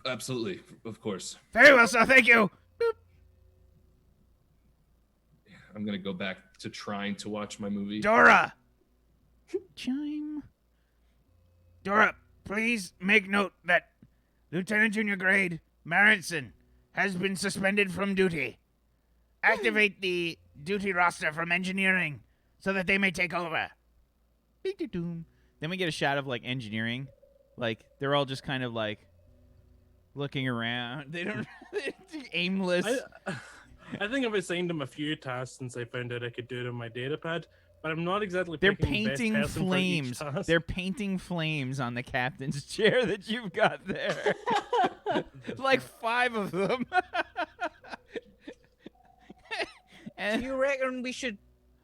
Absolutely, of course. Very well, sir. Thank you. I'm gonna go back to trying to watch my movie. Dora! Chime. Dora, please make note that Lieutenant Junior Grade Marenson has been suspended from duty. Activate the duty roster from engineering so that they may take over. Ding-ding-doom. Then we get a shot of like engineering, like they're all just kind of like looking around. They don't aimless. I think I've assigned him a few tasks since I found out I could do it on my data pad, but I'm not exactly They're picking the best painting person for each flames. task. They're painting flames on the captain's chair that you've got there. Like 5 of them. Do you reckon we should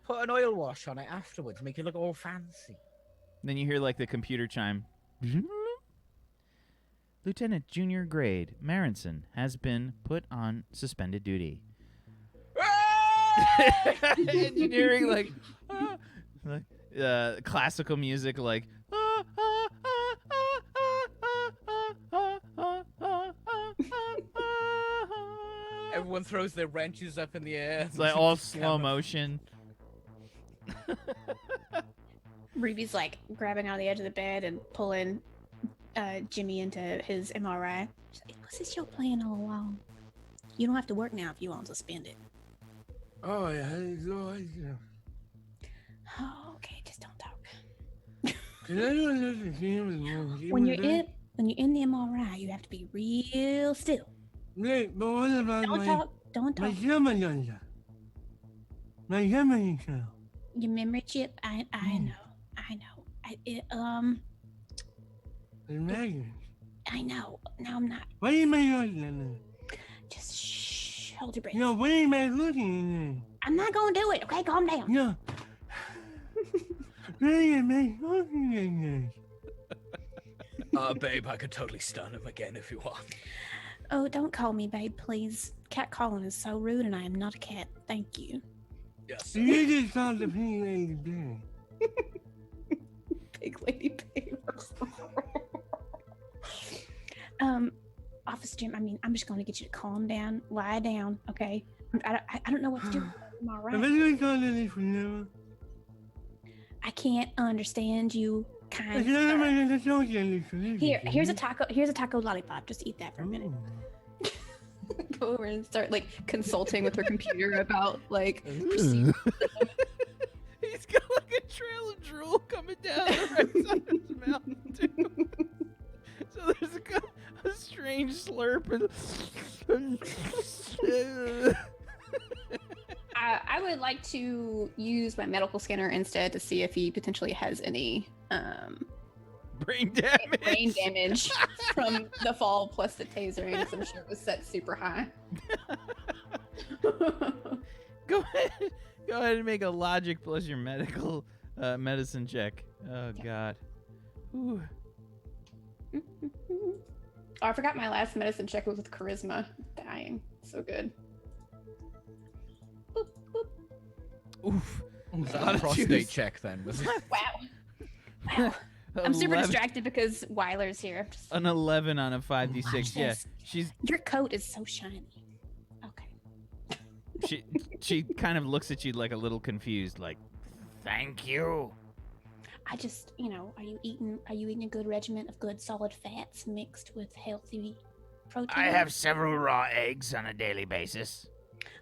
put an oil wash on it afterwards, make it look all fancy? Then you hear like the computer chime. Lieutenant Junior Grade Marenson has been put on suspended duty. Engineering like classical music like Everyone throws their wrenches up in the air. it's like all slow motion. Ruby's like grabbing out of the edge of the bed and pulling Jimmy into his MRI. She's like, was this your plan all along? You don't have to work now if you want suspended. Oh yeah, Lord, yeah. Oh, okay, just don't talk. When When you're in the MRI, you have to be real still. But what about Don't talk. Don't my talk. memory? My memory. Your memory chip. I know. I know. No, I'm not. What am I looking Just shh. Hold your breath. at? What am I looking I'm not gonna do it. Okay, calm down. at? Yeah. What am I looking Babe, I could totally stun him again if you want. Oh, don't call me babe, please. Cat calling is so rude, and I am not a cat. Thank you. Yes. You just called the pink lady Brig. Big lady babe. Office Jim, I'm just going to get you to calm down, lie down, okay? I don't know what to do. Am I right? I can't understand you. Kind of. Here's a taco. Here's a taco lollipop. Just eat that for a minute. Go over and start like consulting with her computer about like. He's got like a trail of drool coming down the right side of his mouth too. So there's a strange slurp and. I would like to use my medical scanner instead to see if he potentially has any brain damage from the fall plus the tasering, because I'm sure it was set super high. Go ahead and make a logic plus your medical medicine check. Oh God. Ooh. Oh, I forgot my last medicine check was with charisma. Dying. So good. Boop, boop. Oof. Was that a prostate check then? Was it? Wow. I'm super distracted because Weiler's here. An 11 on a 5d6. Yeah, she's. Your coat is so shiny. Okay. She kind of looks at you like a little confused, like, thank you. I just, are you eating a good regiment of good solid fats mixed with healthy protein? I have several raw eggs on a daily basis.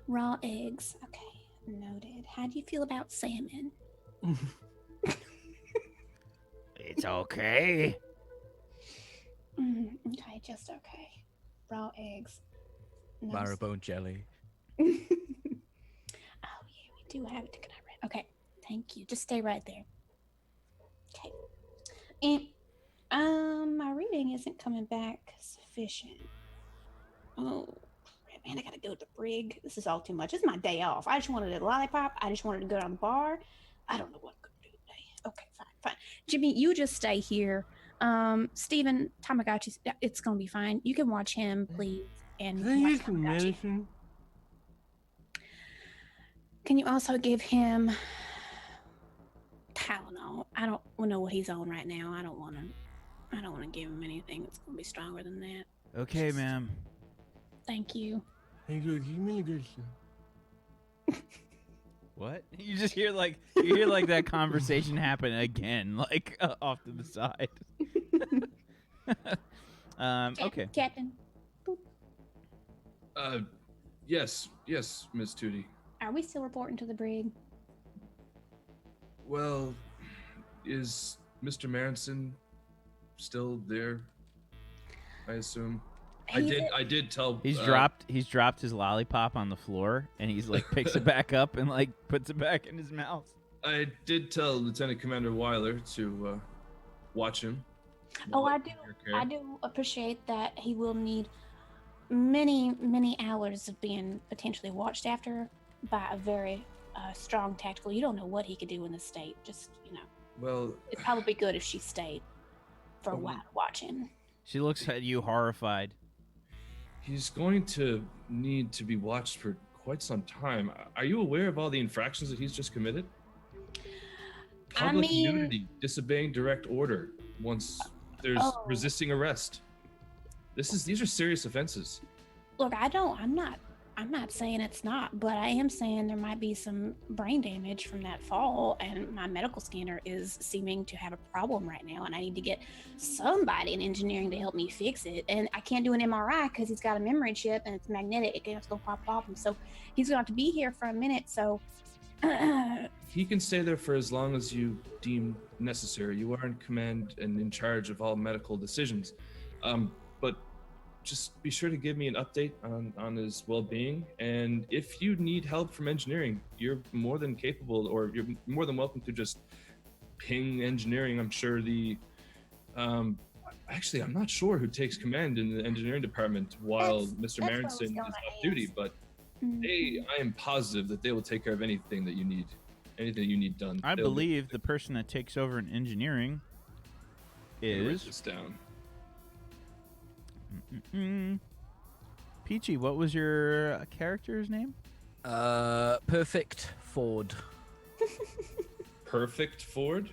Raw eggs. Okay. Noted. How do you feel about salmon? It's okay. Okay, just okay. Raw eggs. No Marrowbone jelly. Oh, yeah, we do have it. Okay, thank you. Just stay right there. Okay. And, my reading isn't coming back sufficient. Oh, man, I gotta go to the Brig. This is all too much. This is my day off. I just wanted a lollipop. I just wanted to go to the bar. I don't know what I'm gonna do today. Okay, fine. Jimmy, you just stay here. Steven, Tamagotchi, it's gonna be fine. You can watch him, please. And Can I use some medicine? Can you also give him Tylenol? I don't know what he's on right now. I don't want to give him anything that's gonna be stronger than that. Okay, ma'am. Thank you. Hey, good. Give me a good stuff. What? You just hear that conversation happen again, like off to the side. Okay. Captain. Yes, Miss Tootie. Are we still reporting to the Brig? Well, is Mr. Marenson still there? I assume. I did tell. He's dropped his lollipop on the floor, and he's like picks it back up and like puts it back in his mouth. I did tell Lieutenant Commander Weiler to watch him. Oh, I do appreciate that. He will need many hours of being potentially watched after by a very strong tactical. You don't know what he could do in the state. Just Well, it'd probably be good if she stayed for a while to watch him. She looks at you horrified. he's going to need to be watched for quite some time. Are you aware of all the infractions that he's just committed? Public nudity, disobeying direct order once there's resisting arrest. These are serious offenses. Look, I'm not saying it's not, but I am saying there might be some brain damage from that fall, and my medical scanner is seeming to have a problem right now, and I need to get somebody in engineering to help me fix it. And I can't do an MRI because he's got a memory chip and it's magnetic, and it's gonna pop off him. So he's gonna have to be here for a minute. So he can stay there for as long as you deem necessary. You are in command and in charge of all medical decisions. But just be sure to give me an update on his well-being. And if you need help from engineering, you're more than capable, or you're more than welcome to just ping engineering. I'm sure actually, I'm not sure who takes command in the engineering department while Mr. Marenson is off duty, but I am positive that they will take care of anything that you need done. I believe the person that takes over in engineering write is this down. Peachy, what was your character's name? Perfect Ford. Perfect Ford.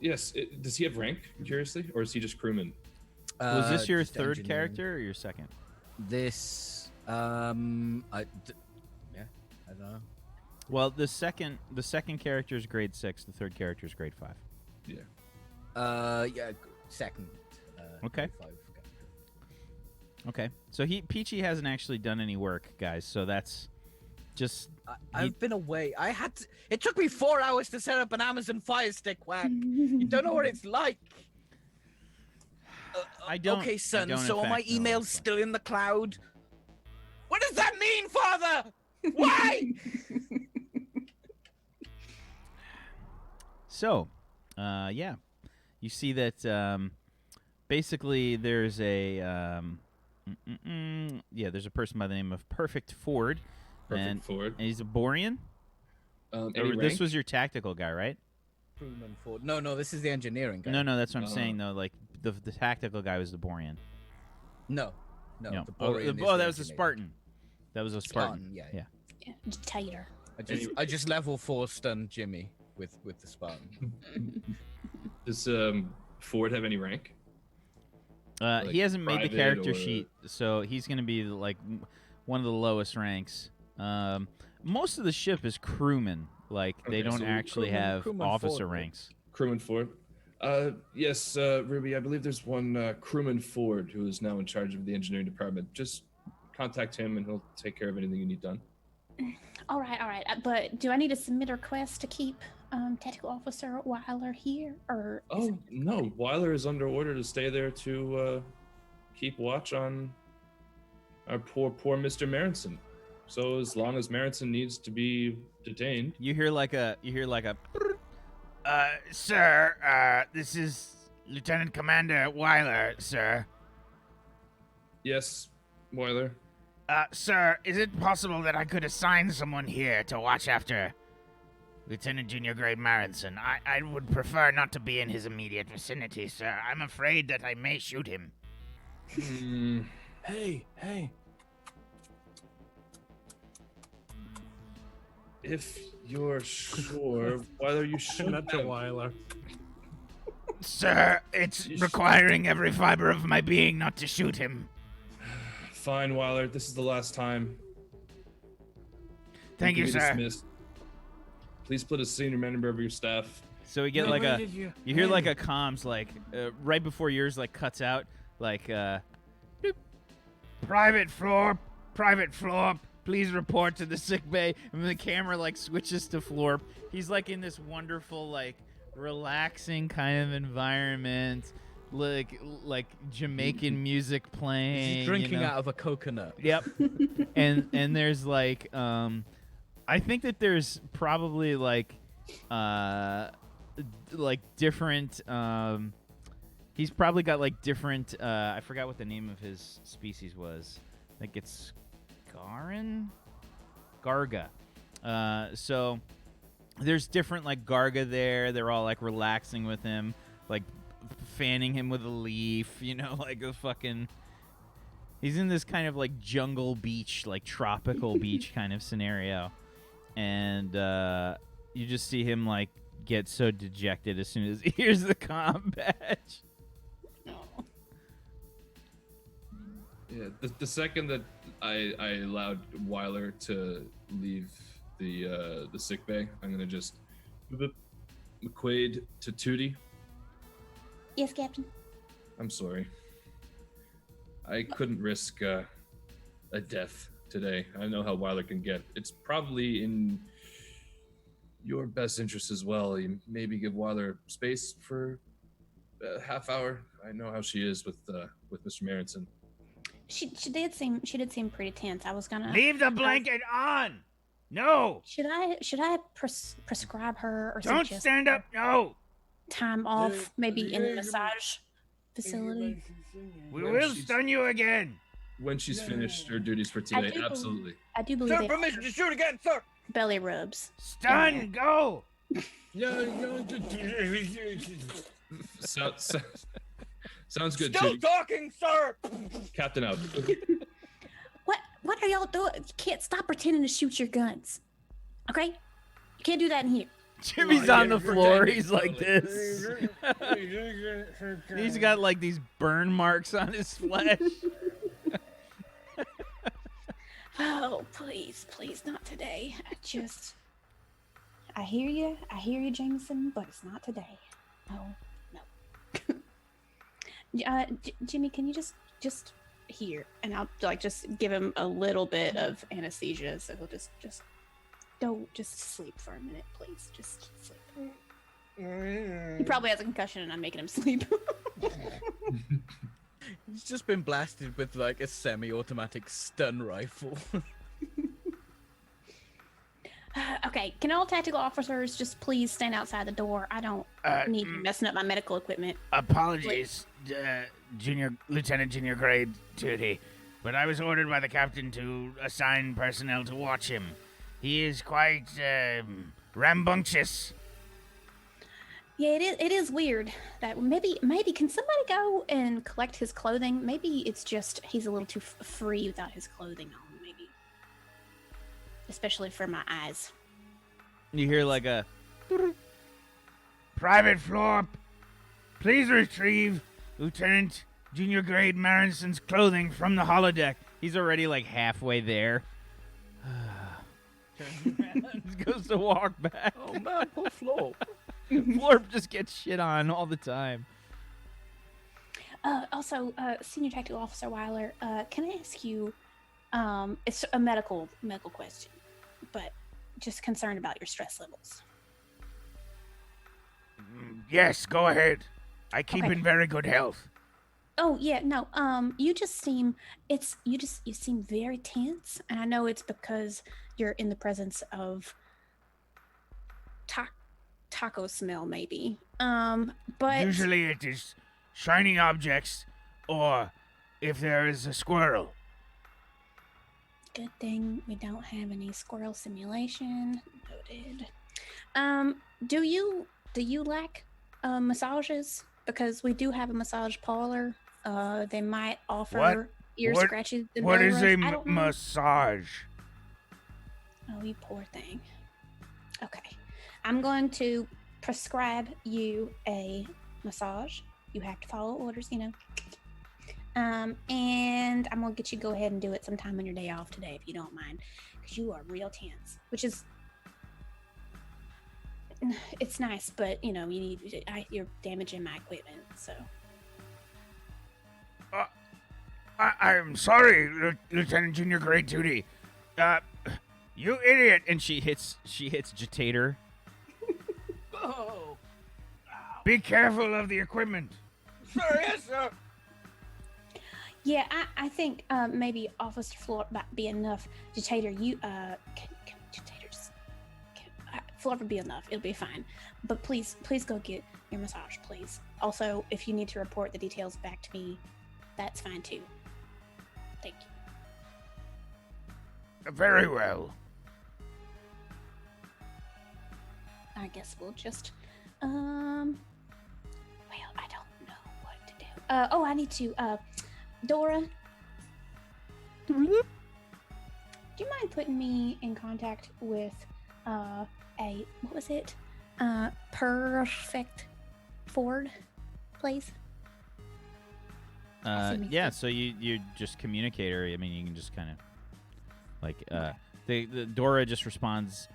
Yes. Does he have rank? Curiously, or is he just crewman? Was this your Just third engineering. character or your second? This, yeah, I don't know. Well, the second character is grade 6. The third character is grade 5. Yeah. Yeah, second. Okay. grade 5. Okay. So Peachy hasn't actually done any work, guys. So that's just I've been away. It took me 4 hours to set up an Amazon Fire Stick, Whack. You don't know what it's like. I don't. Okay, son. I don't, So in are my fact, know what emails it's like. still in the cloud? What does that mean, Father? Why? So, yeah, you see that basically there's a there's a person by the name of Perfect Ford, Perfect Ford. and he's a Borean. Any This rank? was your tactical guy, right? Crewman Ford. No, this is the engineering guy. No, that's what I'm saying though. Like the tactical guy was the Borean. No. No. The Oh, Borean is the that was a engineer. Spartan. That was a Spartan. Yeah. Yeah. Yeah, dictator. I just level 4 stunned Jimmy with the Spartan. Does Ford have any rank? Like He hasn't made the private character or- sheet, so he's going to be like one of the lowest ranks. Most of the ship is crewman. Like they Okay, don't so actually have crewman officer Ford, ranks. Crewman Ford. Yes, Ruby. I believe there's one crewman Ford who is now in charge of the engineering department. Just contact him, and he'll take care of anything you need done. All right. But do I need to submit a request to keep Tactical Officer Weiler here, or? is Oh no, Weiler is under order to stay there to keep watch on our poor Mr. Marinson. So as long as Marinson needs to be detained, You hear like a Sir, this is Lieutenant Commander Weiler, sir. yes, Weiler. Sir, is it possible that I could assign someone here to watch after Lieutenant Junior Grade Marinson? I would prefer not to be in his immediate vicinity, sir. I'm afraid that I may shoot him. Hey. If you're sure, Weiler, you should. Not to Weiler. Sir, it's requiring every fiber of my being not to shoot him. Fine, Weiler. This is the last time. Thank you, can be sir. dismissed. Please put a senior member of your staff. So we get like a you hear like a comms like right before yours like cuts out like doop. Private floor, please report to the sick bay. And the camera like switches to Florp. He's like in this wonderful like relaxing kind of environment, like Jamaican music playing. He's drinking you know? out of a coconut. Yep. and there's like I think that there's probably like different he's probably got like different I forgot what the name of his species was. I think it's Garga. So there's different like Garga there. They're all like relaxing with him, like fanning him with a leaf, you know, like a fucking he's in this kind of like jungle beach, like tropical beach kind of scenario. And you just see him like get so dejected as soon as he hears the comm badge. Yeah, the second that I allowed Weiler to leave the sick bay, I'm gonna just McQuaid to Tootie. Yes, Captain. I'm sorry. I couldn't risk a death today. I know how Weiler can get. It's probably in your best interest as well. You maybe give Weiler space for a half hour. I know how she is with Mr. Marinson. She did seem pretty tense. I was gonna Leave the blanket on. No. Should I prescribe her or Don't suggest stand up. No. time off, maybe in the massage facility? We will stun you again. When she's finished her duties for today, do absolutely. I do believe Sir, they permission to shoot again, sir. belly rubs. Stun. Go. Sounds good. Still Judy. talking, sir. Captain out. What are y'all doing? You can't stop pretending to shoot your guns. Okay? You can't do that in here. Jimmy's on the floor. He's like this. He's got like these burn marks on his flesh. Oh, please, not today. I hear you, Jameson, but it's not today. No. Jimmy, can you just here? And I'll like just give him a little bit of anesthesia, so he'll just sleep for a minute, please. Just sleep. He probably has a concussion, and I'm making him sleep. He's just been blasted with like a semi-automatic stun rifle. Okay, can all tactical officers just please stand outside the door? I don't need you messing up my medical equipment. Apologies, Lieutenant Junior Grade Duty, but I was ordered by the captain to assign personnel to watch him. He is quite rambunctious. Yeah, it is weird that maybe can somebody go and collect his clothing? Maybe it's just he's a little too free without his clothing on, maybe. Especially for my eyes. You hear like a... Private Florp, please retrieve Lieutenant Junior Grade Marinson's clothing from the holodeck. He's already like halfway there. Goes to walk back. Oh man, poor Florp. Florp just gets shit on all the time. Also, Senior Tactical Officer Weiler, can I ask you, it's a medical question, but just concerned about your stress levels. Yes, go ahead. I keep Okay. in very good health. Oh yeah, no. You seem very tense, and I know it's because you're in the presence of taco smell, maybe. But Usually it is shiny objects, or if there is a squirrel. good thing we don't have any squirrel simulation. Noted. Do you like massages? Because we do have a massage parlor. They might offer ear What- scratches. And What belly is rubs. a I don't know. massage? Oh, you poor thing. Okay. I'm going to prescribe you a massage. You have to follow orders, you know. And I'm going to get you to go ahead and do it sometime on your day off today, if you don't mind. Because you are real tense. Which is... It's nice, but, you know, you're damaging my equipment, so... I'm sorry, Lieutenant Junior Grade Duty. You idiot! And she hits Jatator. Oh, Be careful of the equipment. sir, yes, sir. Yeah, I think maybe Officer Floor might be enough. Jatator, you can Jatator just Floor would be enough. It'll be fine. But please go get your massage, please. Also, if you need to report the details back to me, that's fine too. Thank you. Very well. I guess we'll just well, I don't know what to do. I need to Dora. Do you mind putting me in contact with what was it? Perfect Ford, please? Yeah, so you just communicate her. I mean, you can just kind of like the Dora just responds.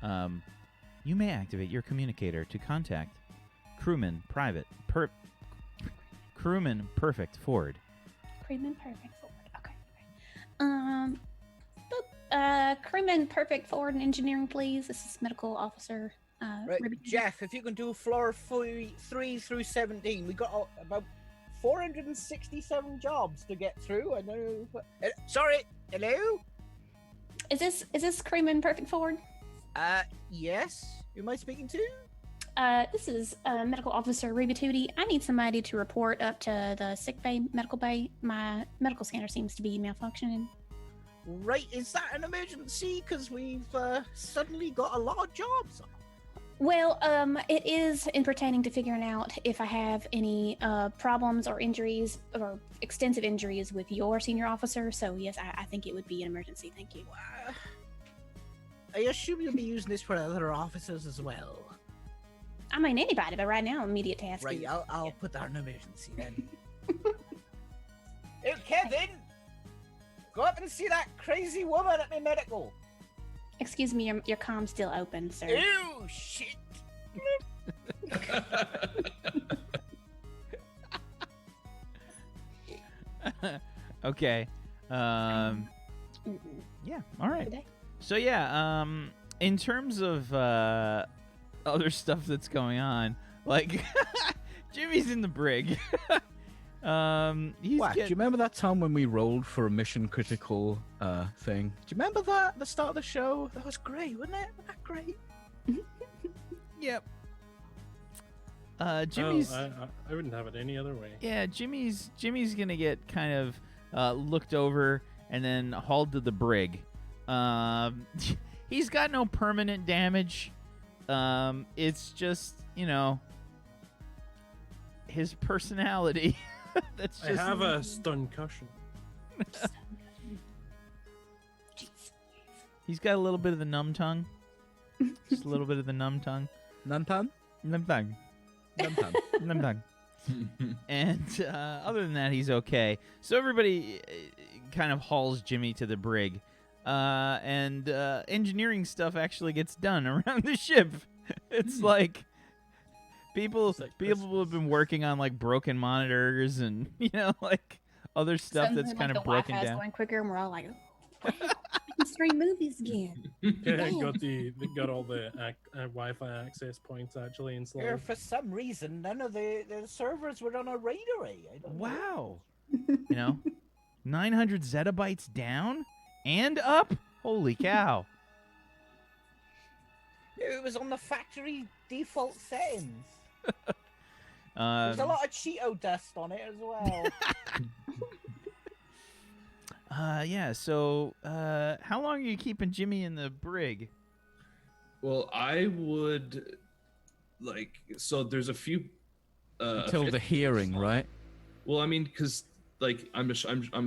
You may activate your communicator to contact crewman perfect Ford. Crewman Perfect Ford. Okay. Crewman Perfect Ford and engineering, please. This is medical officer. Right, Ruby. Jeff, if you can do floor 3 through 17, we got about 467 jobs to get through. I know. Sorry, hello. Is this Crewman Perfect Ford? Yes. Who am I speaking to? This is medical officer Ruby Tootie. I need somebody to report up to the sick bay, medical bay. My medical scanner seems to be malfunctioning. Right, is that an emergency? Because we've suddenly got a lot of jobs. Well, it is in pertaining to figuring out if I have any problems or injuries or extensive injuries with your senior officer. So yes, I think it would be an emergency. Thank you. I assume you'll be using this for other officers as well. I mean anybody, but right now immediate task. Right, is- I'll put that in emergency then. Hey, Kevin! Go up and see that crazy woman at my medical. Excuse me, your comm's still open, sir. Ew, shit! Okay. Mm-mm. Yeah. All right. Today. So yeah, in terms of other stuff that's going on, like Jimmy's in the brig. He's What? Do you get- remember that time when we rolled for a mission critical thing? Do you remember that at the start of the show? That was great, wasn't it? Wasn't that great? Yep. Jimmy's. Oh, I wouldn't have it any other way. Yeah, Jimmy's gonna get kind of looked over and then hauled to the brig. He's got no permanent damage. It's just, his personality. That's I just. have a stun cushion. He's got a little bit of the numb tongue. Just a little bit of the numb tongue. Nantan? Numb tongue. Nantan. Numb tongue. And other than that, he's okay. So everybody kind of hauls Jimmy to the brig. And engineering stuff actually gets done around the ship. It's like people have been working on like broken monitors and like other stuff that's kind of broken Wi-Fi's down. going quicker, and we're all like, "Oh, I can stream movies again." Yeah, got all the Wi-Fi access points actually installed. For some reason, none of the servers were on a RAID array. I don't know. Wow. 900 zettabytes down and up? Holy cow. It was on the factory default settings. There's a lot of Cheeto dust on it as well. Yeah, so how long are you keeping Jimmy in the brig? Well, I would so there's a few Until the hearing, right? Well, I mean, because I'm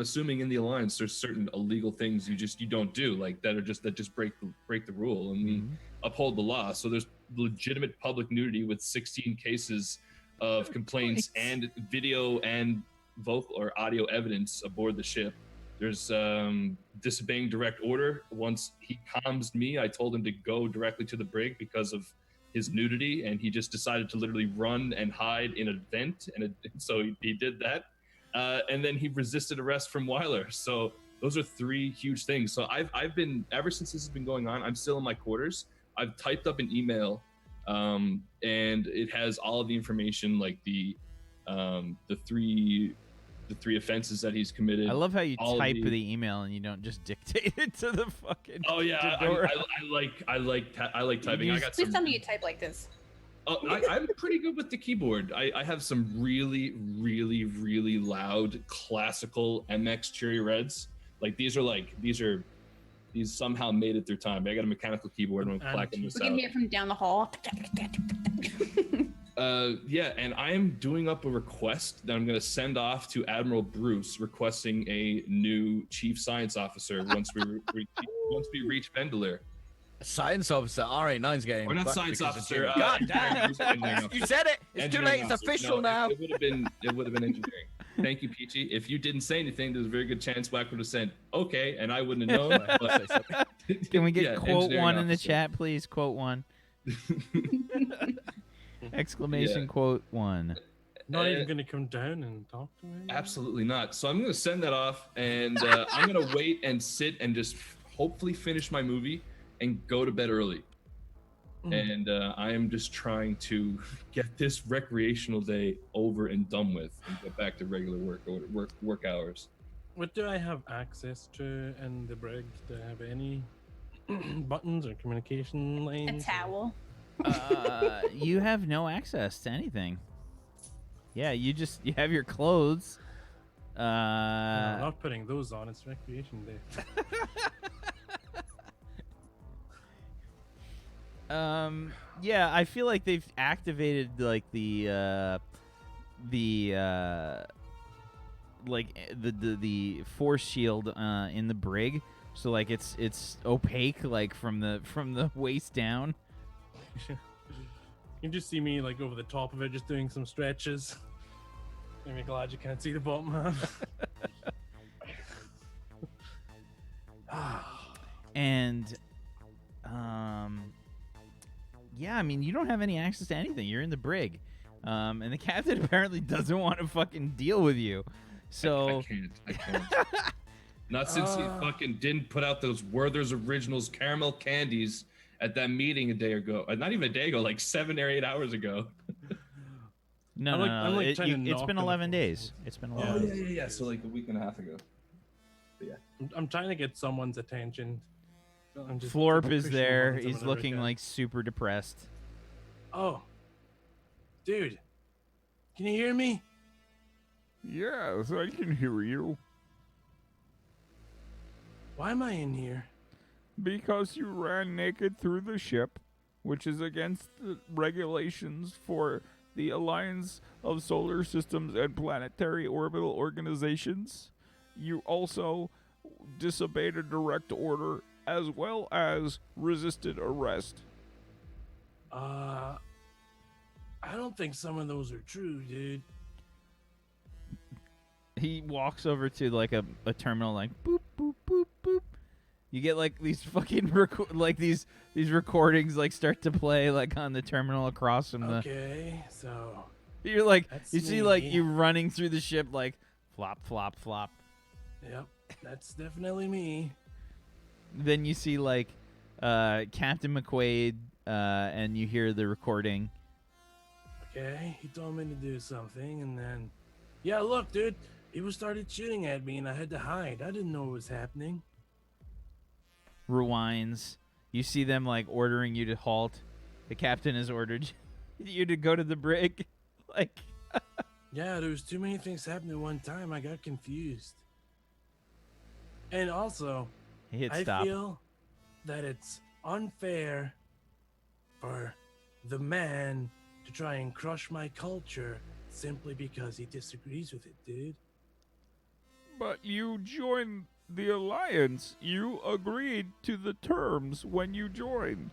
assuming in the alliance there's certain illegal things you don't do, like that just break the rule, and we uphold the law. So there's legitimate public nudity with 16 cases of complaints and video and vocal or audio evidence aboard the ship. There's disobeying direct order. Once he calms me, I told him to go directly to the brig because of his nudity, and he just decided to literally run and hide in a vent, and so he did that. And then he resisted arrest from Weiler. So those are three huge things. So I've been, ever since this has been going on, I'm still in my quarters. I've typed up an email, and it has all of the information, like the three offenses that he's committed. I love how you type the email and you don't just dictate it to the fucking. Oh yeah, I like typing. I got Please some. tell me you type like this. Oh, I'm pretty good with the keyboard. I have some really, really, really loud classical MX Cherry Reds. These somehow made it through time. I got a mechanical keyboard and I'm clacking this We can out. hear from down the hall. Yeah, and I am doing up a request that I'm going to send off to Admiral Bruce, requesting a new chief science officer once we reach Vendalir. Science officer. All right, nice game. Or not But science because of officer. Jimmy. God damn! You said it. It's too late. It's official now. It would have been engineering. Thank you, Peachy. If you didn't say anything, there's a very good chance Wack would have said okay, and I wouldn't have known. But, Can we get yeah, quote engineering one in the officer. chat, please? Quote one. Exclamation quote one. Not even going to come down and talk to me. Absolutely not. So I'm going to send that off, and I'm going to wait and sit and just hopefully finish my movie and go to bed early. And I am just trying to get this recreational day over and done with and get back to regular work hours. What do I have access to in the brig? Do I have any buttons or communication A lanes? towel. You have no access to anything. Yeah, you have your clothes. No, I'm not putting those on. It's recreation day. Yeah, I feel like they've activated like the force shield in the brig, so like it's opaque like from the waist down. You can just see me like over the top of it, just doing some stretches. I'm glad you can't see the bottom half. And yeah, I mean, you don't have any access to anything. You're in the brig. And the captain apparently doesn't want to fucking deal with you. So I can't. Not since he fucking didn't put out those Werther's Originals caramel candies at that meeting a day ago. Not even a day ago, like 7 or 8 hours ago. No. It's been 11 days. It's been 11 days. Yeah. So like a week and a half ago. But yeah. I'm trying to get someone's attention. Florp is there. He's looking like super depressed. Oh, dude, can you hear me? Yes, I can hear you. Why am I in here? Because you ran naked through the ship, which is against the regulations for the Alliance of Solar Systems and Planetary Orbital Organizations. You also disobeyed a direct order as well as resisted arrest. I don't think some of those are true, dude. He walks over to like a terminal, like boop boop boop boop. You get like these fucking these recordings like start to play like on the terminal across from the. Okay, so you're like that's you see me. like you running through the ship like flop flop flop. Yep, that's definitely me. Then you see like Captain McQuaid, and you hear the recording. Okay, he told me to do something, and then, yeah, look, dude, he started shooting at me, and I had to hide. I didn't know what was happening. Rewinds. You see them like ordering you to halt. The captain has ordered you to go to the brig. Like, yeah, there was too many things happening at one time. I got confused. And also, he hit I stop. feel that it's unfair for the man to try and crush my culture simply because he disagrees with it, dude. But you joined the Alliance. You agreed to the terms when you joined.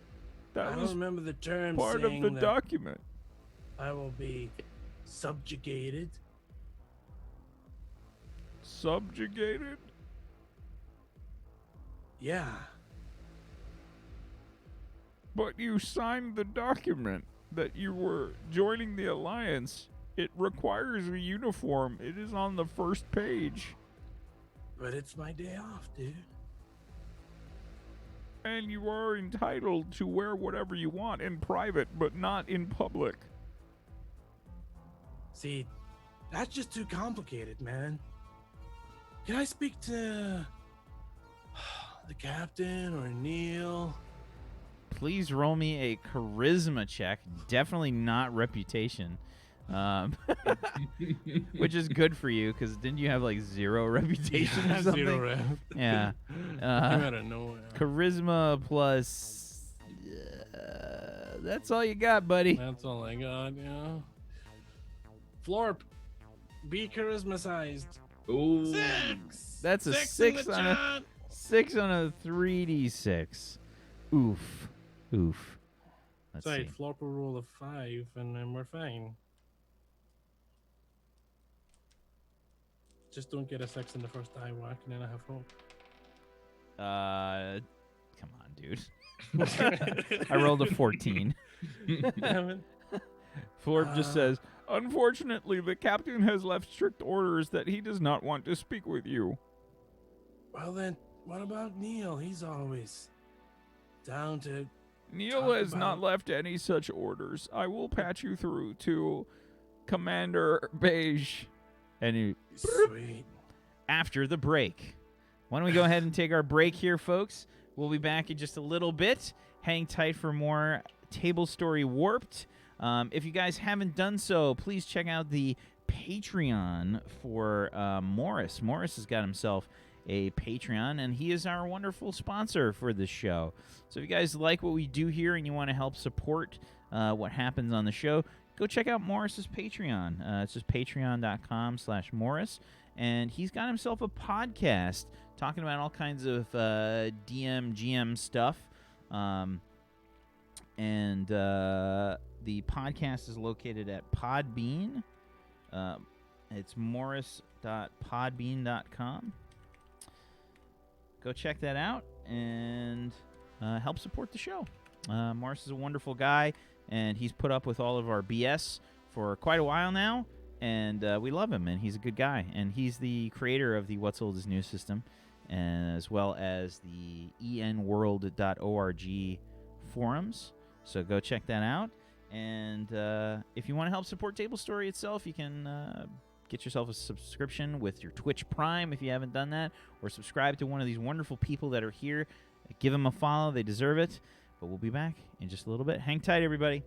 That I don't was remember the terms part of saying the that document. I will be subjugated. Subjugated? Yeah. But you signed the document that you were joining the Alliance. It requires a uniform. It is on the first page. But it's my day off, dude. And you are entitled to wear whatever you want in private, but not in public. See, that's just too complicated, man. Can I speak to the captain or Neil? Please roll me a charisma check. Definitely not reputation. Which is good for you, because didn't you have like 0 reputation or something? 0 rep. Yeah. I don't know. Charisma plus. That's all you got, buddy. That's all I got, yeah. Florp, be charisma sized. Ooh. 6. That's a 6 on a 3d6. Oof. Let's Sorry, see. Florp will roll a 5, and then we're fine. Just don't get a 6 in the first eye whack, and then I have hope. Come on, dude. I rolled a 14. Damn it. Florp just says, unfortunately, the captain has left strict orders that he does not want to speak with you. Well then, what about Neil? He's always down to Neil talk has not about- left any such orders. I will patch you through to Commander Beige. And you, Sweet. after the break. Why don't we go ahead and take our break here, folks? We'll be back in just a little bit. Hang tight for more Table Story Warped. If you guys haven't done so, please check out the Patreon for Morris. Morris has got himself a Patreon, and he is our wonderful sponsor for this show. So if you guys like what we do here and you want to help support what happens on the show, go check out Morris's Patreon. It's just patreon.com/Morris, and he's got himself a podcast talking about all kinds of DM, GM stuff. And the podcast is located at Podbean. It's morris.podbean.com. Go check that out and help support the show. Morris is a wonderful guy, and he's put up with all of our BS for quite a while now, and we love him, and he's a good guy. And he's the creator of the What's Old is New system, as well as the enworld.org forums. So go check that out. And if you want to help support Table Story itself, you can get yourself a subscription with your Twitch Prime if you haven't done that, or subscribe to one of these wonderful people that are here. Give them a follow. They deserve it. But we'll be back in just a little bit. Hang tight, everybody.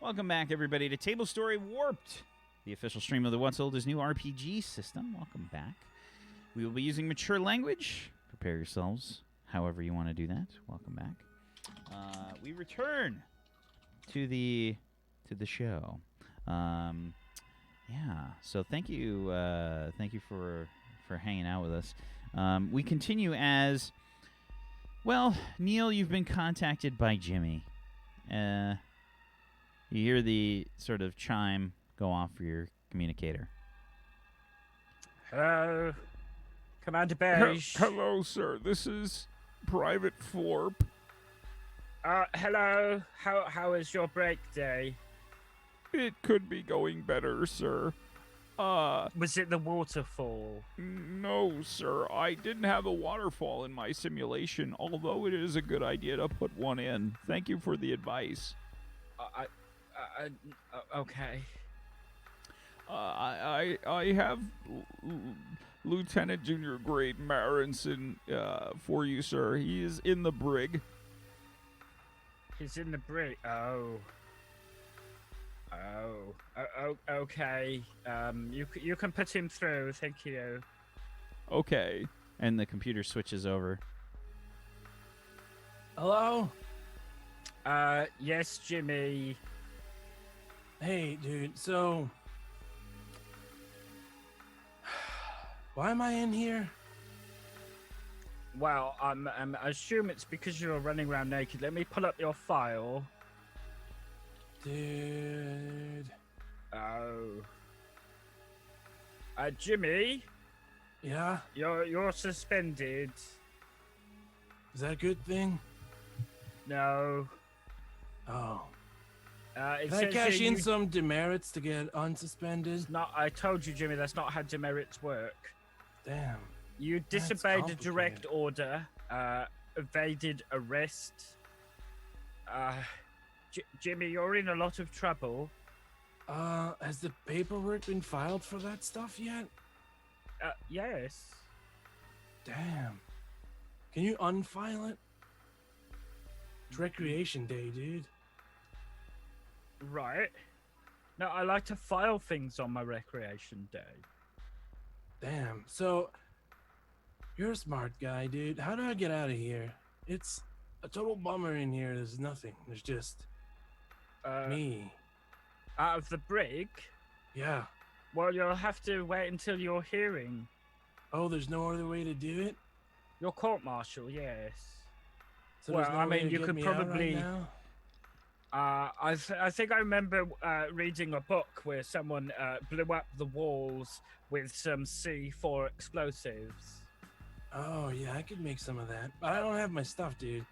Welcome back, everybody, to Table Story Warped, the official stream of the What's Old is New RPG system. Welcome back. We will be using mature language. Prepare yourselves however you want to do that. Welcome back. We return to the show. Yeah, so thank you for hanging out with us. We continue as, well, Neil, you've been contacted by Jimmy. You hear the sort of chime go off for your communicator. Hello, Commander Beige. Hello, sir. This is Private Florp. Hello. How is your break day? It could be going better, sir. Was it the waterfall? No, sir. I didn't have a waterfall in my simulation, although it is a good idea to put one in. Thank you for the advice. Okay. I have Lieutenant Junior Grade Marinson for you, sir. He is in the brig. He's in the brig. Okay. You can put him through. Thank you. Okay. And the computer switches over. Hello? Yes, Jimmy. Hey, dude, so... Why am I in here? Well, I assume it's because you're running around naked. Let me pull up your file. Dude... Oh. Jimmy? Yeah? You're suspended. Is that a good thing? No. Oh. It Can I says cash here in you- some demerits to get unsuspended? No, I told you, Jimmy, that's not how demerits work. Damn. You That's disobeyed a direct complicated. order, evaded arrest. Jimmy, you're in a lot of trouble. Has the paperwork been filed for that stuff yet? Yes. Damn. Can you unfile it? It's recreation day, dude. Right. No, I like to file things on my recreation day. Damn. So, you're a smart guy, dude. How do I get out of here? It's a total bummer in here. There's nothing. There's just me. Out of the brig? Yeah. Well, you'll have to wait until your hearing. Oh, there's no other way to do it? Your court-martial, yes. So Well, there's no I way mean, to you get could me out probably- right now? I think I remember reading a book where someone blew up the walls with some C4 explosives. Oh, yeah, I could make some of that. But I don't have my stuff, dude.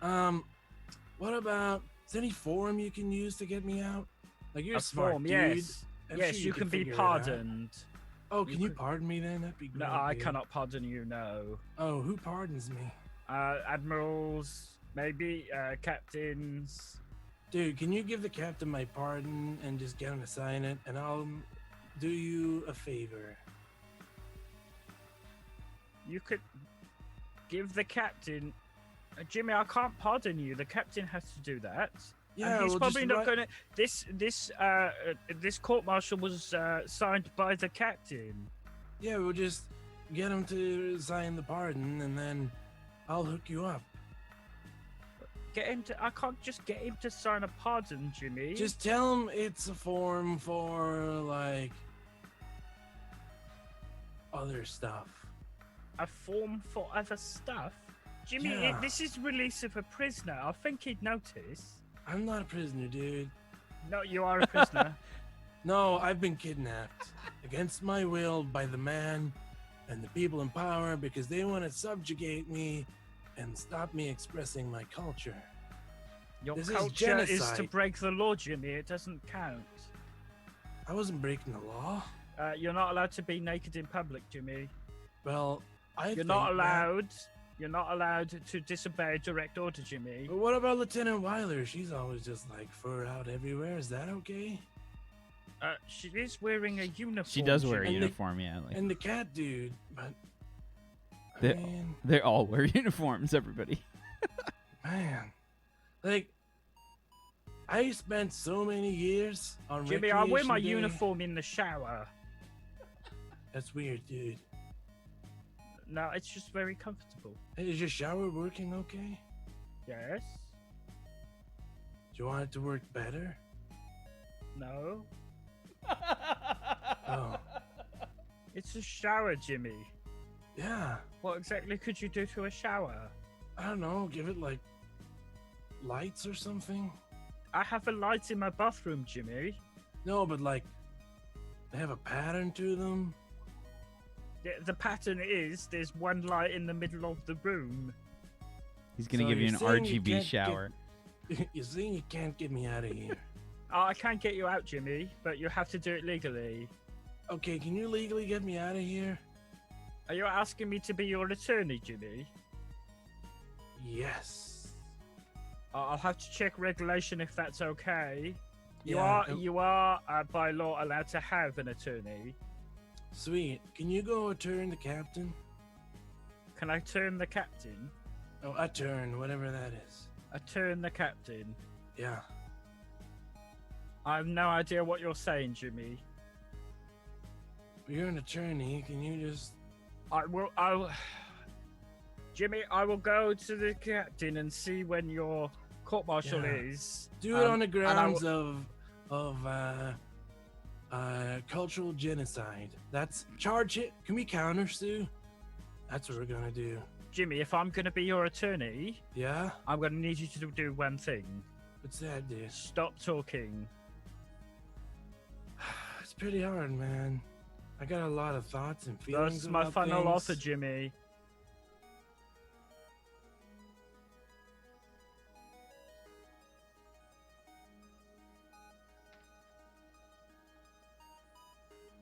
What about... Is there any forum you can use to get me out? Like, you're A smart, form, dude. yes. I'm Yes, sure you can be figure it out. pardoned. Oh, can you could- pardon me then? That'd be great. No, I dude. cannot pardon you, no. Oh, who pardons me? Admirals, maybe, captains. Dude, can you give the captain my pardon and just get him to sign it? And I'll do you a favor. You could give the captain... Jimmy, I can't pardon you. The captain has to do that. Yeah, and he's well, probably just not write- going to... This court-martial was signed by the captain. Yeah, we'll just get him to sign the pardon and then I'll hook you up. Get him to... I can't just get him to sign a pardon, Jimmy. Just tell him it's a form for, like, other stuff. A form for other stuff? Jimmy, Yeah. this is release of a prisoner. I think he'd notice. I'm not a prisoner, dude. No, you are a prisoner. No, I've been kidnapped against my will by the man and the people in power because they want to subjugate me and stop me expressing my culture. Your This is culture is to genocide. break the law, Jimmy. It doesn't count. I wasn't breaking the law. You're not allowed to be naked in public, Jimmy. Well, You're not allowed. You're not allowed to disobey a direct order, Jimmy. But what about Lieutenant Weiler? She's always just like fur out everywhere. Is that okay? She is wearing a uniform. She does wear a Jimmy. uniform, yeah. Like, And the cat dude, but I They- mean, they all wear uniforms, everybody. man, like, I spent so many years on Jimmy, I wear my Recreation Day. uniform in the shower. That's weird, dude. No, it's just very comfortable. Hey, is your shower working okay? Yes? Do you want it to work better? No? Oh, It's a shower, Jimmy. yeah. What exactly could you do to a shower? I don't know. Give it like lights or something. I have a light in my bathroom, Jimmy. No, but like they have a pattern to them. The pattern is there's one light in the middle of the room. He's gonna So give you an you're saying you RGB can't shower. You're saying you can't get me out of here. Oh, I can't get you out, Jimmy, but you have to do it legally. Okay, can you legally get me out of here? Are you asking me to be your attorney, Jimmy? Yes. I'll have to check regulation if that's okay. Yeah, You are by law allowed to have an attorney. Sweet. Can you go turn the captain? Can I turn the captain? Oh, a turn, whatever that is. I turn the captain. Yeah. I have no idea what you're saying, Jimmy. You're an attorney. Can you just? Jimmy, I will go to the captain and see when your court-martial Yeah. is. Do it on the and I grounds will- of cultural genocide. That's charge it. Can we counter sue? That's what we're gonna do. Jimmy, if I'm going to be your attorney, Yeah. I'm going to need you to do one thing. What's that, dude? Stop talking. It's pretty hard, man. I got a lot of thoughts and feelings. That's my about final things. offer, Jimmy.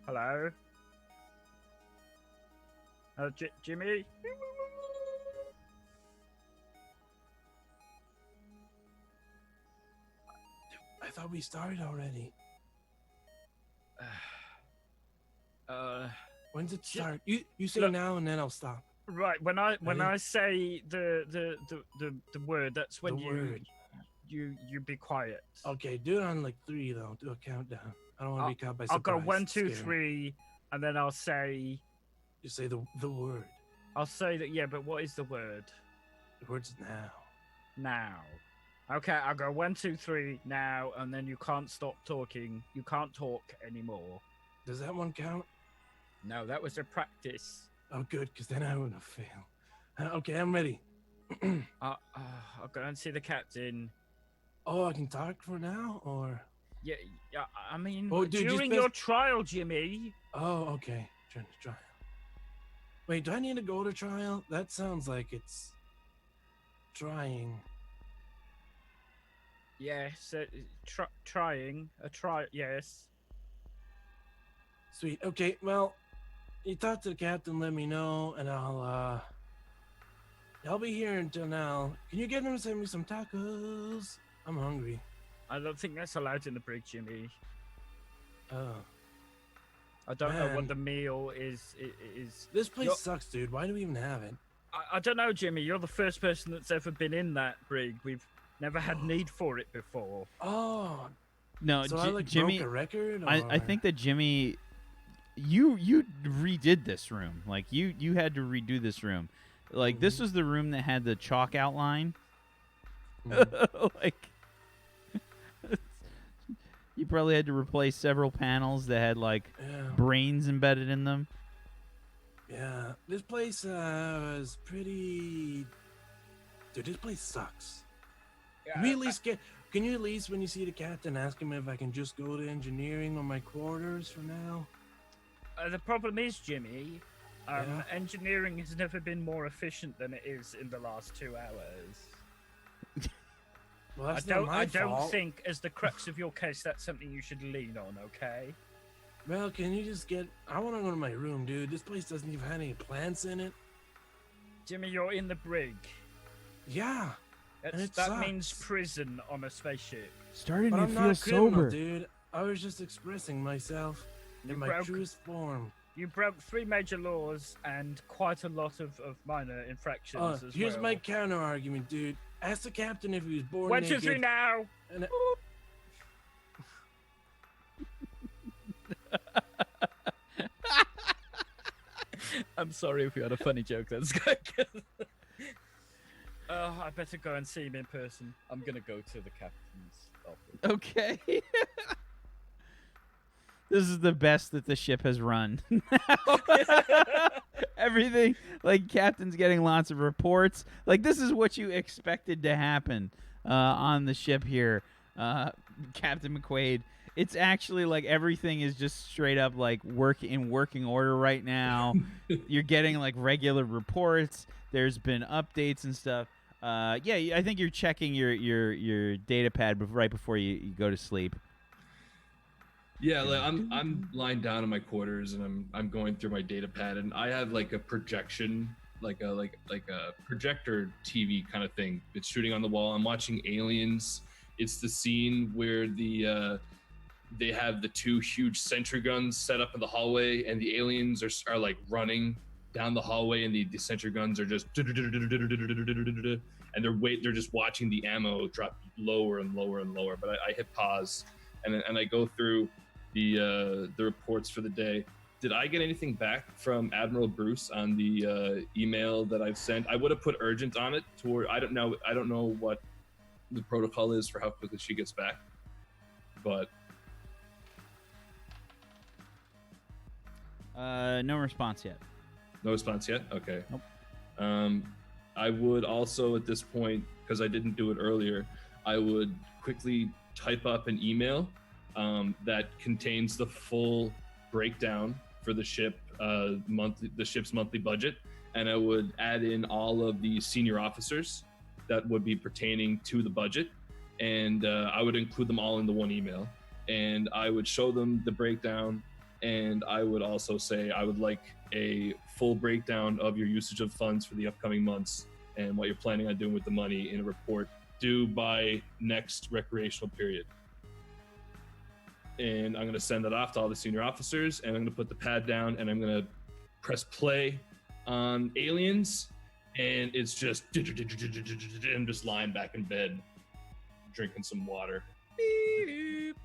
Hello? Jimmy? I thought we started already. When's it start? You say Look- now and then I'll stop. Right, when I Ready? say the word, that's when The word. you be quiet. Okay, do it on like 3 though. Do a countdown. I don't want to be caught by surprise. I'll go 1, It's 2, scary. 3, and then I'll say You say the word. I'll say that. Yeah, but what is the word? The word's now. Now. Okay, I'll go 1, 2, 3 now, and then you can't stop talking. You can't talk anymore. Does that one count? No, that was a practice. Oh, good, because then I wouldn't fail. Okay, I'm ready. I'll go and see the captain. Oh, I can talk for now, or? Yeah, I mean, Oh, dude, just during best- your trial, Jimmy. Oh, okay. Turn to trial. Wait, do I need to go to trial? That sounds like it's trying. Yes, trying a try. Yes. Sweet. Okay, well, you talk to the captain, let me know, and I'll be here until now. Can you get him to send me some tacos? I'm hungry. I don't think that's allowed in the brig, Jimmy. Oh. I don't know Man. what the meal is. This place You're- sucks, dude. Why do we even have it? I don't know, Jimmy. You're the first person that's ever been in that brig. We've never had need for it before. Oh, No, so I like Jimmy. broke a record? I or- think that Jimmy, you redid this room. Like you had to redo this room. Like this was the room that had the chalk outline. Like you probably had to replace several panels that had like Yeah. brains embedded in them. Yeah, this place was pretty. Dude, this place sucks. Can we at least get? Can you at least, when you see the captain, ask him if I can just go to engineering or my quarters for now? The problem is, Jimmy, Yeah? engineering has never been more efficient than it is in the last 2 hours. Well, that's not my I don't fault. think, as the crux of your case, that's something you should lean on. Okay. Well, can you just get? I want to go to my room, dude. This place doesn't even have any plants in it. Jimmy, you're in the brig. Yeah, it That means sucks. prison on a spaceship. Starting but to I'm feel not a criminal, sober. dude. I was just expressing myself You in my broke- truest form. You broke 3 major laws and quite a lot of minor infractions as Here's well. my counter argument, dude. Ask the captain if he was born 1, 2, naked. 3 now. And I'm sorry if you had a funny joke. That's good. Oh, I better go and see him in person. I'm gonna go to the captain's office. Okay. This is the best that the ship has run. Everything, like, Captain's getting lots of reports. Like, this is what you expected to happen on the ship here, Captain McQuaid. It's actually like everything is just straight up like working order right now. You're getting like regular reports. There's been updates and stuff. Yeah, I think you're checking your data pad right before you go to sleep. Yeah, like I'm lying down in my quarters and I'm going through my data pad, and I have like a projection, like a projector TV kind of thing. It's shooting on the wall. I'm watching Aliens. It's the scene where they have the two huge sentry guns set up in the hallway, and the aliens are like running down the hallway, and the sentry guns are just and they're just watching the ammo drop lower and lower and lower. But I hit pause and I go through the reports for the day. Did I get anything back from Admiral Bruce on the email that I've sent? I would have put urgent on it I don't know what the protocol is for how quickly she gets back, but no response yet. no response yet. Okay. Nope. I would also at this point, because I didn't do it earlier, I would quickly type up an email that contains the full breakdown for the ship the ship's monthly budget, and I would add in all of the senior officers that would be pertaining to the budget, and I would include them all in the one email, and I would show them the breakdown, and I would also say I would like a full breakdown of your usage of funds for the upcoming months and what you're planning on doing with the money in a report due by next recreational period. And I'm going to send that off to all the senior officers, and I'm going to put the pad down, and I'm going to press play on Aliens, and it's just I'm just lying back in bed drinking some water. Beep.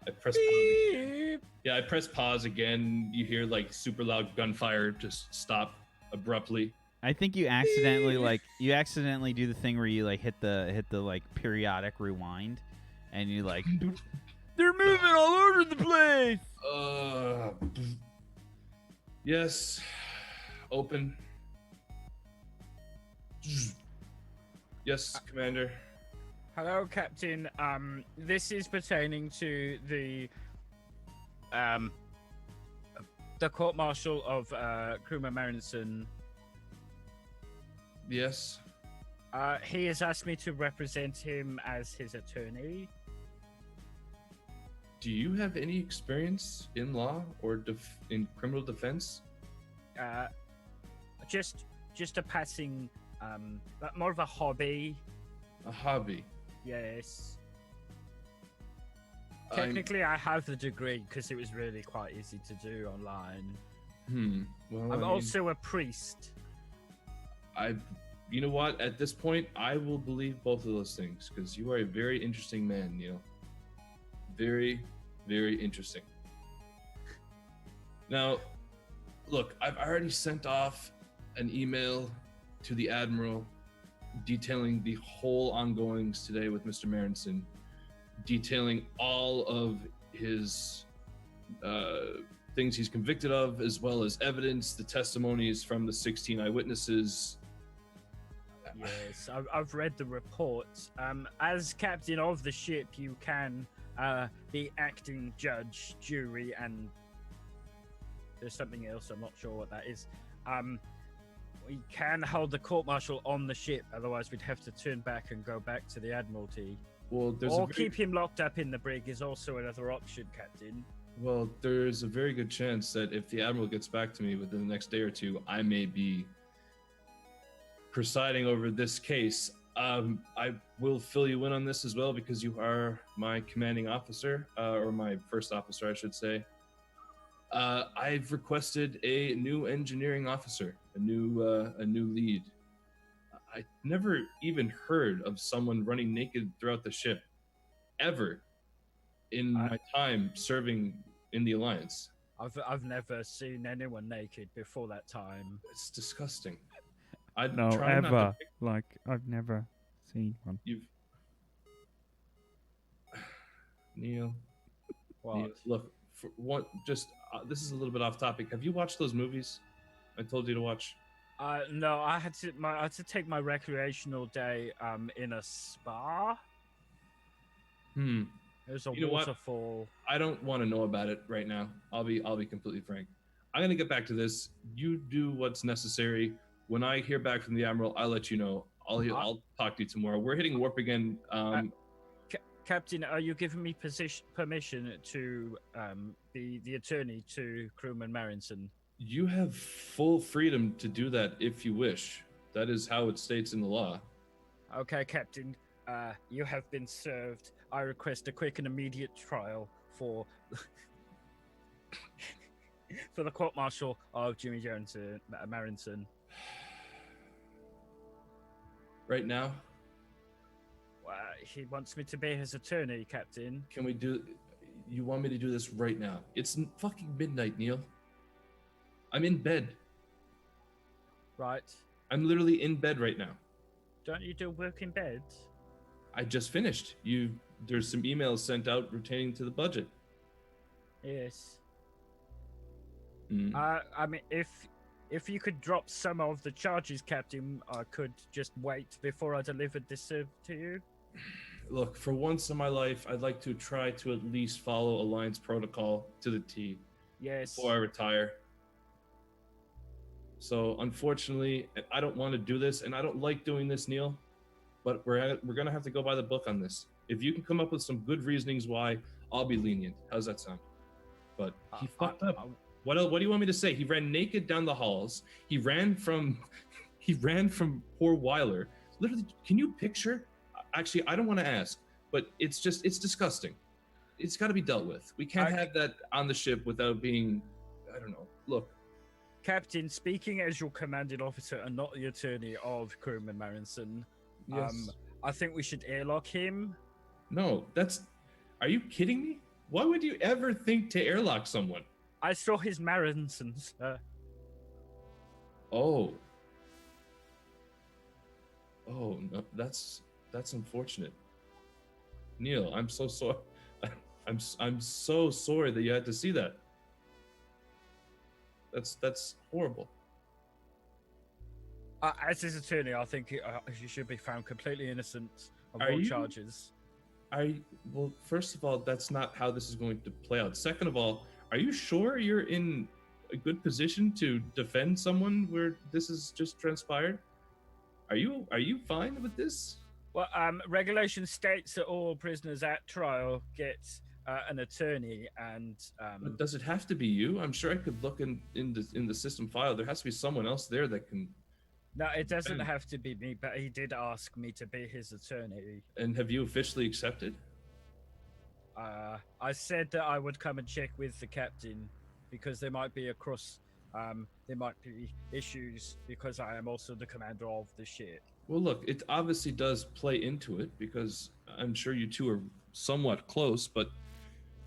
I press pause again. Yeah, I press pause again. You hear like super loud gunfire just stop abruptly. I think you accidentally do the thing where you like hit the like periodic rewind, and you like they're moving all over the place. Yes. Open. Yes, Commander. Hello, Captain. This is pertaining to the court-martial of Kruma Marinson. Yes. He has asked me to represent him as his attorney. Do you have any experience in law or in criminal defense? Just a passing, more of a hobby. A hobby. Yes. Technically, I have the degree because it was really quite easy to do online. Well, I'm also a priest. You know what? At this point, I will believe both of those things because you are a very interesting man, Neil. Very, very interesting. Now, look, I've already sent off an email to the Admiral detailing the whole ongoings today with Mr. Marinson, detailing all of his things he's convicted of, as well as evidence, the testimonies from the 16 eyewitnesses. Yes, I've read the reports. As captain of the ship, you can be acting judge, jury, and there's something else. I'm not sure what that is. We can hold the court-martial on the ship, otherwise we'd have to turn back and go back to the Admiralty. Well, keep him locked up in the brig is also another option, Captain. Well, there's a very good chance that if the Admiral gets back to me within the next day or two, I may be presiding over this case. I will fill you in on this as well because you are my commanding officer, or my first officer, I should say. I've requested a new engineering officer, a new lead. I never even heard of someone running naked throughout the ship, ever, in my time serving in the Alliance. I've never seen anyone naked before that time. It's disgusting. I'd No, try not to ever. pick Like, I've never seen one. you've Neil. What? Neil, look, for one, just this is a little bit off topic. Have you watched those movies I told you to watch? No, I had to take my recreational day in a spa. There's a You know what? waterfall. I don't want to know about it right now. I'll be completely frank. I'm gonna get back to this. You do what's necessary. When I hear back from the Admiral, I'll let you know. I'll talk to you tomorrow. We're hitting warp again. Captain, are you giving me permission to be the attorney to Crewman Marinson? You have full freedom to do that if you wish. That is how it states in the law. Okay, Captain. You have been served. I request a quick and immediate trial for for the court-martial of Jimmy Marinson. Right now, He wants me to be his attorney, Captain. can we do? You want me to do this right now? It's fucking midnight, Neil. I'm in bed. Right. I'm literally in bed right now. Don't you do work in bed? I just finished. There's some emails sent out pertaining to the budget. Yes. Mm. I mean, if you could drop some of the charges, Captain, I could just wait before I delivered this to you. Look, for once in my life, I'd like to try to at least follow Alliance protocol to the T Yes. before I retire. So, unfortunately, I don't want to do this, and I don't like doing this, Neil. But we're going to have to go by the book on this. If you can come up with some good reasonings why, I'll be lenient. How's that sound? But he fucked up. What else? What do you want me to say? He ran naked down the halls. He ran from poor Weiler. Literally, can you picture? Actually, I don't want to ask, but it's disgusting. It's got to be dealt with. We can't have that on the ship without being, I don't know. Look, Captain, speaking as your commanding officer and not the attorney of Crewman Marinson, yes. I think we should airlock him. No, are you kidding me? Why would you ever think to airlock someone? I saw his Marinson, sir. Oh, no, that's unfortunate. Neil, I'm so sorry. I'm so sorry that you had to see that. That's horrible. As his attorney, I think he should be found completely innocent of Are all you- charges. Well, first of all, that's not how this is going to play out. Second of all, are you sure you're in a good position to defend someone where this has just transpired? Are you fine with this? Well, regulation states that all prisoners at trial get an attorney, and But does it have to be you? I'm sure I could look in the system file. There has to be someone else there that can. no, it doesn't defend. have to be me. But he did ask me to be his attorney. And have you officially accepted? I said that I would come and check with the captain because there might be there might be issues because I am also the commander of the ship. Well, look, it obviously does play into it because I'm sure you two are somewhat close. But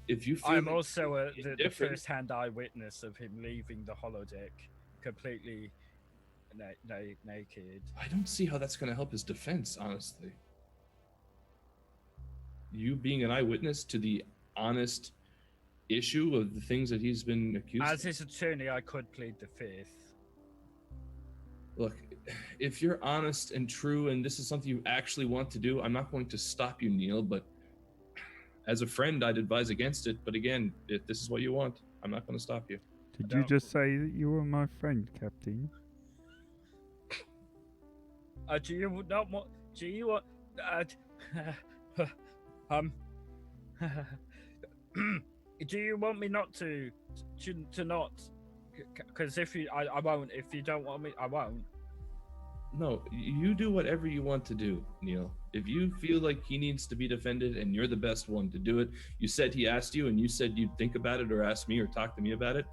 if you feel I'm like also he's the different- first-hand eyewitness of him leaving the holodeck completely naked. I don't see how that's going to help his defense, honestly. You being an eyewitness to the honest issue of the things that he's been accused As of. his attorney, I could plead the fifth. Look, if you're honest and true and this is something you actually want to do, I'm not going to stop you, Neil, but as a friend, I'd advise against it. But again, if this is what you want, I'm not going to stop you. Did you just say that you were my friend, Captain? Do you not want? Do you want? Do you want me not to not? Because if you, I won't. If you don't want me, I won't. No, you do whatever you want to do, Neil. If you feel like he needs to be defended and you're the best one to do it, you said he asked you and you said you'd think about it or ask me or talk to me about it.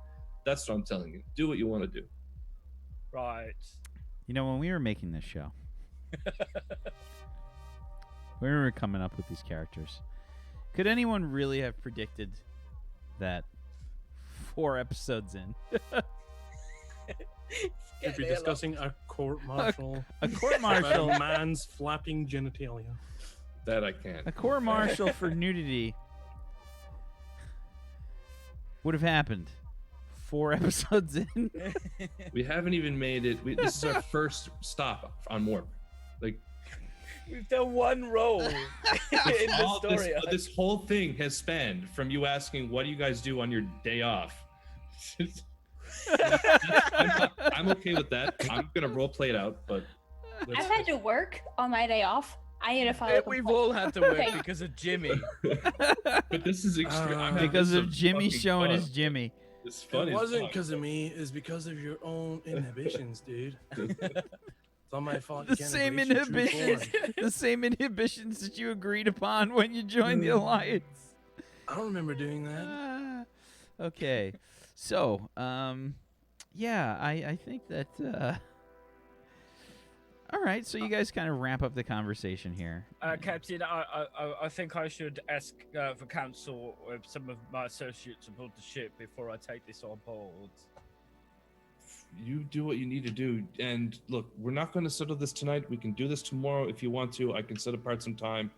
That's what I'm telling you. Do what you want to do. Right. You know, when we were making this show, we were coming up with these characters. Could anyone really have predicted that 4 episodes in. We'd be discussing a court-martial. A court about martial. a man's flapping genitalia. That I can't. A court martial for nudity would have happened 4 episodes in. We haven't even made it. This is our first stop on Warp. Like, We've done one role in the story. this whole thing has spanned from you asking, "What do you guys do on your day off?" I'm okay with that. I'm gonna role play it out, but I've had to work on my day off. I need to file a We've complaint. all had to work Okay. because of Jimmy. but this is extreme. I'm having Because of some Jimmy fucking showing fun. his Jimmy. It's funny. It wasn't because of me. It's because of your own inhibitions, dude. It's all my fault. The You can't same embrace your true inhibitions, form. the same inhibitions that you agreed upon when you joined the alliance. I don't remember doing that. Okay, so yeah, I think that all right. So you guys kind of wrap up the conversation here. Captain, I think I should ask for counsel with some of my associates aboard the ship before I take this on board. You do what you need to do, and look, we're not going to settle this tonight. We can do this tomorrow if you want to. I can set apart some time,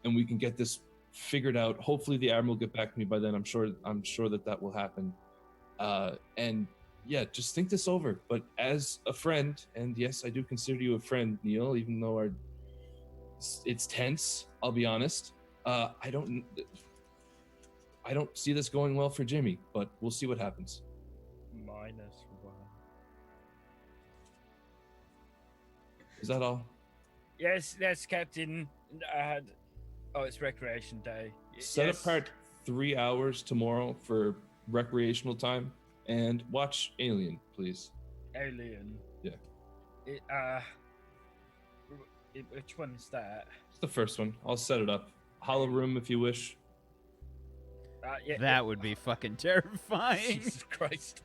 and we can get this figured out. Hopefully, the Admiral will get back to me by then. I'm sure that will happen. And yeah, just think this over. But as a friend, and yes, I do consider you a friend, Neil, even though it's tense. I'll be honest. I don't see this going well for Jimmy, but we'll see what happens. -1. Is that all? Yes, Captain. It's recreation day. Set Yes. apart 3 hours tomorrow for recreational time and watch Alien, please. Alien. Yeah. Which one is that? It's the first one. I'll set it up. Hollow room if you wish. Yeah. That would be fucking terrifying. Jesus Christ.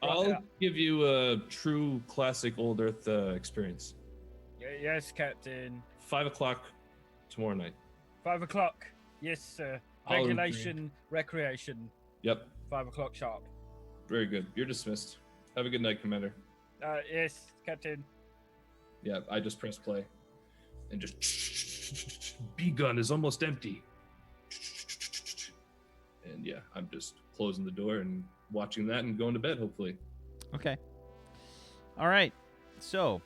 I'll give you a true classic old Earth experience. Yes, Captain. 5 o'clock tomorrow night. 5 o'clock. Yes, sir. Hollow room. Regulation, recreation. Yep. 5 o'clock sharp. Very good. You're dismissed. Have a good night, Commander. Yes, Captain. Yeah, I just press play. And just B gun is almost empty. And yeah, I'm just closing the door and watching that and going to bed, hopefully. Okay. All right. So,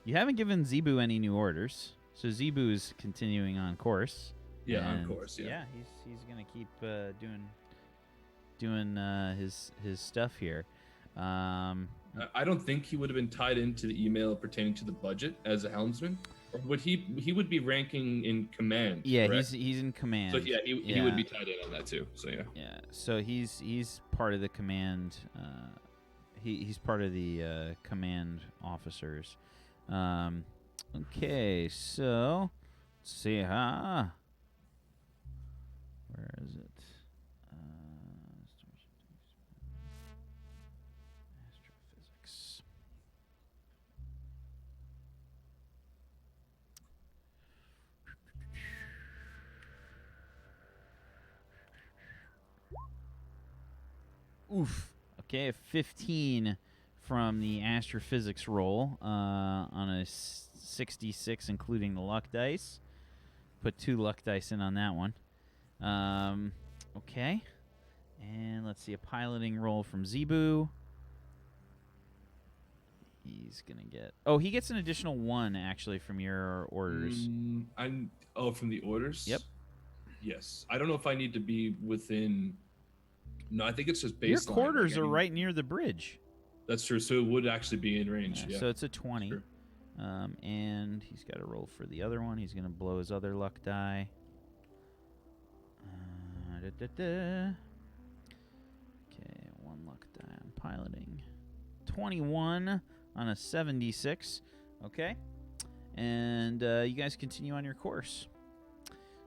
you haven't given Zebu any new orders. So Zebu's continuing on course. Yeah, on and course, yeah. he's gonna keep doing his stuff here. I don't think he would have been tied into the email pertaining to the budget as a helmsman. Or would he would be ranking in command? Yeah, correct? he's in command. So yeah, he would be tied in on that too. So yeah. Yeah, so he's part of the command. He's part of the command officers. Okay, so let's see. Where is it? Astrophysics. Oof. Okay, a 15 from the astrophysics roll on a 66, including the luck dice. Put 2 luck dice in on that one. Okay. And let's see, a piloting roll from Zebu. He's going to get... Oh, he gets an additional 1, actually, from your orders. From the orders? Yep. Yes. I don't know if I need to be within... No, I think it's just baseline. Your quarters Like, I are mean, right near the bridge. That's true. So it would actually be in range. Yeah. So it's a 20. True. And he's got to roll for the other one. He's going to blow his other luck die. Okay, 1 luck die on piloting. 21 on a 76. Okay. And you guys continue on your course.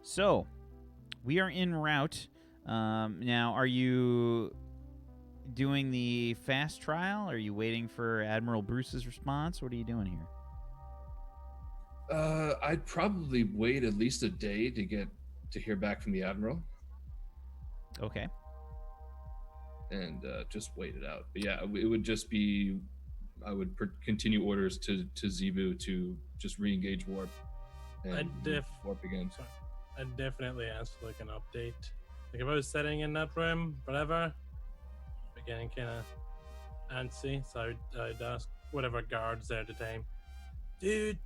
So, we are en route. Now, are you doing the fast trial? Are you waiting for Admiral Bruce's response? What are you doing here? I'd probably wait at least a day to hear back from the Admiral. Okay. and just wait it out. But yeah, it would just be, I would continue orders to Zebu to just re-engage warp and warp again. Sorry. I'd definitely ask for like an update. Like if I was sitting in that room, whatever, getting kind of antsy, so I'd ask whatever guards there at the time, dude,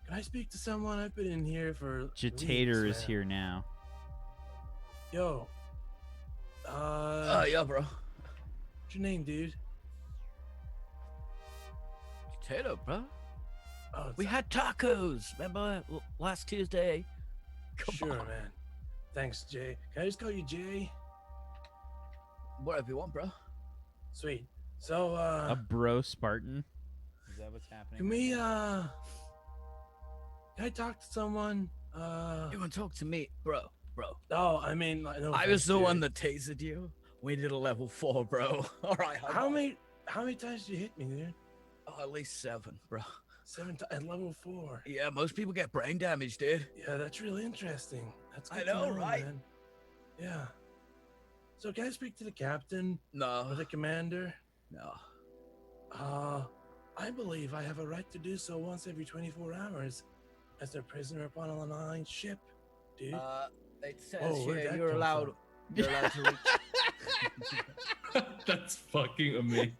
can I speak to someone? I've been in here for Jitator weeks, is man. here now. Yo. Yeah, bro. What's your name, dude? Potato, bro. Oh, We had tacos. Remember last Tuesday? Come on. man. Thanks, Jay. Can I just call you Jay? Whatever you want, bro. Sweet. So, A bro Spartan. Is that what's happening? can we, can I talk to someone? You want to talk to me, bro? Oh, I mean, like, no I offense, was the dude. one that tasered you. We did a level 4, bro. All right. How many times did you hit me, dude? Oh, at least 7, bro. 7 times at level 4. Yeah, most people get brain damage, dude. Yeah, that's really interesting. That's I good to know, right? man. Yeah. So can I speak to the captain No. or the commander? No. I believe I have a right to do so once every 24 hours as their prisoner upon a line ship, dude. It says where'd here that you're come allowed to reach. That's fucking amazing.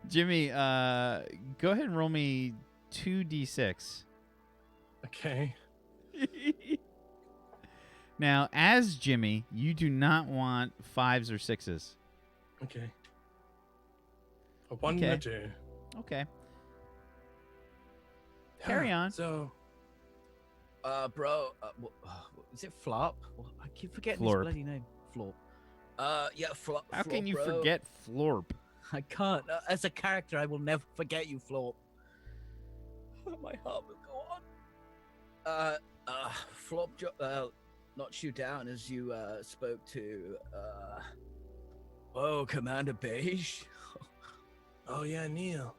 Jimmy, go ahead and roll me 2d6. Okay. Now, as Jimmy, you do not want 5s or 6s. Okay. A 1 Okay. and a 2. Okay. Carry on. So, Bro, is it Flop? I keep forgetting Florp. his bloody name. Florp. Yeah, Flop. How Florp, can you bro. forget Florp? I can't. As a character, I will never forget you, Florp. My heart will go on. Flop, knocked you down as you spoke to. Commander Beige. oh yeah, Neil.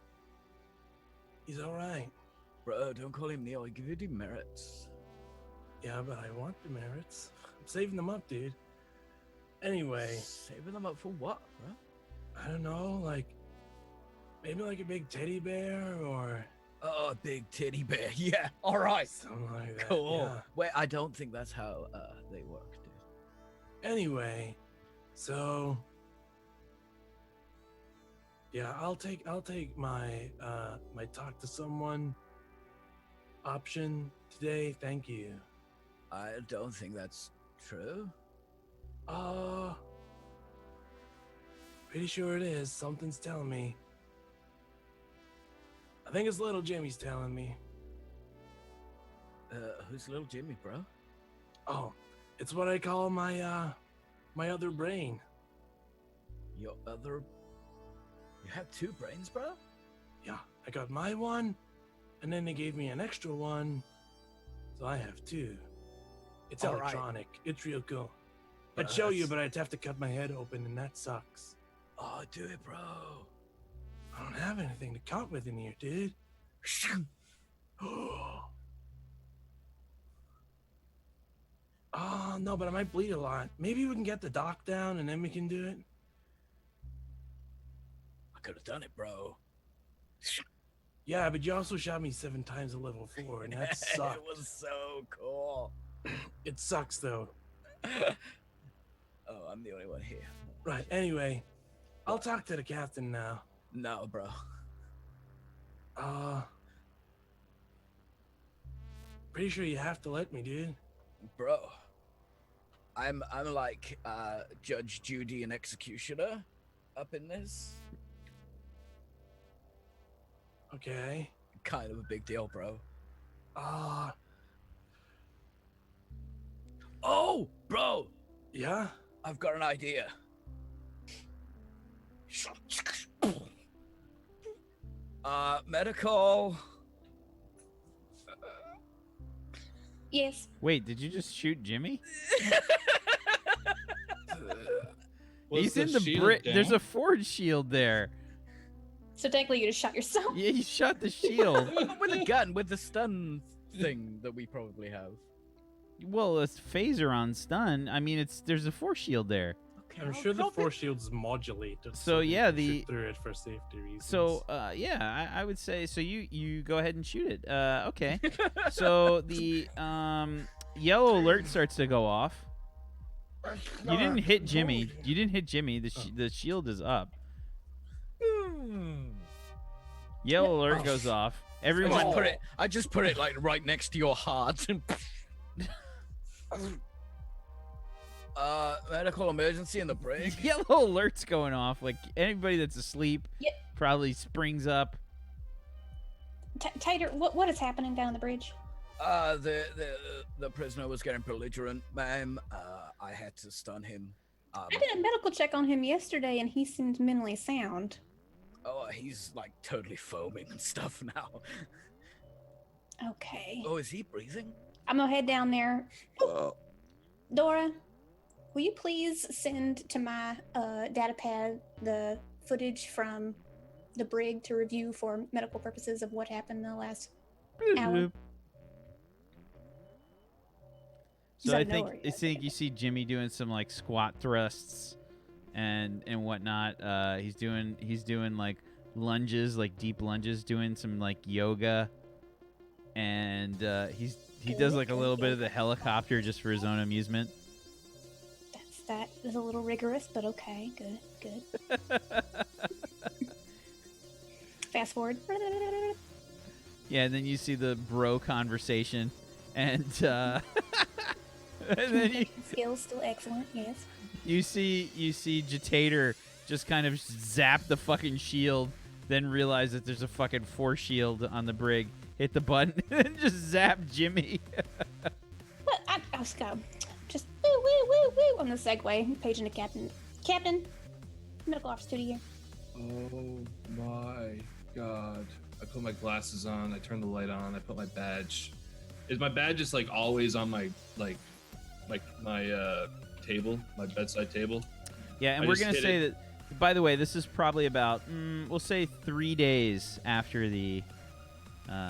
He's all right. Bro, don't call him Neil. I give you demerits. Yeah, but I want the merits. I'm saving them up, dude. Anyway, Saving them up for what, bro? I don't know, like maybe like a big teddy bear or Oh, a big titty bear. Yeah, all right. something like that. Cool. Yeah. Wait, I don't think that's how they work, dude. Anyway, so yeah, I'll take my my talk to someone option today. Thank you. I don't think that's true. Pretty sure it is. Something's telling me. I think it's little Jimmy's telling me. Who's little Jimmy, bro? Oh, it's what I call my my other brain. Your other... You have 2 brains, bro? Yeah, I got my one, and then they gave me an extra one, so I have 2. It's All right. electronic. It's real cool. But I'd show you, that's- but I'd have to cut my head open, and that sucks. Oh, do it, bro. I don't have anything to cut with in here, dude. Oh, no, but I might bleed a lot. Maybe we can get the dock down, and then we can do it. I could have done it, bro. Yeah, but you also shot me 7 times at level 4, and that sucks. It was so cool. It sucks, though. Oh, I'm the only one here. Right, anyway, I'll talk to the captain now. No, bro. Pretty sure you have to let me, dude. Bro. I'm like Judge Judy and Executioner up in this. Okay. Kind of a big deal, bro. Oh, bro. Yeah? I've got an idea. Medical. Yes. Wait, did you just shoot Jimmy? Was He's the in the shield Brig. down? There's a forge shield there. So technically, you just shot yourself. Yeah, you shot the shield. With a gun, with the stun thing that we probably have. Well, it's phaser on stun. I mean, there's a force shield there. I'm sure the force shield's modulated. So they yeah, can shoot through it for safety reasons. So yeah, I would say so. You go ahead and shoot it. Okay. So the yellow alert starts to go off. You didn't hit Jimmy. You didn't hit Jimmy. The shield is up. Yellow alert goes off. Everyone. I just put it like right next to your heart. Medical emergency in the brig. Yellow alert's going off. Like anybody that's asleep probably springs up. Tater, what is happening down the bridge? The prisoner was getting belligerent, ma'am. I had to stun him. I did a medical check on him yesterday, and he seemed mentally sound. Oh, he's like totally foaming and stuff now. Okay. Oh, is he breathing? I'm gonna head down there. Dora, will you please send to my data pad the footage from the brig to review for medical purposes of what happened in the last hour? So I think you see Jimmy doing some like squat thrusts and whatnot. He's doing like lunges, like deep lunges, doing some like yoga, and he does like a little bit of the helicopter just for his own amusement. That is a little rigorous, but okay, good. Fast forward. Yeah, and then you see the bro conversation, and and then skills still excellent. Yes. You see Jatator just kind of zap the fucking shield, then realize that there's a fucking force shield on the brig. Hit the button and just zap Jimmy. But I was go. Just woo on the Segway, paging the captain. Captain, medical officer duty here. Oh my god! I put my glasses on. I turn the light on. I put my badge. Is my badge just like always on my my table, my bedside table? Yeah, and we're gonna say that. By the way, this is probably about we'll say 3 days after the.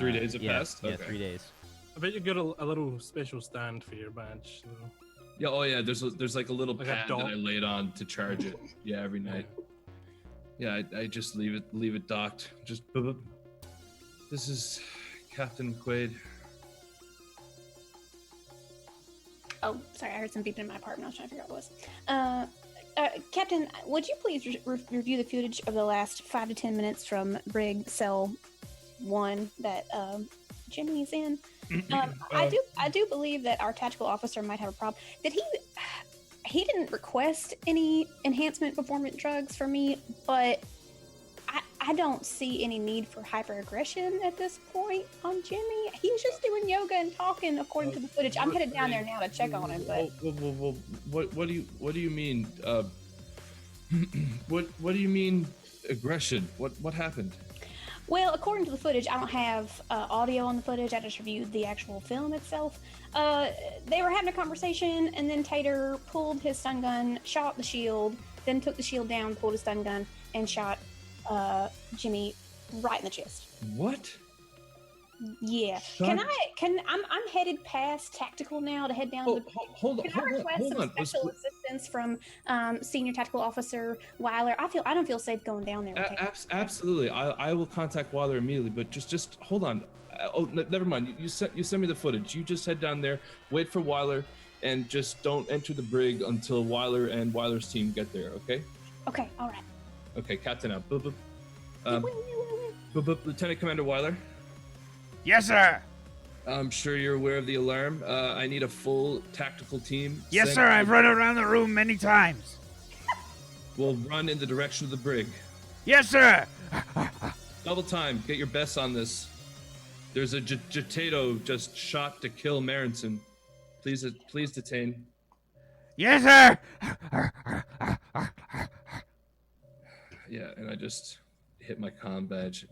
3 days have passed. Yeah, okay. 3 days. I bet you got a little special stand for your badge. So. Yeah. Oh yeah. There's like a little pad that I laid on to charge it. Yeah, every night. Yeah, I just leave it docked. Just boop, boop. This is Captain Quaid. Oh, sorry, I heard some beeping in my apartment. I was trying to figure out what it was. Captain, would you please review the footage of the last 5 to 10 minutes from Brig Cell 1 that Jimmy's in? I do believe that our tactical officer might have a problem. He didn't request any enhancement performance drugs for me, but I don't see any need for hyperaggression at this point on Jimmy. He was just doing yoga and talking according to the footage. I'm headed down there now to check on him. But what do you mean? What do you mean aggression? What happened? Well, according to the footage, I don't have audio on the footage. I just reviewed the actual film itself. They were having a conversation, and then Tater pulled his stun gun, shot the shield, then took the shield down, pulled his stun gun, and shot Jimmy right in the chest. What? Yeah. I'm headed past tactical now to head down to the. Hold on. Special assistance from Senior Tactical Officer Weiler. I don't feel safe going down there. Absolutely. I will contact Weiler immediately, but just hold on. Never mind. You send me the footage. You just head down there, wait for Weiler, and just don't enter the brig until Weiler and Weiler's team get there. Okay? Okay. All right. Okay, Captain out. Boop, boop. Boop, boop. Lieutenant Commander Weiler. Yes, sir. I'm sure you're aware of the alarm. I need a full tactical team. Yes, sir. I've run around the room many times. We'll run in the direction of the brig. Yes, sir. Double time. Get your best on this. There's a Jatato just shot to kill Marinson. Please detain. Yes, sir. Yeah, and I just hit my comm badge.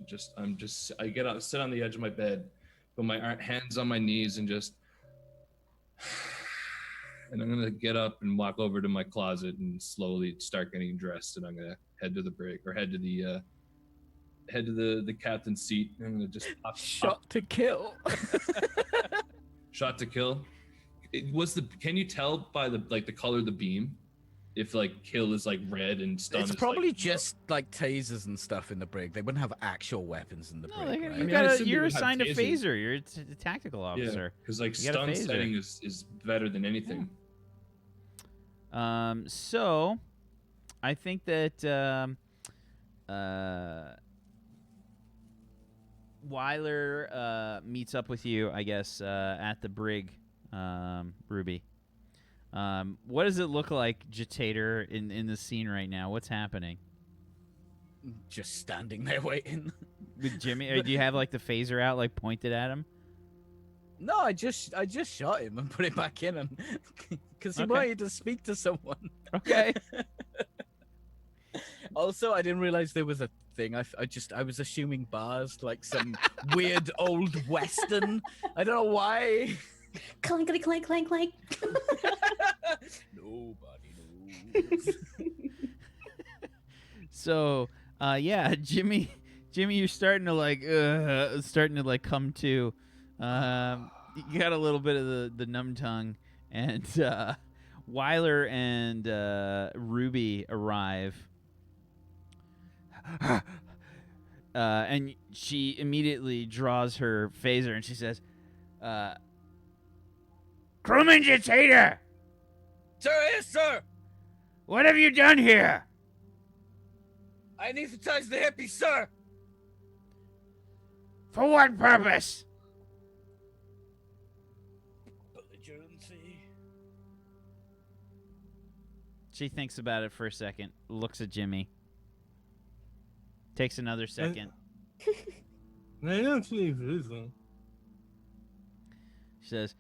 I get up, sit on the edge of my bed, put my hands on my knees, and I'm gonna get up and walk over to my closet and slowly start getting dressed, and I'm gonna head to the brig or head to the captain's seat. And I'm gonna just shot to kill. Shot to kill. Can you tell by the color of the beam if like kill is like red and stun It's is probably like, just like tasers and stuff in the brig. They wouldn't have actual weapons in the No, brig, they- right? you I got assume they you're would have assigned a tasers. phaser. You're a tactical officer. because like You got a stun phaser. setting is better than anything. So, I think that Weiler meets up with you, I guess, at the brig, Ruby. What does it look like, Jitator, in the scene right now? What's happening? Just standing there waiting. With Jimmy? Or do you have, like, the phaser out, like, pointed at him? No, I just shot him and put it back in, and because he Okay. wanted to speak to someone. Okay. Also, I didn't realize there was a thing. I was assuming bars, like some weird old western. I don't know why. Clankety clank clank clank. Nobody knows. So, yeah, Jimmy, you're starting to like come to. You got a little bit of the numb tongue, and Weiler and Ruby arrive, and she immediately draws her phaser and she says, Crewman Jitator, Sir, yes, sir. what have you done here? I anesthetize the hippie, sir. For what purpose? Belligerency. She thinks about it for a second, looks at Jimmy, takes another second. I don't see this. She says,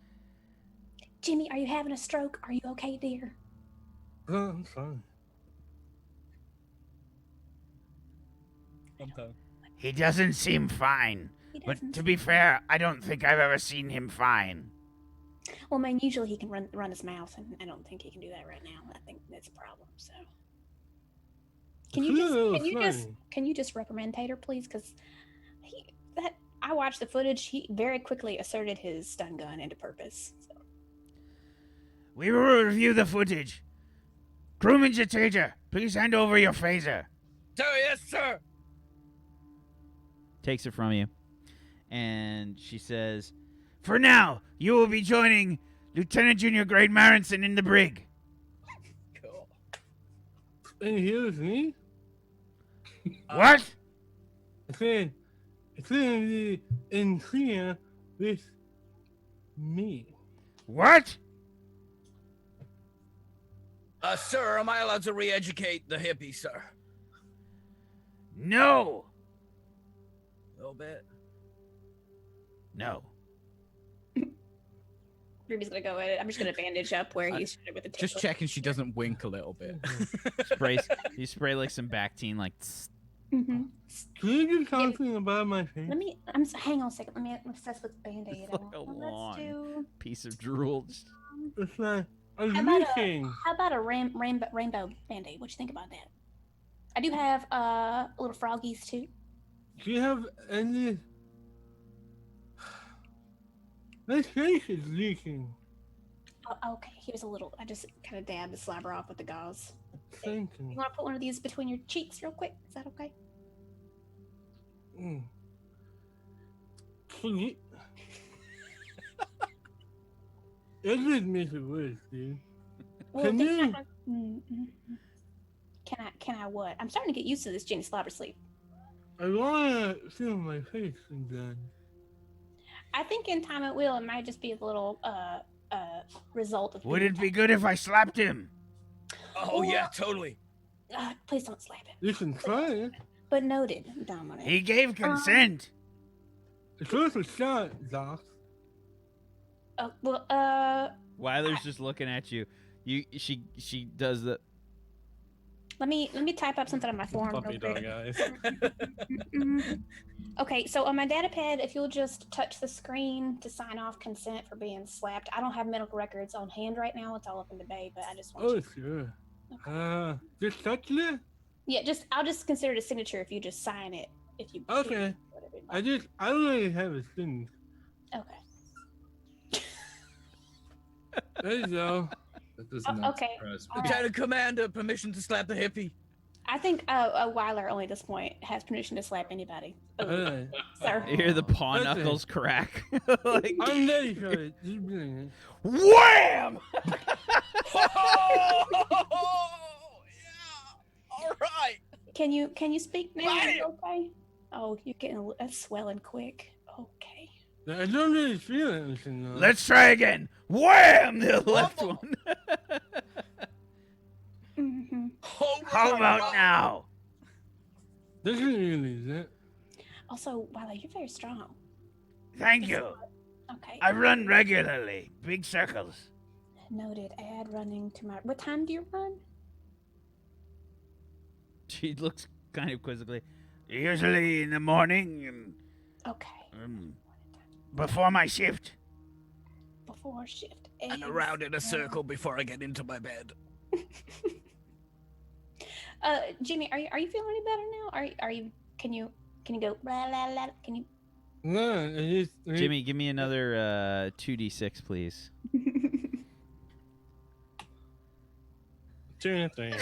Jimmy, are you having a stroke? Are you okay, dear? I'm fine. He doesn't seem fine. He But doesn't. to be fair, I don't think I've ever seen him fine. Well, man, usually he can run his mouth, and I don't think he can do that right now. I think that's a problem. So, can you just reprimand Tater, please? Because I watched the footage. He very quickly asserted his stun gun into purpose. So. We will review the footage. Crewman Jitator, please hand over your phaser. Sir, yes, sir. takes it from you, and she says, For now, you will be joining Lieutenant Junior Grade Marinson in the brig. Cool. And here's me. What? I said, it's gonna be in here with me. What? Sir, am I allowed to re-educate the hippie, sir? No. A little bit. No. Ruby's gonna go at it. I'm just gonna bandage up where he's shot with the tape. Just checking she doesn't wink a little bit. you spray like some Bactine, like, tss. Mm-hmm. Can you do something about my face? Hang on a second. Let me assess with Band-Aid. Like a long piece of drool. Just- It's like I'm How about leaking. How about a rainbow Band-Aid? What you think about that? I do have little froggies too. Do you have any? My face is leaking. Oh, okay, here's a little. I just kind of dab the slobber off with the gauze. Thank You you. want to put one of these between your cheeks real quick? Is that okay? Mm. Can you? It just makes it worse, dude. Can that's you? not gonna- Can I what? I'm starting to get used to this Jenny slobber sleep. I wanna feel my face again. I think in time it will. It might just be a little result of. Would it be good if I slapped him? Oh, yeah, totally. Please don't slap him. You can try it. But noted, Dominic. He gave consent. It's worth a shot, Doc. Weiler's just looking at you. She does the. Let me type up something on my form. Puppy real dog, quick. guys. Okay, so on my data pad, if you'll just touch the screen to sign off consent for being slapped. I don't have medical records on hand right now. It's all up in debate, but I just want Oh, you. sure. Just touch it? Yeah, I'll just consider it a signature if you just sign it. If you. Okay. Whatever. I don't really have a thing. Okay. There you go. That does Oh, not okay. surprise me. All right. Lieutenant Commander, permission to slap the hippie. I think Weiler only at this point has permission to slap anybody. Oh, Alright. sir. You hear the paw Okay. knuckles crack. Like, I'm ready for it. Just bring it. wham! Oh, yeah. All right. Can you speak now? Right. Are you okay? Oh, you're getting that's swelling quick. Okay. I don't really feel anything though. Let's try again. Wham! The left one. Mm-hmm. How about now? This isn't really, is it? Also, Weiler, you're very strong. Thank you. Okay. I run regularly, big circles. Noted. Add running to my. What time do you run? She looks kind of quizzically. Usually in the morning, Okay. before my shift. Before shift. And around in a circle before I get into my bed. Jimmy, are you feeling any better now? Are you? Can you go? Blah, blah, blah, can you? No, it is. Jimmy, give me another 2d6, please. 2 and 3.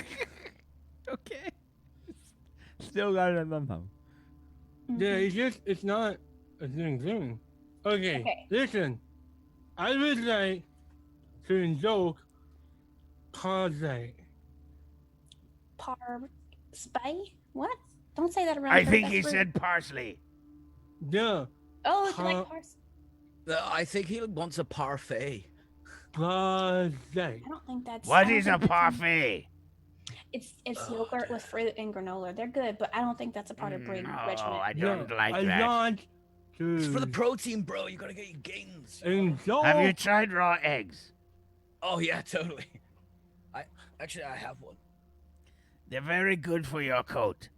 Okay. Still got it on them. Yeah, it's not a thing. Okay, listen. I would like to invoke Causate. Spy? What? Don't say that around. I her, think that's he rude. said parsley. Yeah, Oh, it's like pars. I think he wants a parfait. Causate. I don't think that's. What I don't is a think that's parfait? It's yogurt with fruit and granola. They're good, but I don't think that's a part of Brig Oh, regimen. I don't like I that. want to It's for the protein, bro. You gotta get your gains. invoke. Have you tried raw eggs? Oh yeah, totally. I have one. They're very good for your coat.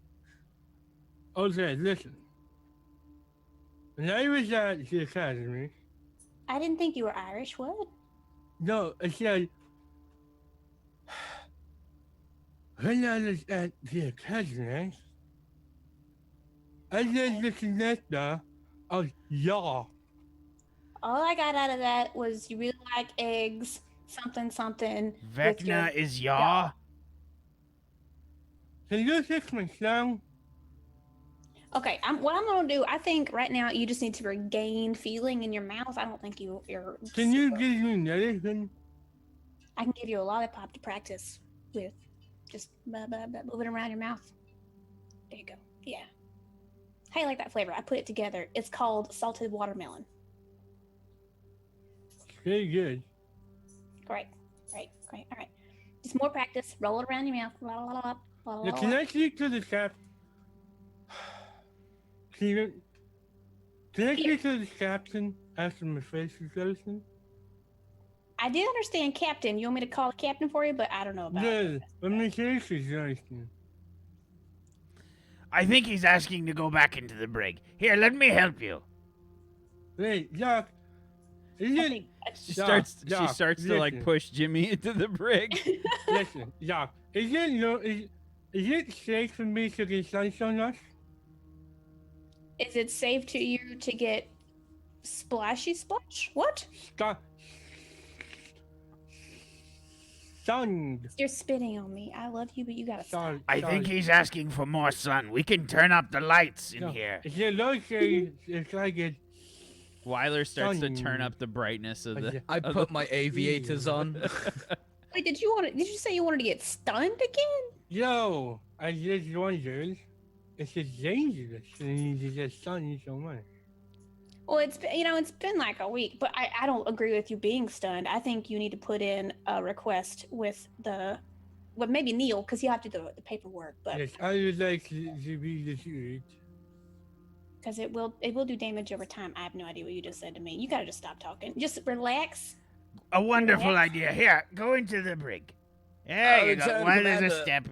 Okay, listen. When I was at the academy, I didn't think you were Irish. What? no, I said, when I was at the academy, I said the connector of y'all. All I got out of that was you really like eggs, something. with your- Vecna is yaw. Can you fix my sound? Okay, what I'm gonna do. I think right now you just need to regain feeling in your mouth. I don't think you're. Can you super- give me medicine? I can give you a lollipop to practice with. Just move it around your mouth. There you go. Yeah. How you like that flavor? I put it together. It's called salted watermelon. Very good. Great. All right. Just more practice. Roll it around your mouth. La, la, la, la, la, Now, la, can la. I speak to the cap? Can I speak to the captain after my face is open? I did understand captain. You want me to call the captain for you, but I don't know about it. Yeah, but my face is open. I think he's asking to go back into the brig. Here, let me help you. Wait, Doc. Is I it? think, She Doc, starts to like listen. push Jimmy into the brig. Listen, Doc. Is it safe for me to get sunshine on us? is it safe to you to get splashy splash? What? Stop. Sun. You're spitting on me. I love you, but you gotta stop. Sorry. I think he's asking for more sun. We can turn up the lights in No. here. Is it okay if I get Weiler starts to turn Stunning. up the brightness of the. I of put the- my aviators on. Wait, did you say you wanted to get stunned again? Yo, I just wondered if it's dangerous for me to get sun so much. Well, it's been like a week, but I don't agree with you being stunned. I think you need to put in a request with maybe Neil, because you have to do the paperwork, but Yes, I would like to be the truth. because it will do damage over time. I have no idea what you just said to me. You gotta just stop talking. Just relax. A wonderful Yes. idea. Here, go into the brig. There you go. Lieutenant One is a Commander. step.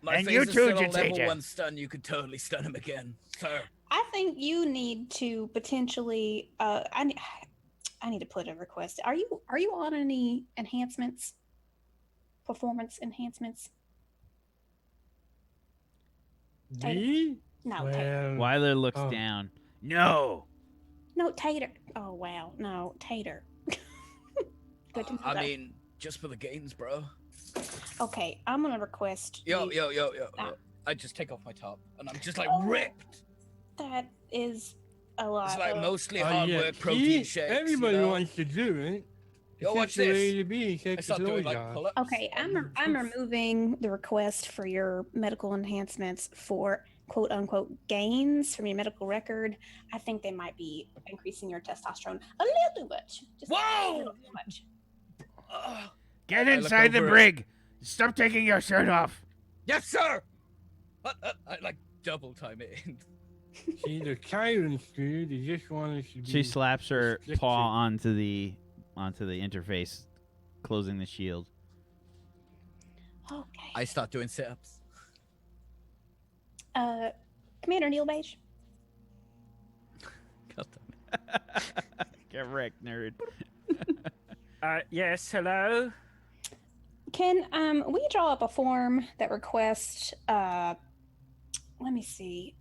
My And face you is too, still on level Dictator. 1 stun. You could totally stun him again, sir. I think you need to potentially. I need to put a request. Are you on any enhancements? Performance enhancements? Me? No, Tater. Weiler looks Oh. down. No. No, Tater. Oh wow, no, Tater. Good to know I that. mean, just for the gains, bro. Okay, I'm gonna request. Yo. Ah. I just take off my top, and I'm just Oh. ripped. That is a lot. It's like of... mostly hard work protein shakes. Everybody you know? wants to do it. Yo, watch the way this. to be. I start doing like pull-ups. Okay, I'm removing the request for your medical enhancements for quote unquote gains from your medical record. I think they might be increasing your testosterone a little too much. Just Whoa! a little too much. Get I inside the look over brig. Stop taking your shirt off. Yes, sir. I like double time it in. See, the tyrants, dude, they just want us to be. She slaps her restricted. paw onto the interface, closing the shield. Okay. I start doing sit-ups. Commander Neil Beige. God damn it. Get wrecked, nerd. Yes, hello. Can we draw up a form that requests let me see.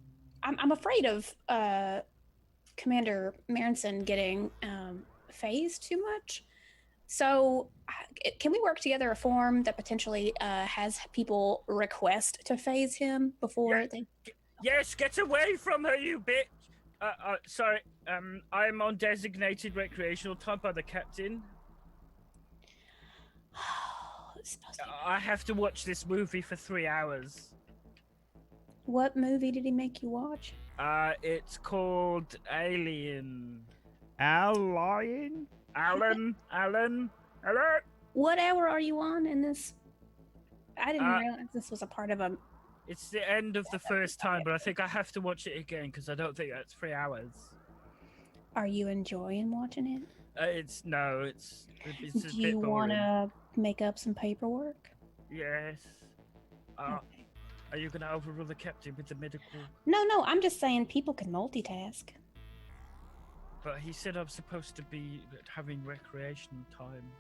I'm afraid of Commander Marenson getting phased too much. So can we work together a form that potentially has people request to phase him before they... Yes, get away from her, you bitch. Sorry. I'm on designated recreational time by the captain. It's supposed to be... I have to watch this movie for 3 hours. What movie did he make you watch? It's called Alien. Alien? Alan? Hello? What hour are you on in this? I didn't realize this was a part of a... It's the end of the first time, but I think I have to watch it again because I don't think that's 3 hours. Are you enjoying watching it? It's a Do bit you boring. want to make up some paperwork? Yes. Okay. Are you going to overrule the captain with the medical? No, I'm just saying people can multitask. But he said I'm supposed to be having recreation times.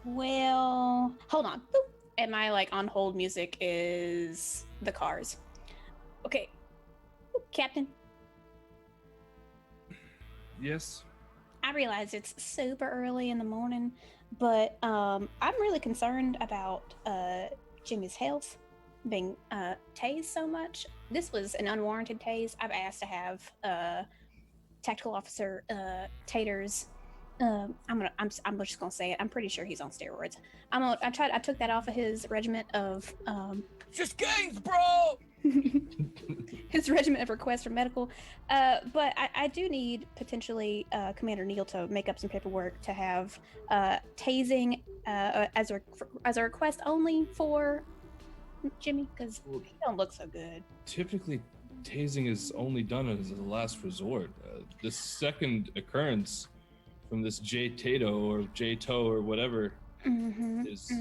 Well, hold on. Boop. And my on hold music is the cars. Okay. Boop, Captain, Yes. I realize it's super early in the morning, but I'm really concerned about Jimmy's health being tased so much. This was an unwarranted tase. I've asked to have Tactical Officer Taters. I'm just gonna say it. I'm pretty sure he's on steroids. I took that off of his regiment of Just gains, bro. his regiment of requests for medical. But I do need potentially Commander Neil to make up some paperwork to have tasing as a request only for Jimmy, because he don't look so good. Typically, tasing is only done as a last resort. This second occurrence from this J Tato or J Toe or whatever is.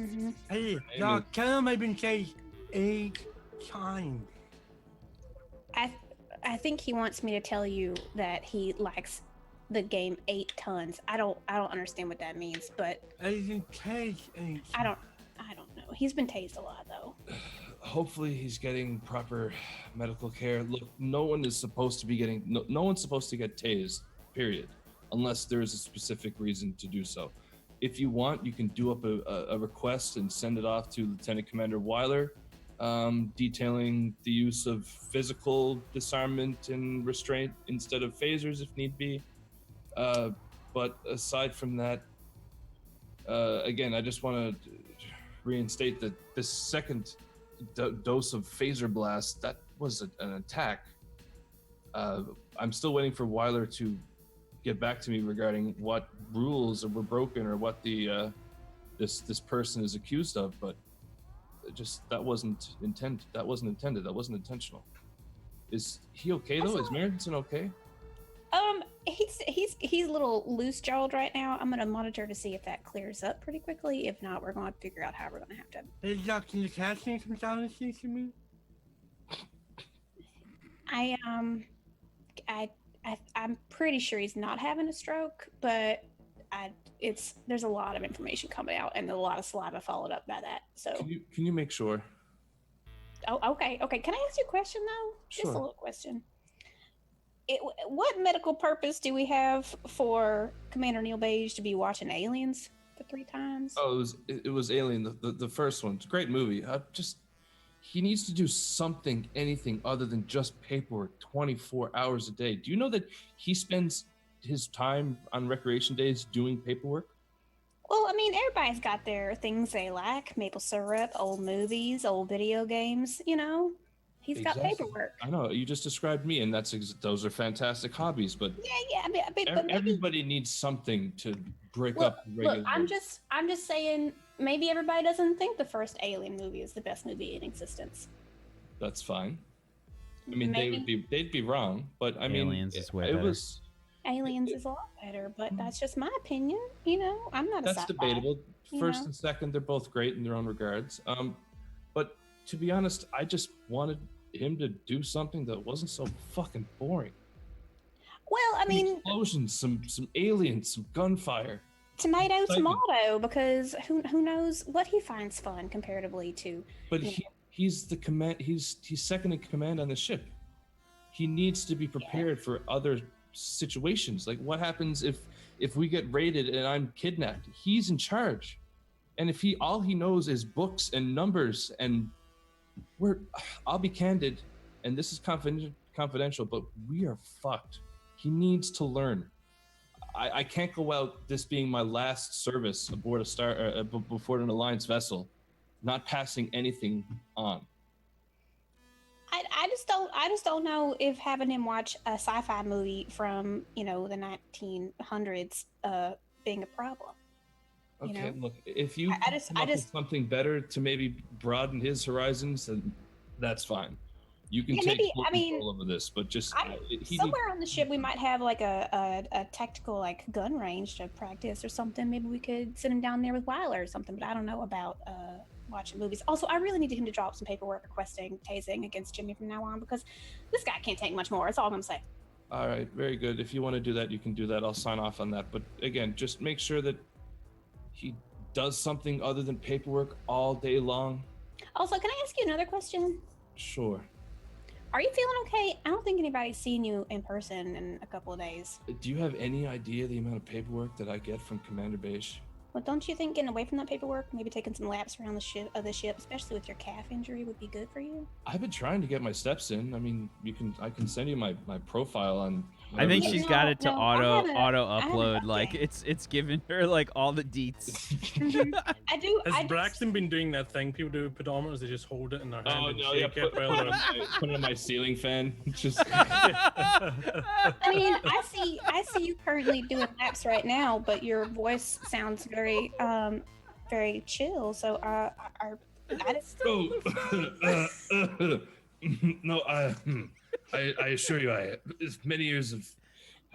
Hey, y'all, tell him I've been tased 8 times. I think he wants me to tell you that he likes the game 8 tons. I don't understand what that means, but I've been tased 8 I don't know. He's been tased a lot though. Hopefully he's getting proper medical care. Look, no one is supposed to be getting no one's supposed to get tased, period, unless there's a specific reason to do so. If you want, you can do up a request and send it off to Lieutenant Commander Weiler, detailing the use of physical disarmament and restraint instead of phasers if need be. But aside from that, again, I just want to reinstate that this second dose of phaser blast, that was an attack. I'm still waiting for Weiler to get back to me regarding what rules were broken or what the this person is accused of, but just that wasn't intended. That wasn't intentional. Is he okay though? Is Marenson okay? He's a little loose jawed right now. I'm gonna monitor to see if that clears up pretty quickly. If not, we're gonna figure out how we're gonna have to. Hey, Doc, can you catch me some delicacy to me? I'm pretty sure he's not having a stroke, but there's a lot of information coming out and a lot of saliva followed up by that. So Can you make sure? Oh, okay. Can I ask you a question though? Sure. Just a little question. what medical purpose do we have for Commander Neil Beige to be watching Aliens for 3 times? Oh, it was Alien, the first one. It's a great movie. He needs to do something, anything other than just paperwork 24 hours a day. Do you know that he spends his time on recreation days doing paperwork? Well, I mean, everybody's got their things they like: maple syrup, old movies, old video games. You know, he's got Exactly. paperwork. I know, you just described me, and those are fantastic hobbies, but Yeah. I mean, but maybe, everybody needs something to break look, up the regular. look. I'm just saying. Maybe everybody doesn't think the first Alien movie is the best movie in existence. That's fine. I mean, Maybe. they'd be wrong, but I mean, Aliens is way it better. was. Aliens is a lot better, but that's just my opinion. You know, I'm not a That's sci-fi. debatable. you First know? and second, they're both great in their own regards. But to be honest, I just wanted him to do something that wasn't so fucking boring. Well, I mean, Explosions, some aliens, some gunfire. tomato, Excitement. tomato, because who knows what he finds fun comparatively to. But you he's the command. He's second in command on the ship. He needs to be prepared for other situations. Like, what happens if we get raided and I'm kidnapped? He's in charge, and if all he knows is books and numbers, and I'll be candid, and this is confidential, but we are fucked. He needs to learn. I can't go out, this being my last service aboard before an Alliance vessel, not passing anything on. I just don't know if having him watch a sci-fi movie from the 1900s being a problem. Okay, look, if you I just with something better to maybe broaden his horizons, then that's fine. You can take full control over this, but just somewhere on the ship we might have like a tactical like gun range to practice or something. Maybe we could send him down there with Wyler or something. But I don't know about watching movies. Also, I really need him to drop some paperwork requesting tasing against Jimmy from now on, because this guy can't take much more. That's all I'm gonna say. All right, very good. If you want to do that, you can do that. I'll sign off on that. But again, just make sure that he does something other than paperwork all day long. Also, can I ask you another question? Sure. Are you feeling okay? I don't think anybody's seen you in person in a couple of days. Do you have any idea the amount of paperwork that I get from Commander Beige? Well, don't you think getting away from that paperwork, maybe taking some laps around the ship, especially with your calf injury, would be good for you? I've been trying to get my steps in. I mean, I can send you my profile on. I think she's got it to auto upload. an Like it's giving her like all the deets. I do. Has Braxton been doing that thing people do with pedometers? They just hold it in their hand and shake it. Put it on my ceiling fan. Just. I mean, I see you currently doing laps right now, but your voice sounds very very chill. So I just. No, I assure you, it's many years of.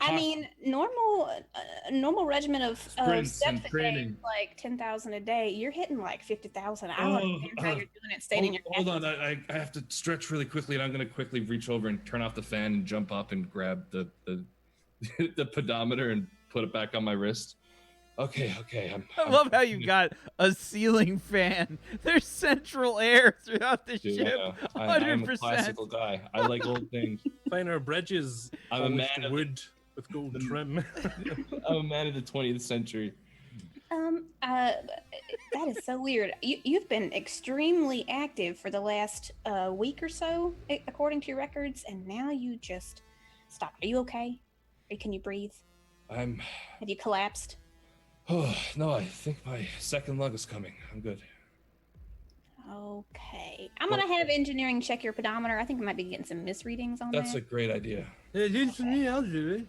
I mean, normal regimen of steps a day, training. like 10,000 a day. You're hitting like 50,000. I don't understand how you're doing it. Staying in your hold on, I have to stretch really quickly, and I'm gonna quickly reach over and turn off the fan and jump up and grab the the pedometer and put it back on my wrist. Okay. I love how you got a ceiling fan. There's central air throughout the ship. Yeah, I'm a classical guy. I like old things. Finer bridges. I'm a man of wood with gold trim. I'm a man of the 20th century. That is so weird. You've been extremely active for the last week or so, according to your records, and now you just stopped. Are you okay? Can you breathe? Have you collapsed? Oh, no, I think my second lung is coming. I'm good. Okay. I'm going to have engineering check your pedometer. I think I might be getting some misreadings on That's that. a great idea. It's me, I'll do it.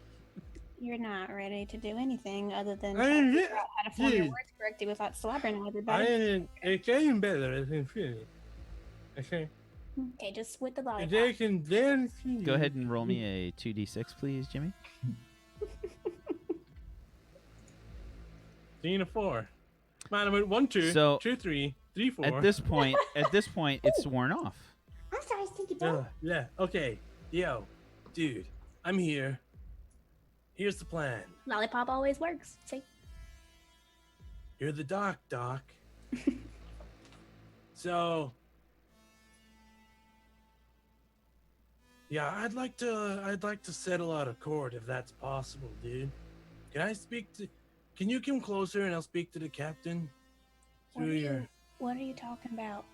You're not ready to do anything other than try to figure out how to form your words correctly without slobbering on everybody. It's getting better, I can feel it. Okay. Okay, just with the lollipop. They can dance. Go ahead and roll me a 2d6, please, Jimmy. 4. Man, I went 1, 2, So, 2, 3, 3, 4. At this point, it's worn off. I'm sorry, Stinky Dog. Yeah. Okay. Yo, dude, I'm here. Here's the plan. Lollipop always works. See? You're the doc. So, Yeah, I'd like to settle out of court if that's possible, dude. Can you come closer and I'll speak to the captain? What are you talking about?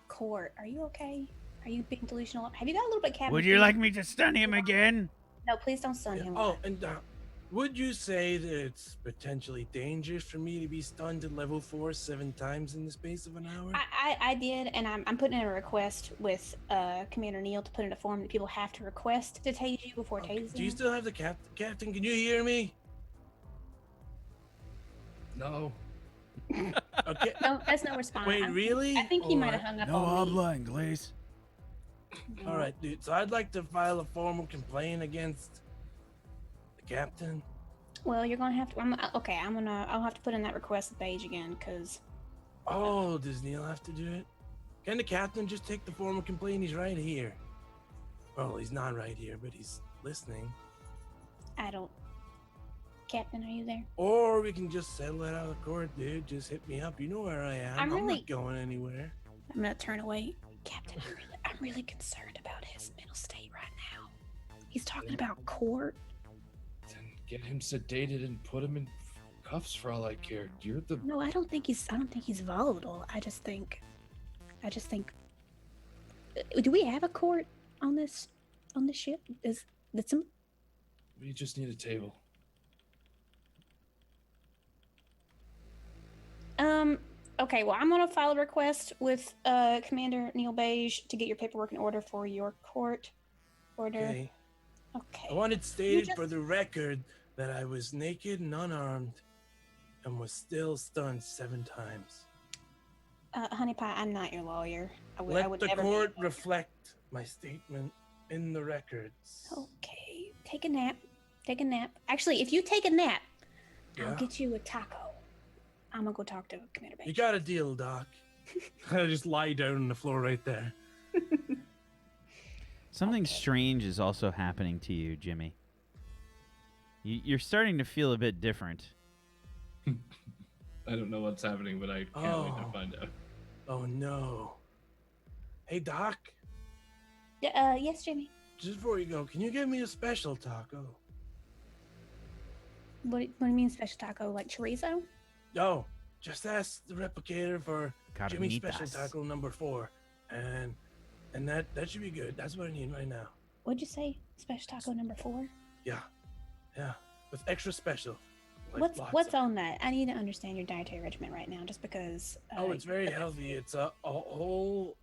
Court? Are you okay? Are you being delusional? Have you got a little bit of cabin Would you fever? like me to stun him again? No, please don't stun him. Oh, and would you say that it's potentially dangerous for me to be stunned at level 4 7 times in the space of an hour? I did, and I'm putting in a request with Commander Neil to put in a form that people have to request to tase you before tasing. Do you still have the captain? Can you hear me? No. Okay. No, that's no response. Wait, really? I think he might have hung up on me. inglés. All right, dude. So I'd like to file a formal complaint against the captain. Well, you're gonna have to. I'll have to put in that request page again, because. Oh, does Neil have to do it? Can the captain just take the formal complaint? He's right here. Well, he's not right here, but he's listening. I don't. Captain, are you there? Or we can just settle it out of court, dude. Just hit me up. You know where I am. I'm not going anywhere. I'm gonna turn away. Captain, I'm really concerned about his mental state right now. He's talking about court. Then get him sedated and put him in cuffs for all I care. You're the. No, I don't think he's volatile. I just think. Do we have a court on this ship? Is that some? We just need a table. Okay, well, I'm gonna file a request with Commander Neil Beige to get your paperwork in order for your court order. Okay. Okay. I want it stated for the record that I was naked and unarmed and was still stunned 7 times. Honey Pie, I'm not your lawyer. I Let would the never court reflect my statement in the records. Okay, take a nap. Take a nap. Actually, if you take a nap, Yeah. I'll get you a taco. I'm gonna go talk to Commander Beige. You got a deal, Doc. I just lie down on the floor right there. Something strange is also happening to you, Jimmy. You're starting to feel a bit different. I don't know what's happening, but I can't wait to find out. Oh no. Hey, Doc. Yes, Jimmy. Just before you go, can you give me a special taco? What do you mean special taco? Like chorizo? No, just ask the replicator for Jimmy's special Carnitas. taco number 4, and that should be good. That's what I need right now. What'd you say? Special taco number 4? Yeah, with extra special. Like What's on that? I need to understand your dietary regimen right now, just because. It's very healthy. It's a whole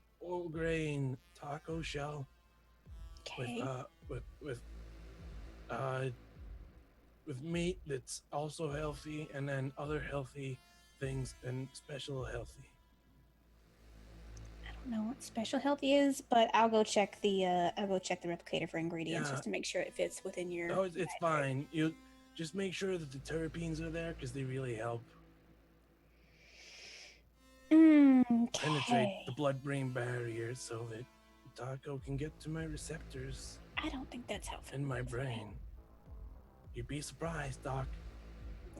grain taco shell Okay. with meat that's also healthy, and then other healthy things and special healthy. I don't know what special healthy is, but I'll go check the replicator for ingredients just to make sure it fits within your. Oh, it's fine. You just make sure that the terpenes are there because they really help penetrate the blood-brain barrier so that the taco can get to my receptors. I don't think that's helpful. In my brain. You'd be surprised, Doc.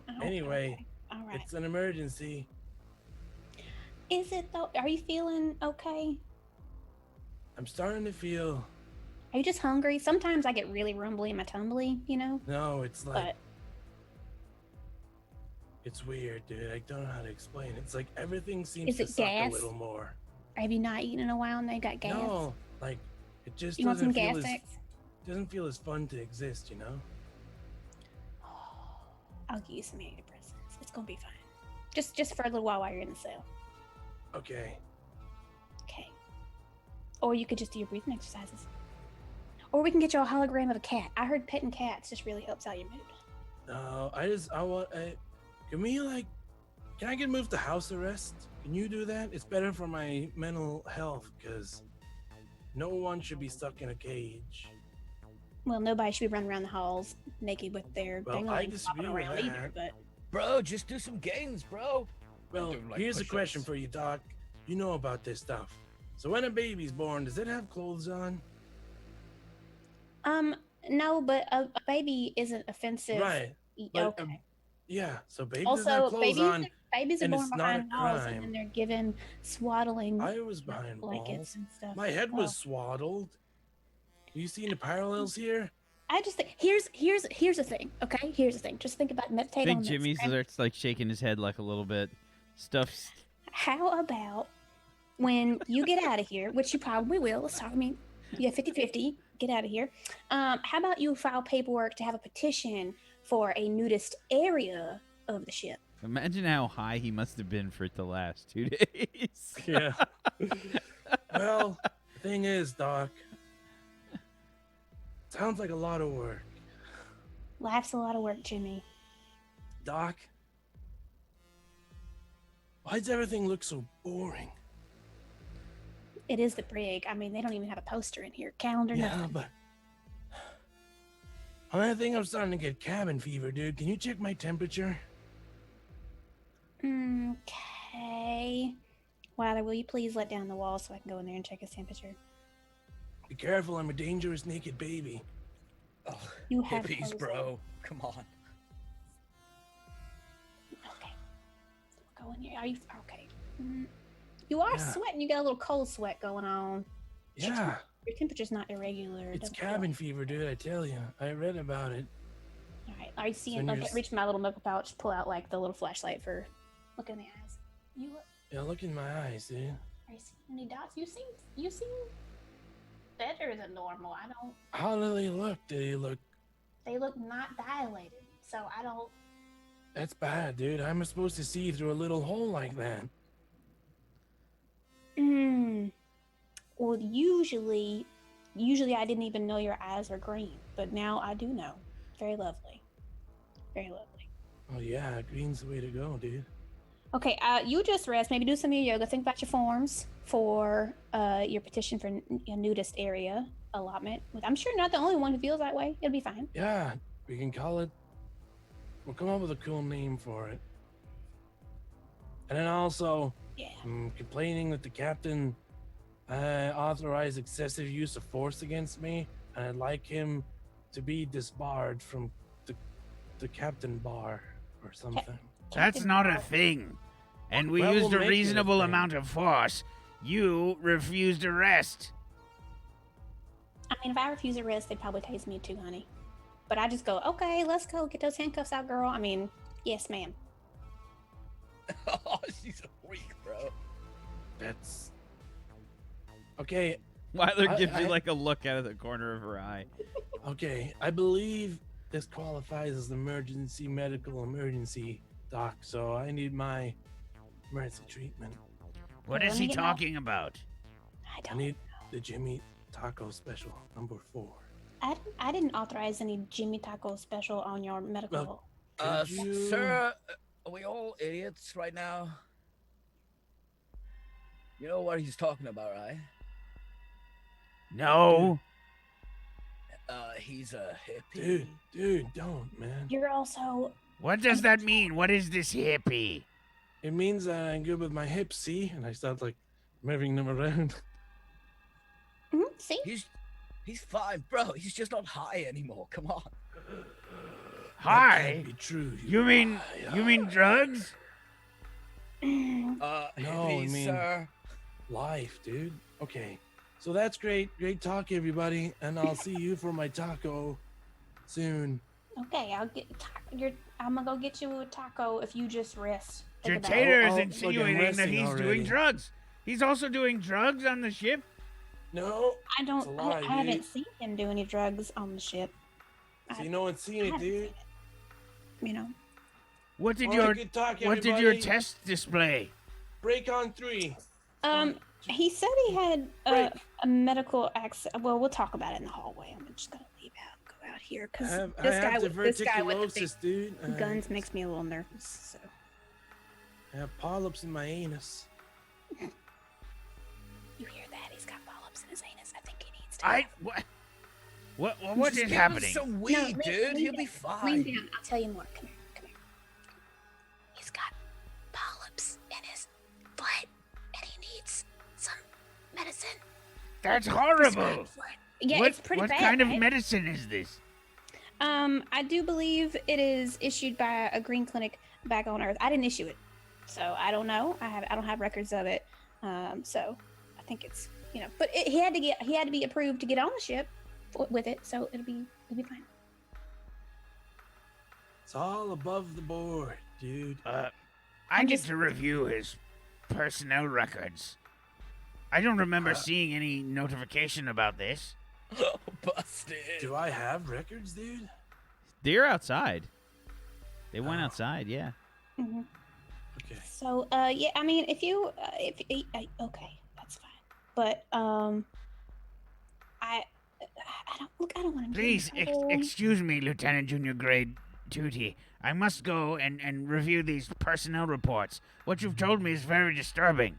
Okay, Anyway, okay. All right. it's an emergency. Is it though? Are you feeling okay? I'm starting to feel. Are you just hungry? Sometimes I get really rumbly in my tumbly, you know? No, it's like. But It's weird, dude. I don't know how to explain. It's like everything seems is to it suck gas? a little more. Have you not eaten in a while and they got gas? No, like it just You want doesn't some feel gas as X? doesn't feel as fun to exist, you know? I'll give you some antidepressants. It's gonna be fine. Just for a little while you're in the cell. Okay. Okay. Or you could just do your breathing exercises. Or we can get you a hologram of a cat. I heard petting cats just really helps out your mood. No, can I get moved to house arrest? Can you do that? It's better for my mental health because no one should be stuck in a cage. Well, nobody should be running around the halls naked with their Well, I disagree with around either, that. but Bro, just do some gains, bro. Well, doing, like, here's a push-ups. question for you, Doc. You know about this stuff. So when a baby's born, does it have clothes on? no, but a baby isn't offensive. Right. But, Okay. Yeah, so baby doesn't have Also, clothes on. babies are and born it's not behind a walls, crime. and then they're given swaddling I was behind blankets walls. and stuff. My head Well, was swaddled. You seen the parallels here? I just think here's the thing. Okay, here's the thing. Just think about I meditate think on Jimmy this. Okay? starts like shaking his head like a little bit. Stuff's How about when you get out of here, which you probably will. Let's talk. I mean, you have 50-50. Get out of here. How about you file paperwork to have a petition for a nudist area of the ship? Imagine how high he must have been for the last 2 days. Yeah. Well, the thing is, Doc, sounds like a lot of work. Life's a lot of work, Jimmy. Doc, why does everything look so boring? It is the Brig. I mean, they don't even have a poster in here. Calendar, Yeah, nothing. but I think I'm starting to get cabin fever, dude. Can you check my temperature? Okay. Wilder, will you please let down the wall so I can go in there and check his temperature? Be careful, I'm a dangerous naked baby. Oh, You have hippies, clothes bro. Come on. Okay. Go in here. Are you okay? You are Yeah. sweating. You got a little cold sweat going on. Yeah, Your temperature's not irregular. it's Don't feel cabin fever, dude. I tell you, I read about it. All right. Are you seeing? So Okay, you're- reach my little medical pouch. Pull out like the little flashlight for look in the eyes. You look. Yeah, look in my eyes, dude. Are you seeing any dots? You seem better than normal. I don't. How do they look? Do they look? They look not dilated. So I don't. That's bad, dude. How am I supposed to see through a little hole like that? Well, usually I didn't even know your eyes are green, but now I do know. Very lovely. Very lovely. Oh yeah, green's the way to go, dude. Okay, you just rest. Maybe do some of your yoga. Think about your forms for your petition for a nudist area allotment. I'm sure you're not the only one who feels that way. It'll be fine. Yeah, we can call it. We'll come up with a cool name for it. And then also, Yeah. I'm complaining that the captain authorized excessive use of force against me, and I'd like him to be disbarred from the captain bar or something. That's not a thing. And we Well, used we'll a make it a reasonable thing. amount of force. You refused arrest. I mean, if I refuse arrest, they'd probably tase me too, honey. But I just go, okay, let's go. Get those handcuffs out, girl. I mean, yes, ma'am. Oh, she's a freak, bro. That's okay. Wilder I- gives you I- like a look out of the corner of her eye. Okay, I believe this qualifies as emergency medical emergency, doc. So I need my emergency treatment. What Let is me he get my- talking about? I I don't. need the Jimmy Taco Special number 4. I didn't authorize any Jimmy Taco special on your medical. Well, Could you- Sir, are we all idiots right now? You know what he's talking about, right? No. He's a hippie. Dude, don't, man. You're also. What does that mean? What is this hippie? It means that I'm good with my hips, see? And I start like moving them around. See? He's fine, bro. He's just not high anymore. Come on. That Hi. can't be true. You mean drugs? No, Hippies, I mean- sir. life, dude. Okay, so that's great. Great talk, everybody, and I'll see you for my taco soon. Okay, I'll get I'm gonna go get you a taco if you just rest. Think about it. Detainer is I'll- insinuating that resting he's already. doing drugs. He's also doing drugs on the ship. No, I don't. It's a lie, I haven't dude. seen him do any drugs on the ship. see, no one's seen I it, haven't dude. seen it. You know. What did All right, your good talk, What did your everybody. test display? Break on 3. He said he had Break. a medical accident. Well, we'll talk about it in the hallway. I'm just gonna leave out, go out here, because I this have guy with the diverticulosis, dude. big guns makes me a little nervous. So I have polyps in my anus. you hear that? He's got polyps in his anus. I think he needs to. I what Just is give him happening? some No, weed, lean- dude. lean He'll be down. fine. Lean down. I'll tell you more. Come here. Come here. He's got polyps in his butt, and he needs some medicine. That's horrible. prescribed for it. Yeah, what it's pretty what bad. kind of right? medicine is this? I do believe it is issued by a green clinic back on Earth. I didn't issue it, so I don't know. I don't have records of it. So I think it's but he had to be approved to get on the ship with it, so it'll be fine. It's all above the board, dude. I get to review his personnel records. I don't remember seeing any notification about this. Oh, busted. Do I have records, dude? They're outside. They went outside, yeah. Mm-hmm. Okay. So, yeah, I mean, if you, okay, that's fine. But, I don't want to. Please, excuse me, Lieutenant Junior Grade Duty. I must go and review these personnel reports. What you've told me is very disturbing.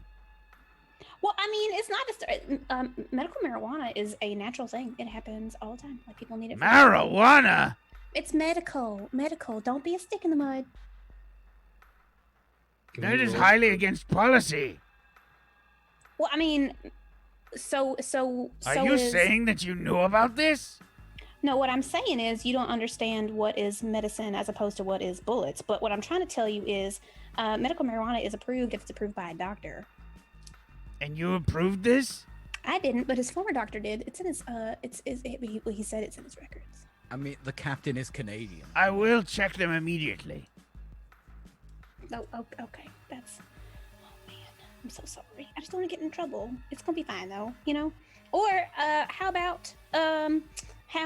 Well, I mean, it's not medical marijuana is a natural thing. It happens all the time. Like, people need it. Marijuana? It's medical. Don't be a stick in the mud. That is highly against policy. Well, I mean, so Are you saying that you knew about this? No, what I'm saying is you don't understand what is medicine as opposed to what is bullets. But what I'm trying to tell you is medical marijuana is approved if it's approved by a doctor. And you approved this? I didn't, but his former doctor did. It's in his, he said it's in his records. I mean, the captain is Canadian. I will check them immediately. Oh, okay. That's, oh man, I'm so sorry. I just don't want to get in trouble. It's gonna be fine though, you know? Or, how about, crap. I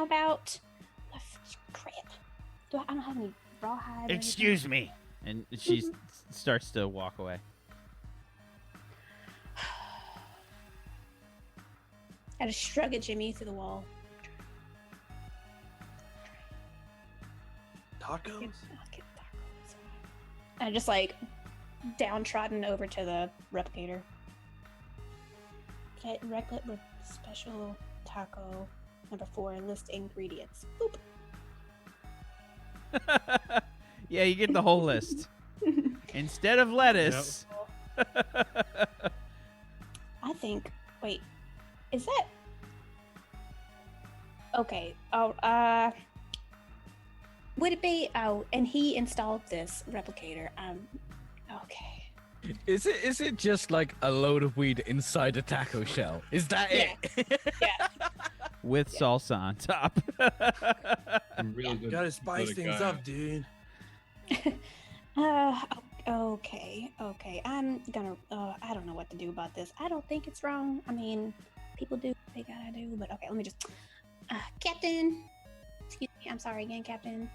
don't have any rawhide. Excuse me. And she starts to walk away. I just shrug at Jimmy through the wall. Tacos? I'll get tacos. And I just like downtrodden over to the replicator. Get Reclet with special taco number 4 and list ingredients. Boop. Yeah, you get the whole list. Instead of lettuce. I think. Wait, is that? Okay. Oh, would it be? Oh, and he installed this replicator. Okay. Is it just like a load of weed inside a taco shell? Is that it? Yeah. With salsa on top. I'm really good. Gotta spice things up, dude. Okay. I'm gonna. I don't know what to do about this. I don't think it's wrong. I mean, people do what they gotta do, but okay. Let me just. Captain. Excuse me. I'm sorry again, Captain.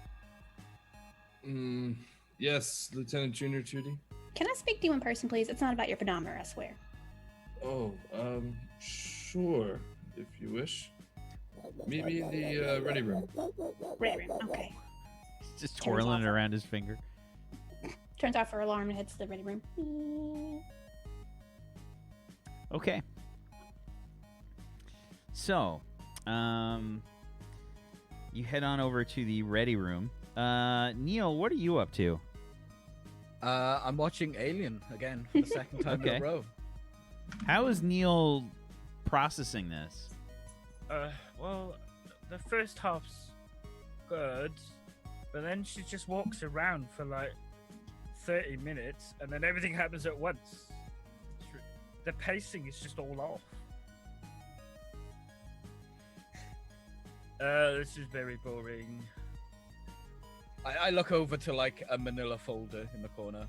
Yes, Lieutenant Junior Judy. Can I speak to you in person, please? It's not about your pedometer, I swear. Oh, sure, if you wish. Meet me in the ready room. Ready room. Okay. He's just twirling it around his finger. Turns off her alarm and heads to the ready room. Okay. So, you head on over to the ready room. Neil, what are you up to? I'm watching Alien again for the second time in a row. How is Neil processing this? Well, the first half's good, but then she just walks around for like 30 minutes, and then everything happens at once. The pacing is just all off. This is very boring. I look over to like a manila folder in the corner.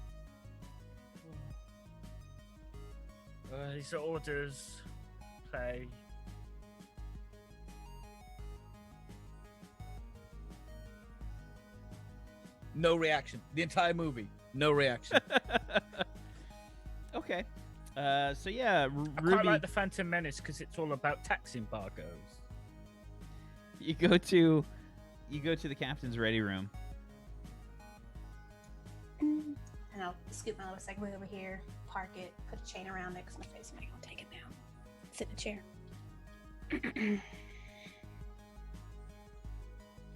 These are orders. Play. No reaction. The entire movie. No reaction. Okay. So yeah, I Ruby. quite like the Phantom Menace because it's all about tax embargoes. You go to the captain's ready room. And I'll scoot my little Segway over here, park it, put a chain around it because my face might gonna take it down. Sit in a chair.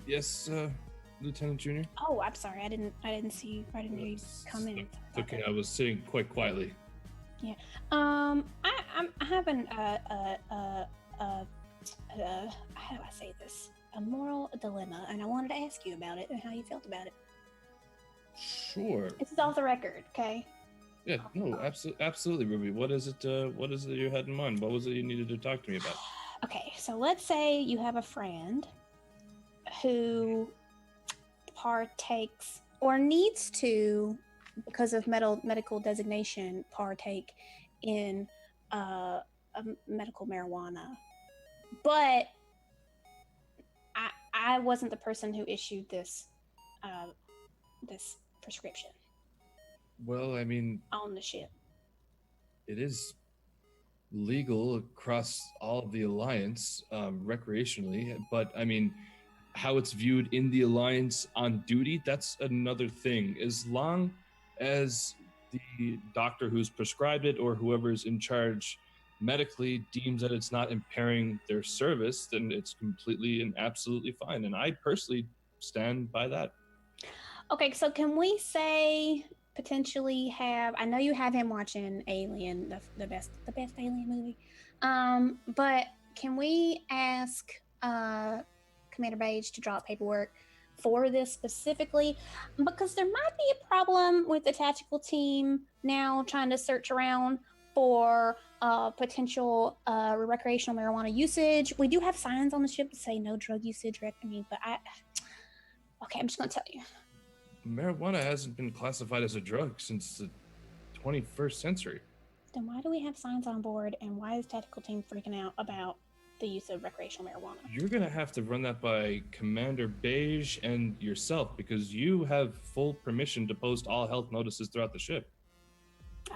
Yes, Lieutenant Junior. Oh, I'm sorry. I didn't see. I didn't hear you come in. It's okay. I was sitting quite quietly. Yeah. I'm having how do I say this? A moral dilemma, and I wanted to ask you about it and how you felt about it. Sure. This is off the record, okay? Yeah. No. Absolutely, Ruby. What is it? What is it you had in mind? What was it you needed to talk to me about? Okay, so let's say you have a friend who partakes or needs to, because of medical designation, partake in medical marijuana. But I wasn't the person who issued this this prescription Well, I mean, on the ship. it is legal across all of the Alliance, recreationally, but I mean, how it's viewed in the Alliance on duty, that's another thing. As long as the doctor who's prescribed it or whoever's in charge medically deems that it's not impairing their service, then it's completely and absolutely fine. And I personally stand by that. Okay, so can we say potentially have? I know you have him watching Alien, the best Alien movie. But can we ask Commander Page to drop paperwork for this specifically? Because there might be a problem with the tactical team now trying to search around for potential recreational marijuana usage. We do have signs on the ship that say no drug usage. But okay, I'm just gonna tell you. Marijuana hasn't been classified as a drug since the 21st century. Then why do we have signs on board, and why is tactical team freaking out about the use of recreational marijuana? You're gonna have to run that by Commander Beige and yourself, because you have full permission to post all health notices throughout the ship.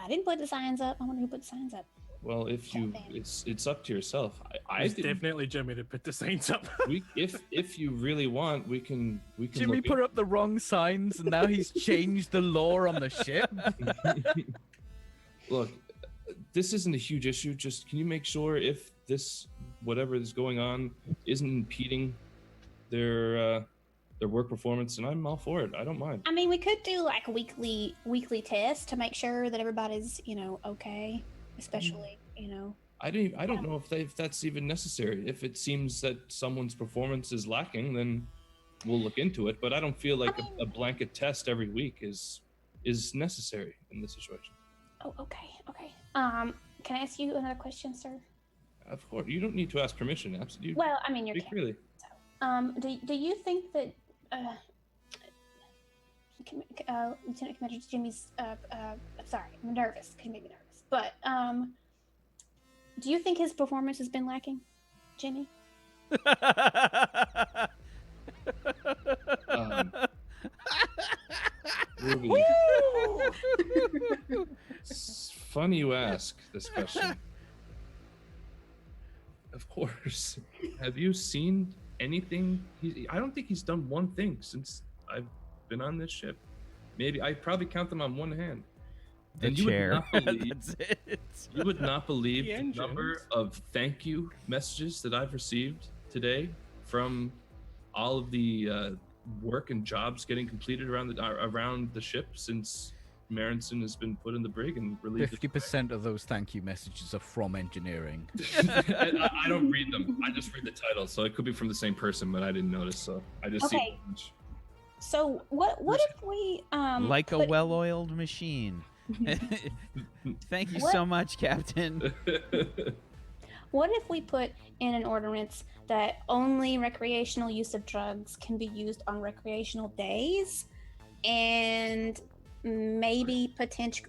I didn't put the signs up. I wonder who put the signs up. Well, if you, it's up to yourself. It's definitely Jimmy that put the signs up. if you really want, we can. Jimmy put up the wrong signs, and now he's changed the law on the ship. Look, this isn't a huge issue. Just can you make sure if this whatever is going on isn't impeding their work performance, and I'm all for it. I don't mind. I mean, we could do like a weekly test to make sure that everybody's okay, especially I don't know if that's even necessary. If it seems that someone's performance is lacking, then we'll look into it. But I don't feel like a blanket test every week is necessary in this situation. Oh, okay. Can I ask you another question, sir? Of course, you don't need to ask permission. Absolutely. Well, I mean, you're really. So, do you think that Lieutenant Commander Jimmy's sorry, I'm nervous. Can make me nervous. But do you think his performance has been lacking, Jimmy? Ruby. It's funny you ask this question. Of course. Have you seen anything? I don't think he's done one thing since I've been on this ship. Maybe I probably count them on one hand. The and chair. That's it. You would not believe the number of thank you messages that I've received today from all of the work and jobs getting completed around the ship since Marinson has been put in the brig and relieved. 50% of those thank you messages are from engineering. I don't read them. I just read the title, so it could be from the same person, but I didn't notice. So I just see. So what if we like a well-oiled machine? Thank you so much, Captain. What if we put in an ordinance that only recreational use of drugs can be used on recreational days, and maybe potentially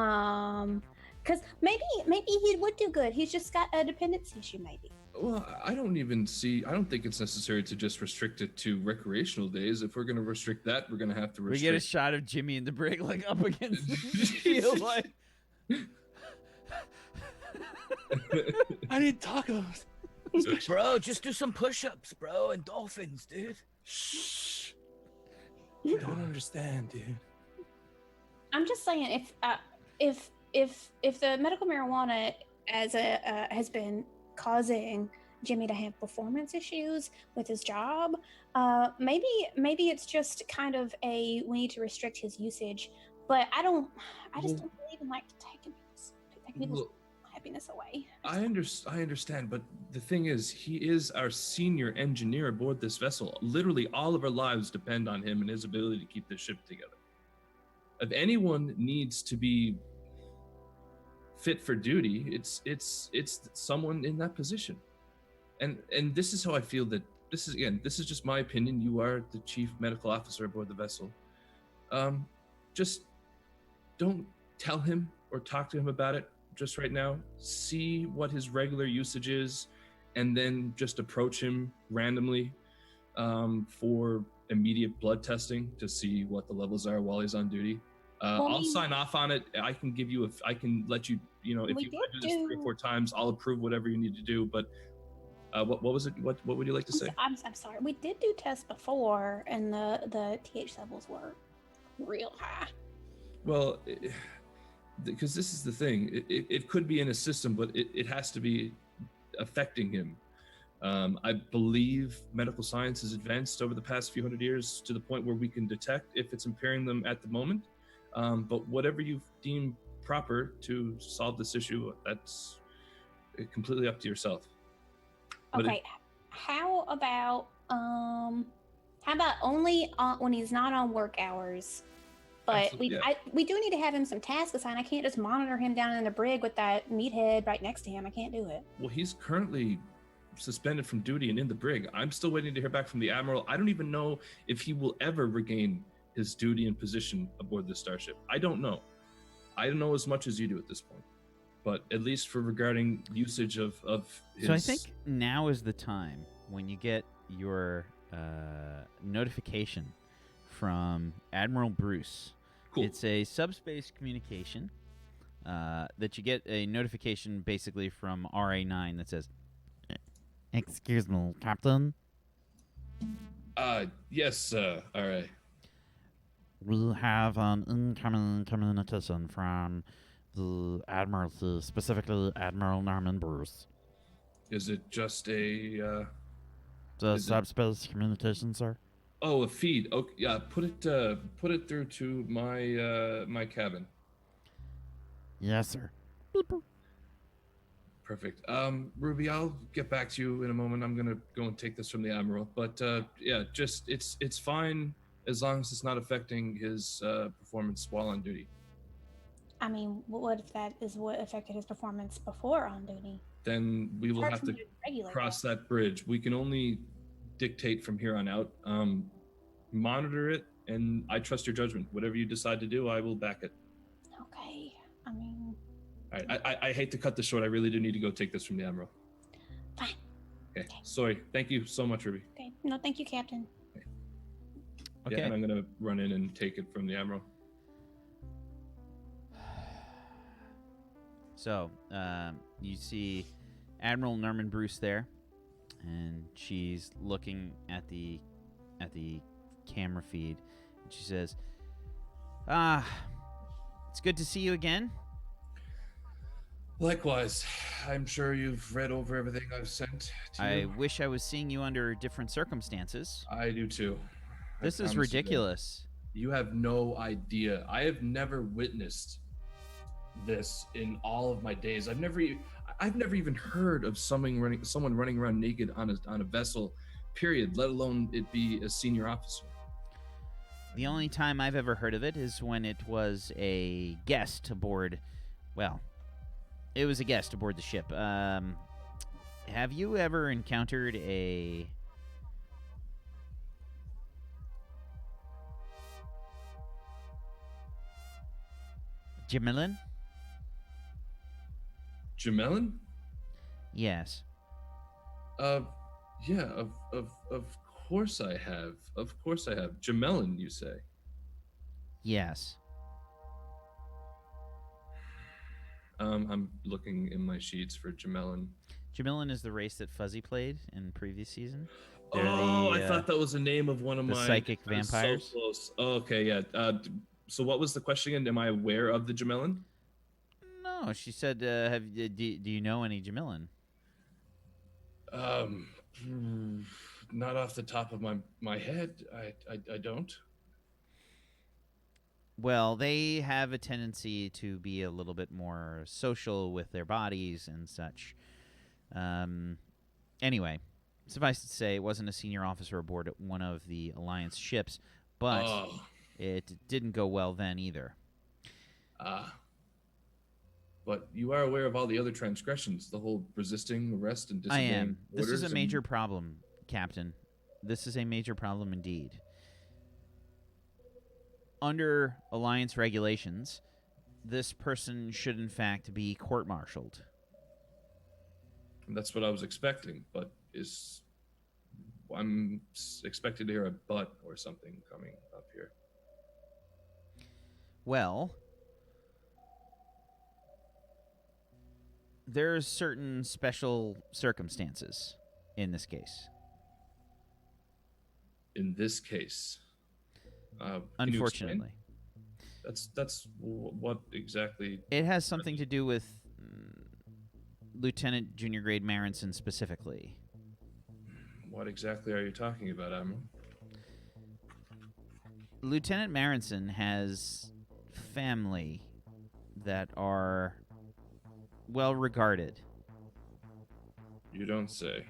because maybe he would do good. He's just got a dependency issue, maybe. Well, I don't think it's necessary to just restrict it to recreational days. If we're going to restrict that, we're going to have to restrict. We get a shot of Jimmy in the brig, like up against the shield, like. I need tacos. Bro, just do some push-ups, bro, and dolphins, dude. Shh. You don't understand, dude. I'm just saying, if the medical marijuana has been causing Jimmy to have performance issues with his job, maybe it's just kind of we need to restrict his usage. But I just don't believe in like taking people's happiness away. I understand, but the thing is, he is our senior engineer aboard this vessel. Literally all of our lives depend on him and his ability to keep this ship together. If anyone needs to be fit for duty. It's someone in that position. And this is how I feel that this is just my opinion. You are the chief medical officer aboard the vessel. Just don't tell him or talk to him about it just right now. See what his regular usage is, and then just approach him randomly for immediate blood testing to see what the levels are while he's on duty. I'll sign off on it. I can give you I can let you, if you want to do this 3 or 4 times, I'll approve whatever you need to do. But what was it? What would you like to say? I'm sorry. We did do tests before, and the TH levels were real high. Well, because this is the thing. It could be in a system, but it has to be affecting him. I believe medical science has advanced over the past few hundred years to the point where we can detect if it's impairing them at the moment. But whatever you deem proper to solve this issue, that's completely up to yourself. Okay, how about only when he's not on work hours? But we do need to have him some tasks assigned. I can't just monitor him down in the brig with that meathead right next to him. I can't do it. Well, he's currently suspended from duty and in the brig. I'm still waiting to hear back from the Admiral. I don't even know if he will ever regain his duty and position aboard the starship. I don't know. I don't know as much as you do at this point. But at least for regarding usage of his... So I think now is the time when you get your notification from Admiral Bruce. Cool. It's a subspace communication that you get a notification basically from RA9 that says, "Excuse me, Captain. Yes, all right. We have an incoming communication from the Admiralty, specifically Admiral Norman Bruce." Is it just a... The subspace communication, sir? Oh, a feed. Okay, yeah, put it through to my cabin. Yes, sir. Perfect. Ruby, I'll get back to you in a moment. I'm gonna go and take this from the Admiral. But yeah, just it's fine as long as it's not affecting his performance while on duty. I mean, what if that is what affected his performance before on duty? Then we will have to cross that bridge. We can only dictate from here on out. Monitor it, and I trust your judgment. Whatever you decide to do, I will back it. Okay. I mean... All right. I hate to cut this short. I really do need to go take this from the Admiral. Fine. Okay. Sorry. Thank you so much, Ruby. Okay. No, thank you, Captain. Okay. Yeah, and I'm going to run in and take it from the Admiral. So, you see Admiral Norman Bruce there, and she's looking at the camera feed, and she says, it's good to see you again. Likewise. I'm sure you've read over everything I've sent to you. I wish I was seeing you under different circumstances. I do too. This is ridiculous. You have no idea. I have never witnessed this in all of my days. I've never even heard of someone running around naked on a vessel, period, let alone it be a senior officer. The only time I've ever heard of it is when it was a guest aboard. Well, it was a guest aboard the ship. Have you ever encountered a Jamelin? Jamelin? Yes. Yeah, of course I have. Of course I have. Jamelin, you say? Yes. I'm looking in my sheets for Jamelin. Jamelin is the race that Fuzzy played in previous season. I thought that was the name of one of the my psychic vampires. So close. Oh, okay, yeah. So what was the question again? Am I aware of the Jamelin? No, she said, do you know any Jamelin? Not off the top of my head. I don't. Well, they have a tendency to be a little bit more social with their bodies and such. Anyway, suffice to say, it wasn't a senior officer aboard one of the Alliance ships, but it didn't go well then either. But you are aware of all the other transgressions, the whole resisting arrest and I disobeying am. This is orders a and- major problem, Captain. This is a major problem indeed. Under Alliance regulations, this person should in fact be court-martialed. That's what I was expecting, but I'm expected to hear a but or something coming up here. Well, there's certain special circumstances in this case. In this case, can you explain? Unfortunately. That's what exactly. It has something to do with Lieutenant Junior Grade Marinson specifically. What exactly are you talking about, Admiral? Lieutenant Marinson has family that are well regarded. You don't say.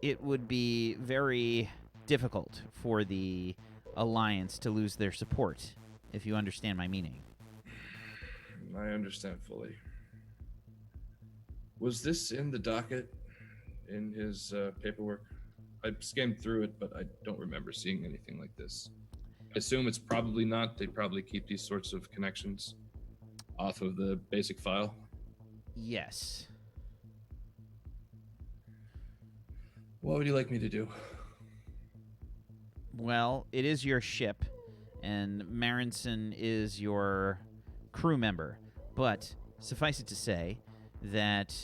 It would be very difficult for the Alliance to lose their support, if you understand my meaning. I understand fully. Was this in the docket, in his paperwork? I skimmed through it, but I don't remember seeing anything like this. I assume it's probably not. They probably keep these sorts of connections off of the basic file. Yes. What would you like me to do? Well, it is your ship, and Marinson is your crew member. But suffice it to say that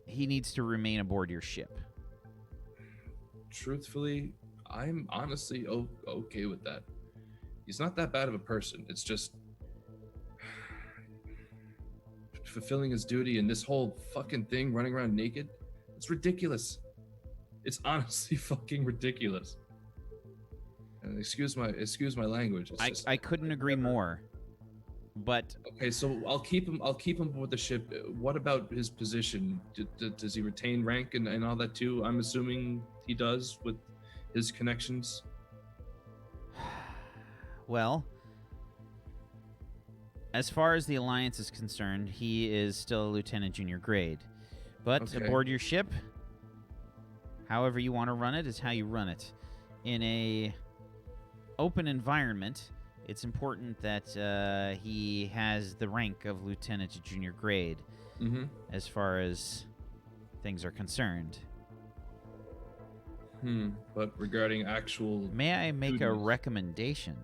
he needs to remain aboard your ship. Truthfully, I'm honestly okay with that. He's not that bad of a person. It's just fulfilling his duty and this whole fucking thing, running around naked. It's ridiculous. It's honestly fucking ridiculous. And excuse my language. It's I couldn't agree more. But okay, so I'll keep him aboard the ship. What about his position? Does he retain rank and all that too? I'm assuming he does with his connections. well, as far as the Alliance is concerned, he is still a Lieutenant Junior Grade. But Okay. aboard your ship, however you want to run it is how you run it. In a open environment, it's important that he has the rank of Lieutenant to Junior Grade Mm-hmm. as far as things are concerned. But regarding actual... May I make a duties- recommendation?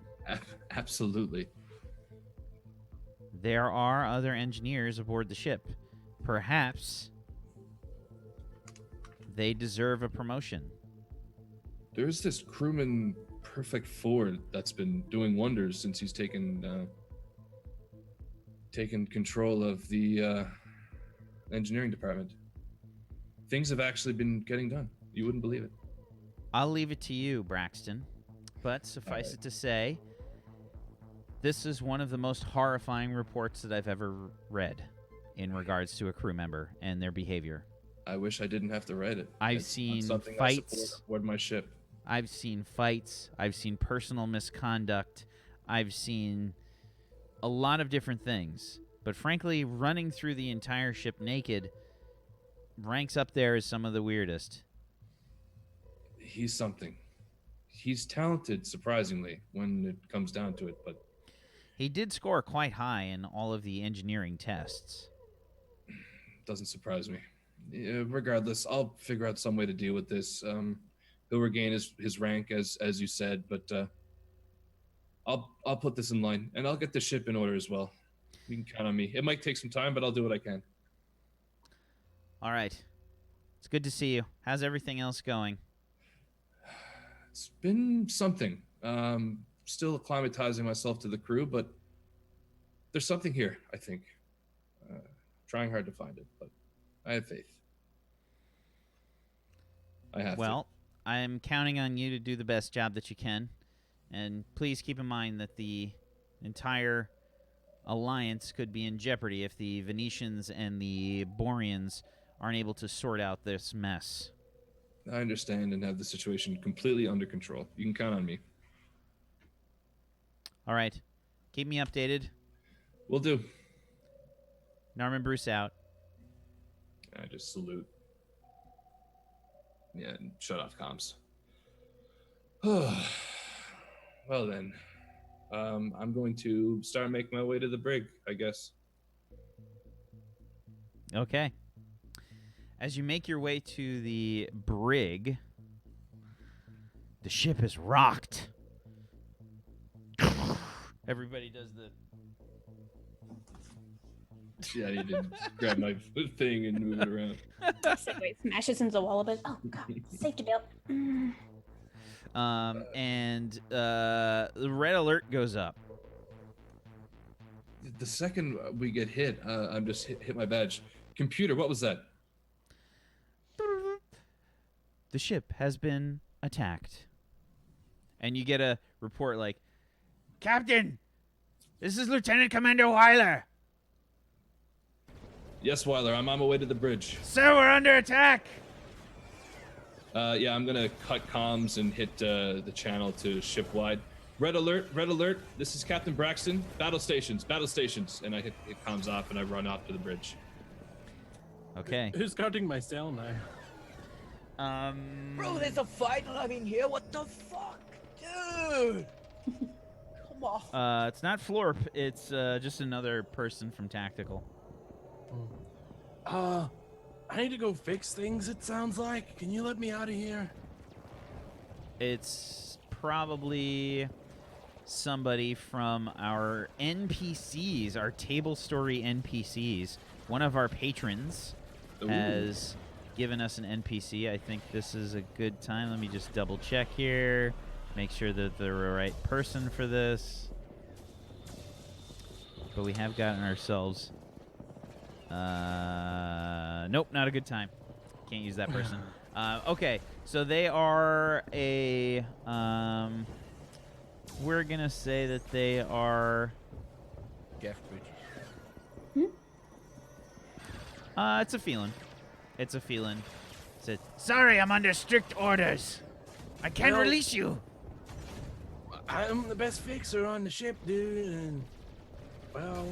Absolutely. There are other engineers aboard the ship. Perhaps they deserve a promotion. There's this crewman Perfect Ford that's been doing wonders since he's taken control of the engineering department. Things have actually been getting done. You wouldn't believe it. I'll leave it to you, Braxton. But suffice it to say, this is one of the most horrifying reports that I've ever read in regards to a crew member and their behavior. I wish I didn't have to write it. I've It's not seen something I fights. support aboard my ship. I've seen fights. I've seen personal misconduct. I've seen a lot of different things. But frankly, running through the entire ship naked ranks up there as some of the weirdest. He's something. He's talented, surprisingly, when it comes down to it, but He did score quite high in all of the engineering tests. doesn't surprise me. Regardless, I'll figure out some way to deal with this. He'll regain his rank, as you said, but I'll put this in line, and I'll get the ship in order as well. You can count on me. It might take some time, but I'll do what I can. All right. It's good to see you. How's everything else going? It's been something. Still acclimatizing myself to the crew, but there's something here, I think. Trying hard to find it, but I have faith. I have Well, I'm counting on you to do the best job that you can. And please keep in mind that the entire alliance could be in jeopardy if the Venetians and the Boreans aren't able to sort out this mess. to. I understand and have the situation completely under control. You can count on me. All right. Keep me updated. Will do. Norman Bruce out. I just salute. Yeah, and shut off comms. Well then, I'm going to start making my way to the brig, I guess. Okay. As you make your way to the brig, the ship is rocked. Everybody does the... Yeah, I need to grab my thing and move it around. Segway smashes into the wall a bit. Oh god, safety belt. And the red alert goes up. The second we get hit, I'm just hit my badge. Computer, what was that? The ship has been attacked. And you get a report like, Captain, this is Lieutenant Commander Weiler. Yes, Weiler, I'm on my way to the bridge. Sir, we're under attack. Yeah, I'm gonna cut comms and hit the channel to ship-wide. Red alert, this is Captain Braxton. Battle stations. And I hit comms off and I run off to the bridge. okay. Who's guarding my cell now? Bro, there's a final I'm in here. What the fuck? Dude! Come on. It's not Florp. It's just another person from Tactical. I need to go fix things, it sounds like. Can you let me out of here? It's probably somebody from our NPCs, our table story NPCs. One of our patrons has given us an NPC. I think this is a good time. Let me just double check here. Make sure that they're the right person for this. But we have gotten ourselves... nope, not a good time. Can't use that person. Okay, so they are a... we're going to say that they are... Jeff Bridges. It's a feeling. It's a feeling. Sorry, I'm under strict orders. I can't No. release you. I'm the best fixer on the ship, dude, and well,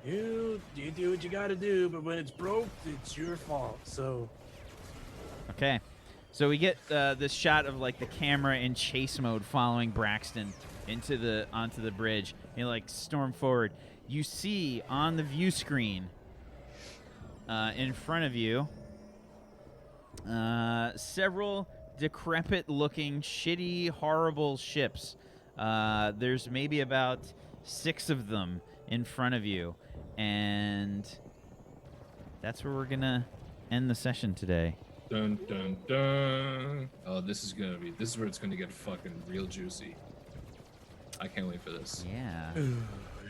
you do what you gotta do, but when it's broke, it's your fault. So Okay. So we get this shot of like the camera in chase mode following Braxton onto the bridge. You like storm forward. You see on the view screen in front of you several decrepit-looking, shitty, horrible ships. There's maybe about 6 of them in front of you, and that's where we're gonna end the session today. Dun dun dun. Oh, this is where it's gonna get fucking real juicy. I can't wait for this. Yeah.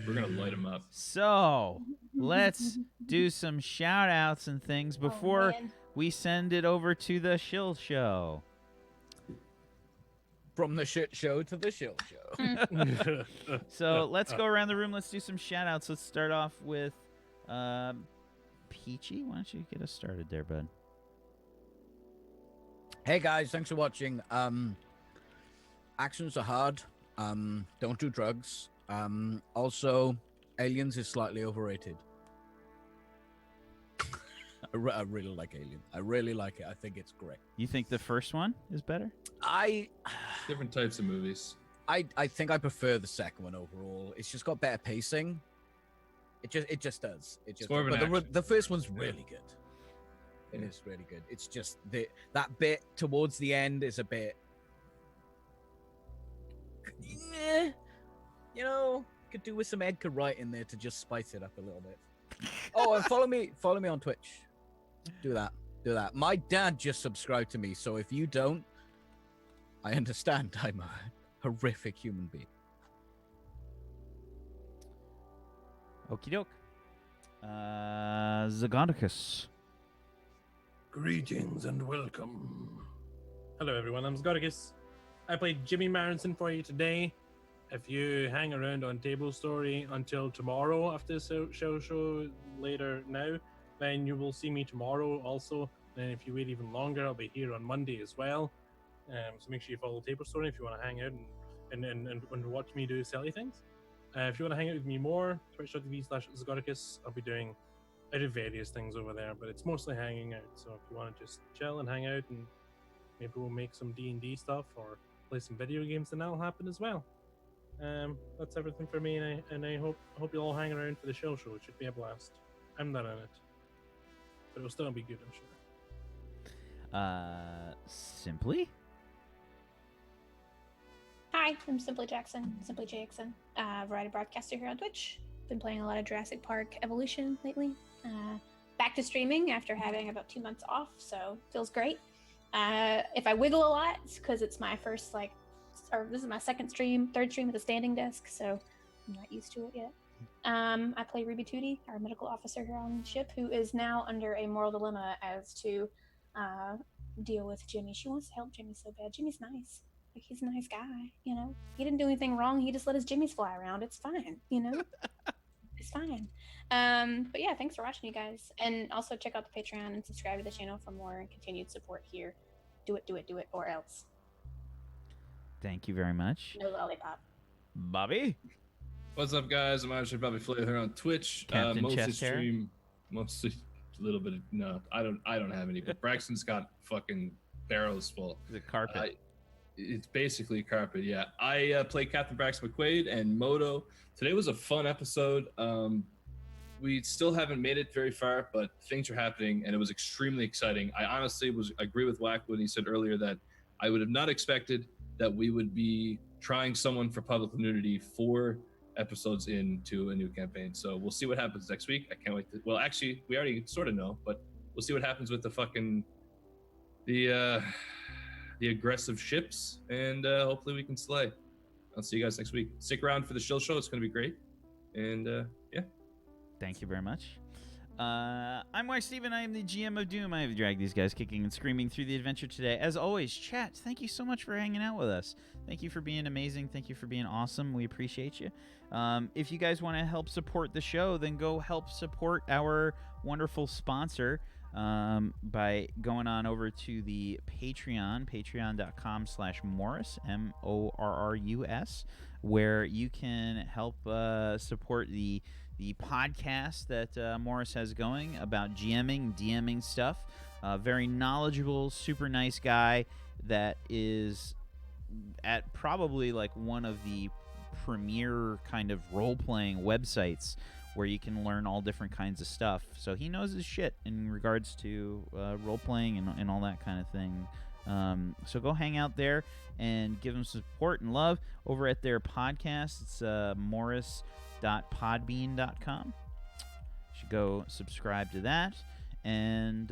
We're gonna light them up. So let's do some shout outs and things before we send it over to the shill show. From the shit show to the shill show. So let's go around the room. Let's do some shout outs. Let's start off with Peachy. Why don't you get us started there, bud? Hey guys, thanks for watching. Actions are hard. Don't do drugs. Also, Aliens is slightly overrated. I really like Alien. I really like it. I think it's great. You think the first one is better? Different types of movies. I think I prefer the second one overall. It's just got better pacing. It just does. It just. more of an But action. the first one's really good. It is really good. It's just that bit towards the end is a bit. You know, could do with some Edgar Wright in there to just spice it up a little bit. Oh, and follow me on Twitch. Do that. My dad just subscribed to me, so if you don't, I understand. I'm a horrific human being. Okie doke. Zagonicus. greetings and welcome. Hello, everyone. I'm Sgargus. I played Jimmy Marinson for you today. If you hang around on Table Story until tomorrow after the show later now, then you will see me tomorrow also. And if you wait even longer, I'll be here on Monday as well. So make sure you follow Table Story if you want to hang out and and watch me do silly things. If you want to hang out with me more, twitch.tv/Zgodicus. I do various things over there, but it's mostly hanging out. So if you want to just chill and hang out, and maybe we'll make some D&D stuff or play some video games, then that'll happen as well. That's everything for me, and I hope you'll all hang around for the show. It should be a blast. I'm not in it, but it'll still be good, I'm sure. Simply? Hi, I'm Simply Jackson, Simply Jackson, variety broadcaster here on Twitch. Been playing a lot of Jurassic Park Evolution lately. Back to streaming after having about 2 months off, so feels great. If I wiggle a lot, it's because it's my first, this is my third stream with a standing desk, so I'm not used to it yet. I play Ruby Tootie, our medical officer here on the ship, who is now under a moral dilemma as to deal with Jimmy. She wants to help Jimmy so bad. Jimmy's nice. Like, he's a nice guy, you know? He didn't do anything wrong. He just let his Jimmies fly around. It's fine, you know? It's fine. But yeah, thanks for watching, you guys. And also check out the Patreon and subscribe to the channel for more continued support here. Do it, or else. Thank you very much. No lollipop. Bobby? What's up, guys? I'm actually Bobby Flair here on Twitch. Captain Mostly Chest Hair? stream, mostly a little bit of, no, I don't have any, but Braxton's got fucking barrels full. Is it carpet? It's basically carpet, yeah. I play Captain Braxton McQuaid and Moto. Today was a fun episode. We still haven't made it very far, but things are happening, and it was extremely exciting. I honestly agree with Wack when he said earlier that I would have not expected that we would be trying someone for public nudity 4 episodes into a new campaign. So we'll see what happens next week. I can't wait to, well, actually, we already sort of know, but we'll see what happens with the aggressive ships, and hopefully we can slay. I'll see you guys next week. Stick around for the show. It's going to be great. And yeah. Thank you very much. I'm Why Steven. I am the GM of Doom. I have dragged these guys kicking and screaming through the adventure today. As always, chat, thank you so much for hanging out with us. Thank you for being amazing. Thank you for being awesome. We appreciate you. If you guys want to help support the show, then go help support our wonderful sponsor by going on over to the Patreon, patreon.com/Morris, MORRUS, where you can help support the podcast that Morris has going about GMing, DMing stuff. Very knowledgeable, super nice guy that is at probably like one of the premier kind of role-playing websites where you can learn all different kinds of stuff. So he knows his shit in regards to role-playing and all that kind of thing. So go hang out there and give them support and love over at their podcast. It's morris.podbean.com. You should go subscribe to that. And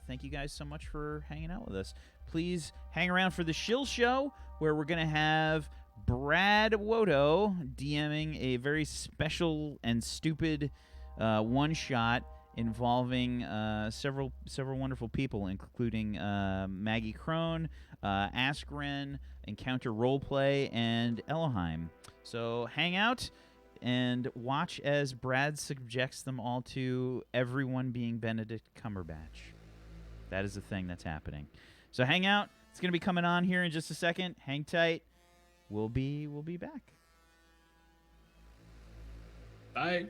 thank you guys so much for hanging out with us. Please hang around for the Shill Show, where we're going to have Brad Wodo DMing a very special and stupid one-shot involving several wonderful people, including Maggie Crone, Askren, Encounter Roleplay, and Elohim. So hang out and watch as Brad subjects them all to everyone being Benedict Cumberbatch. That is the thing that's happening. So hang out. It's going to be coming on here in just a second. Hang tight. We'll be back. Bye.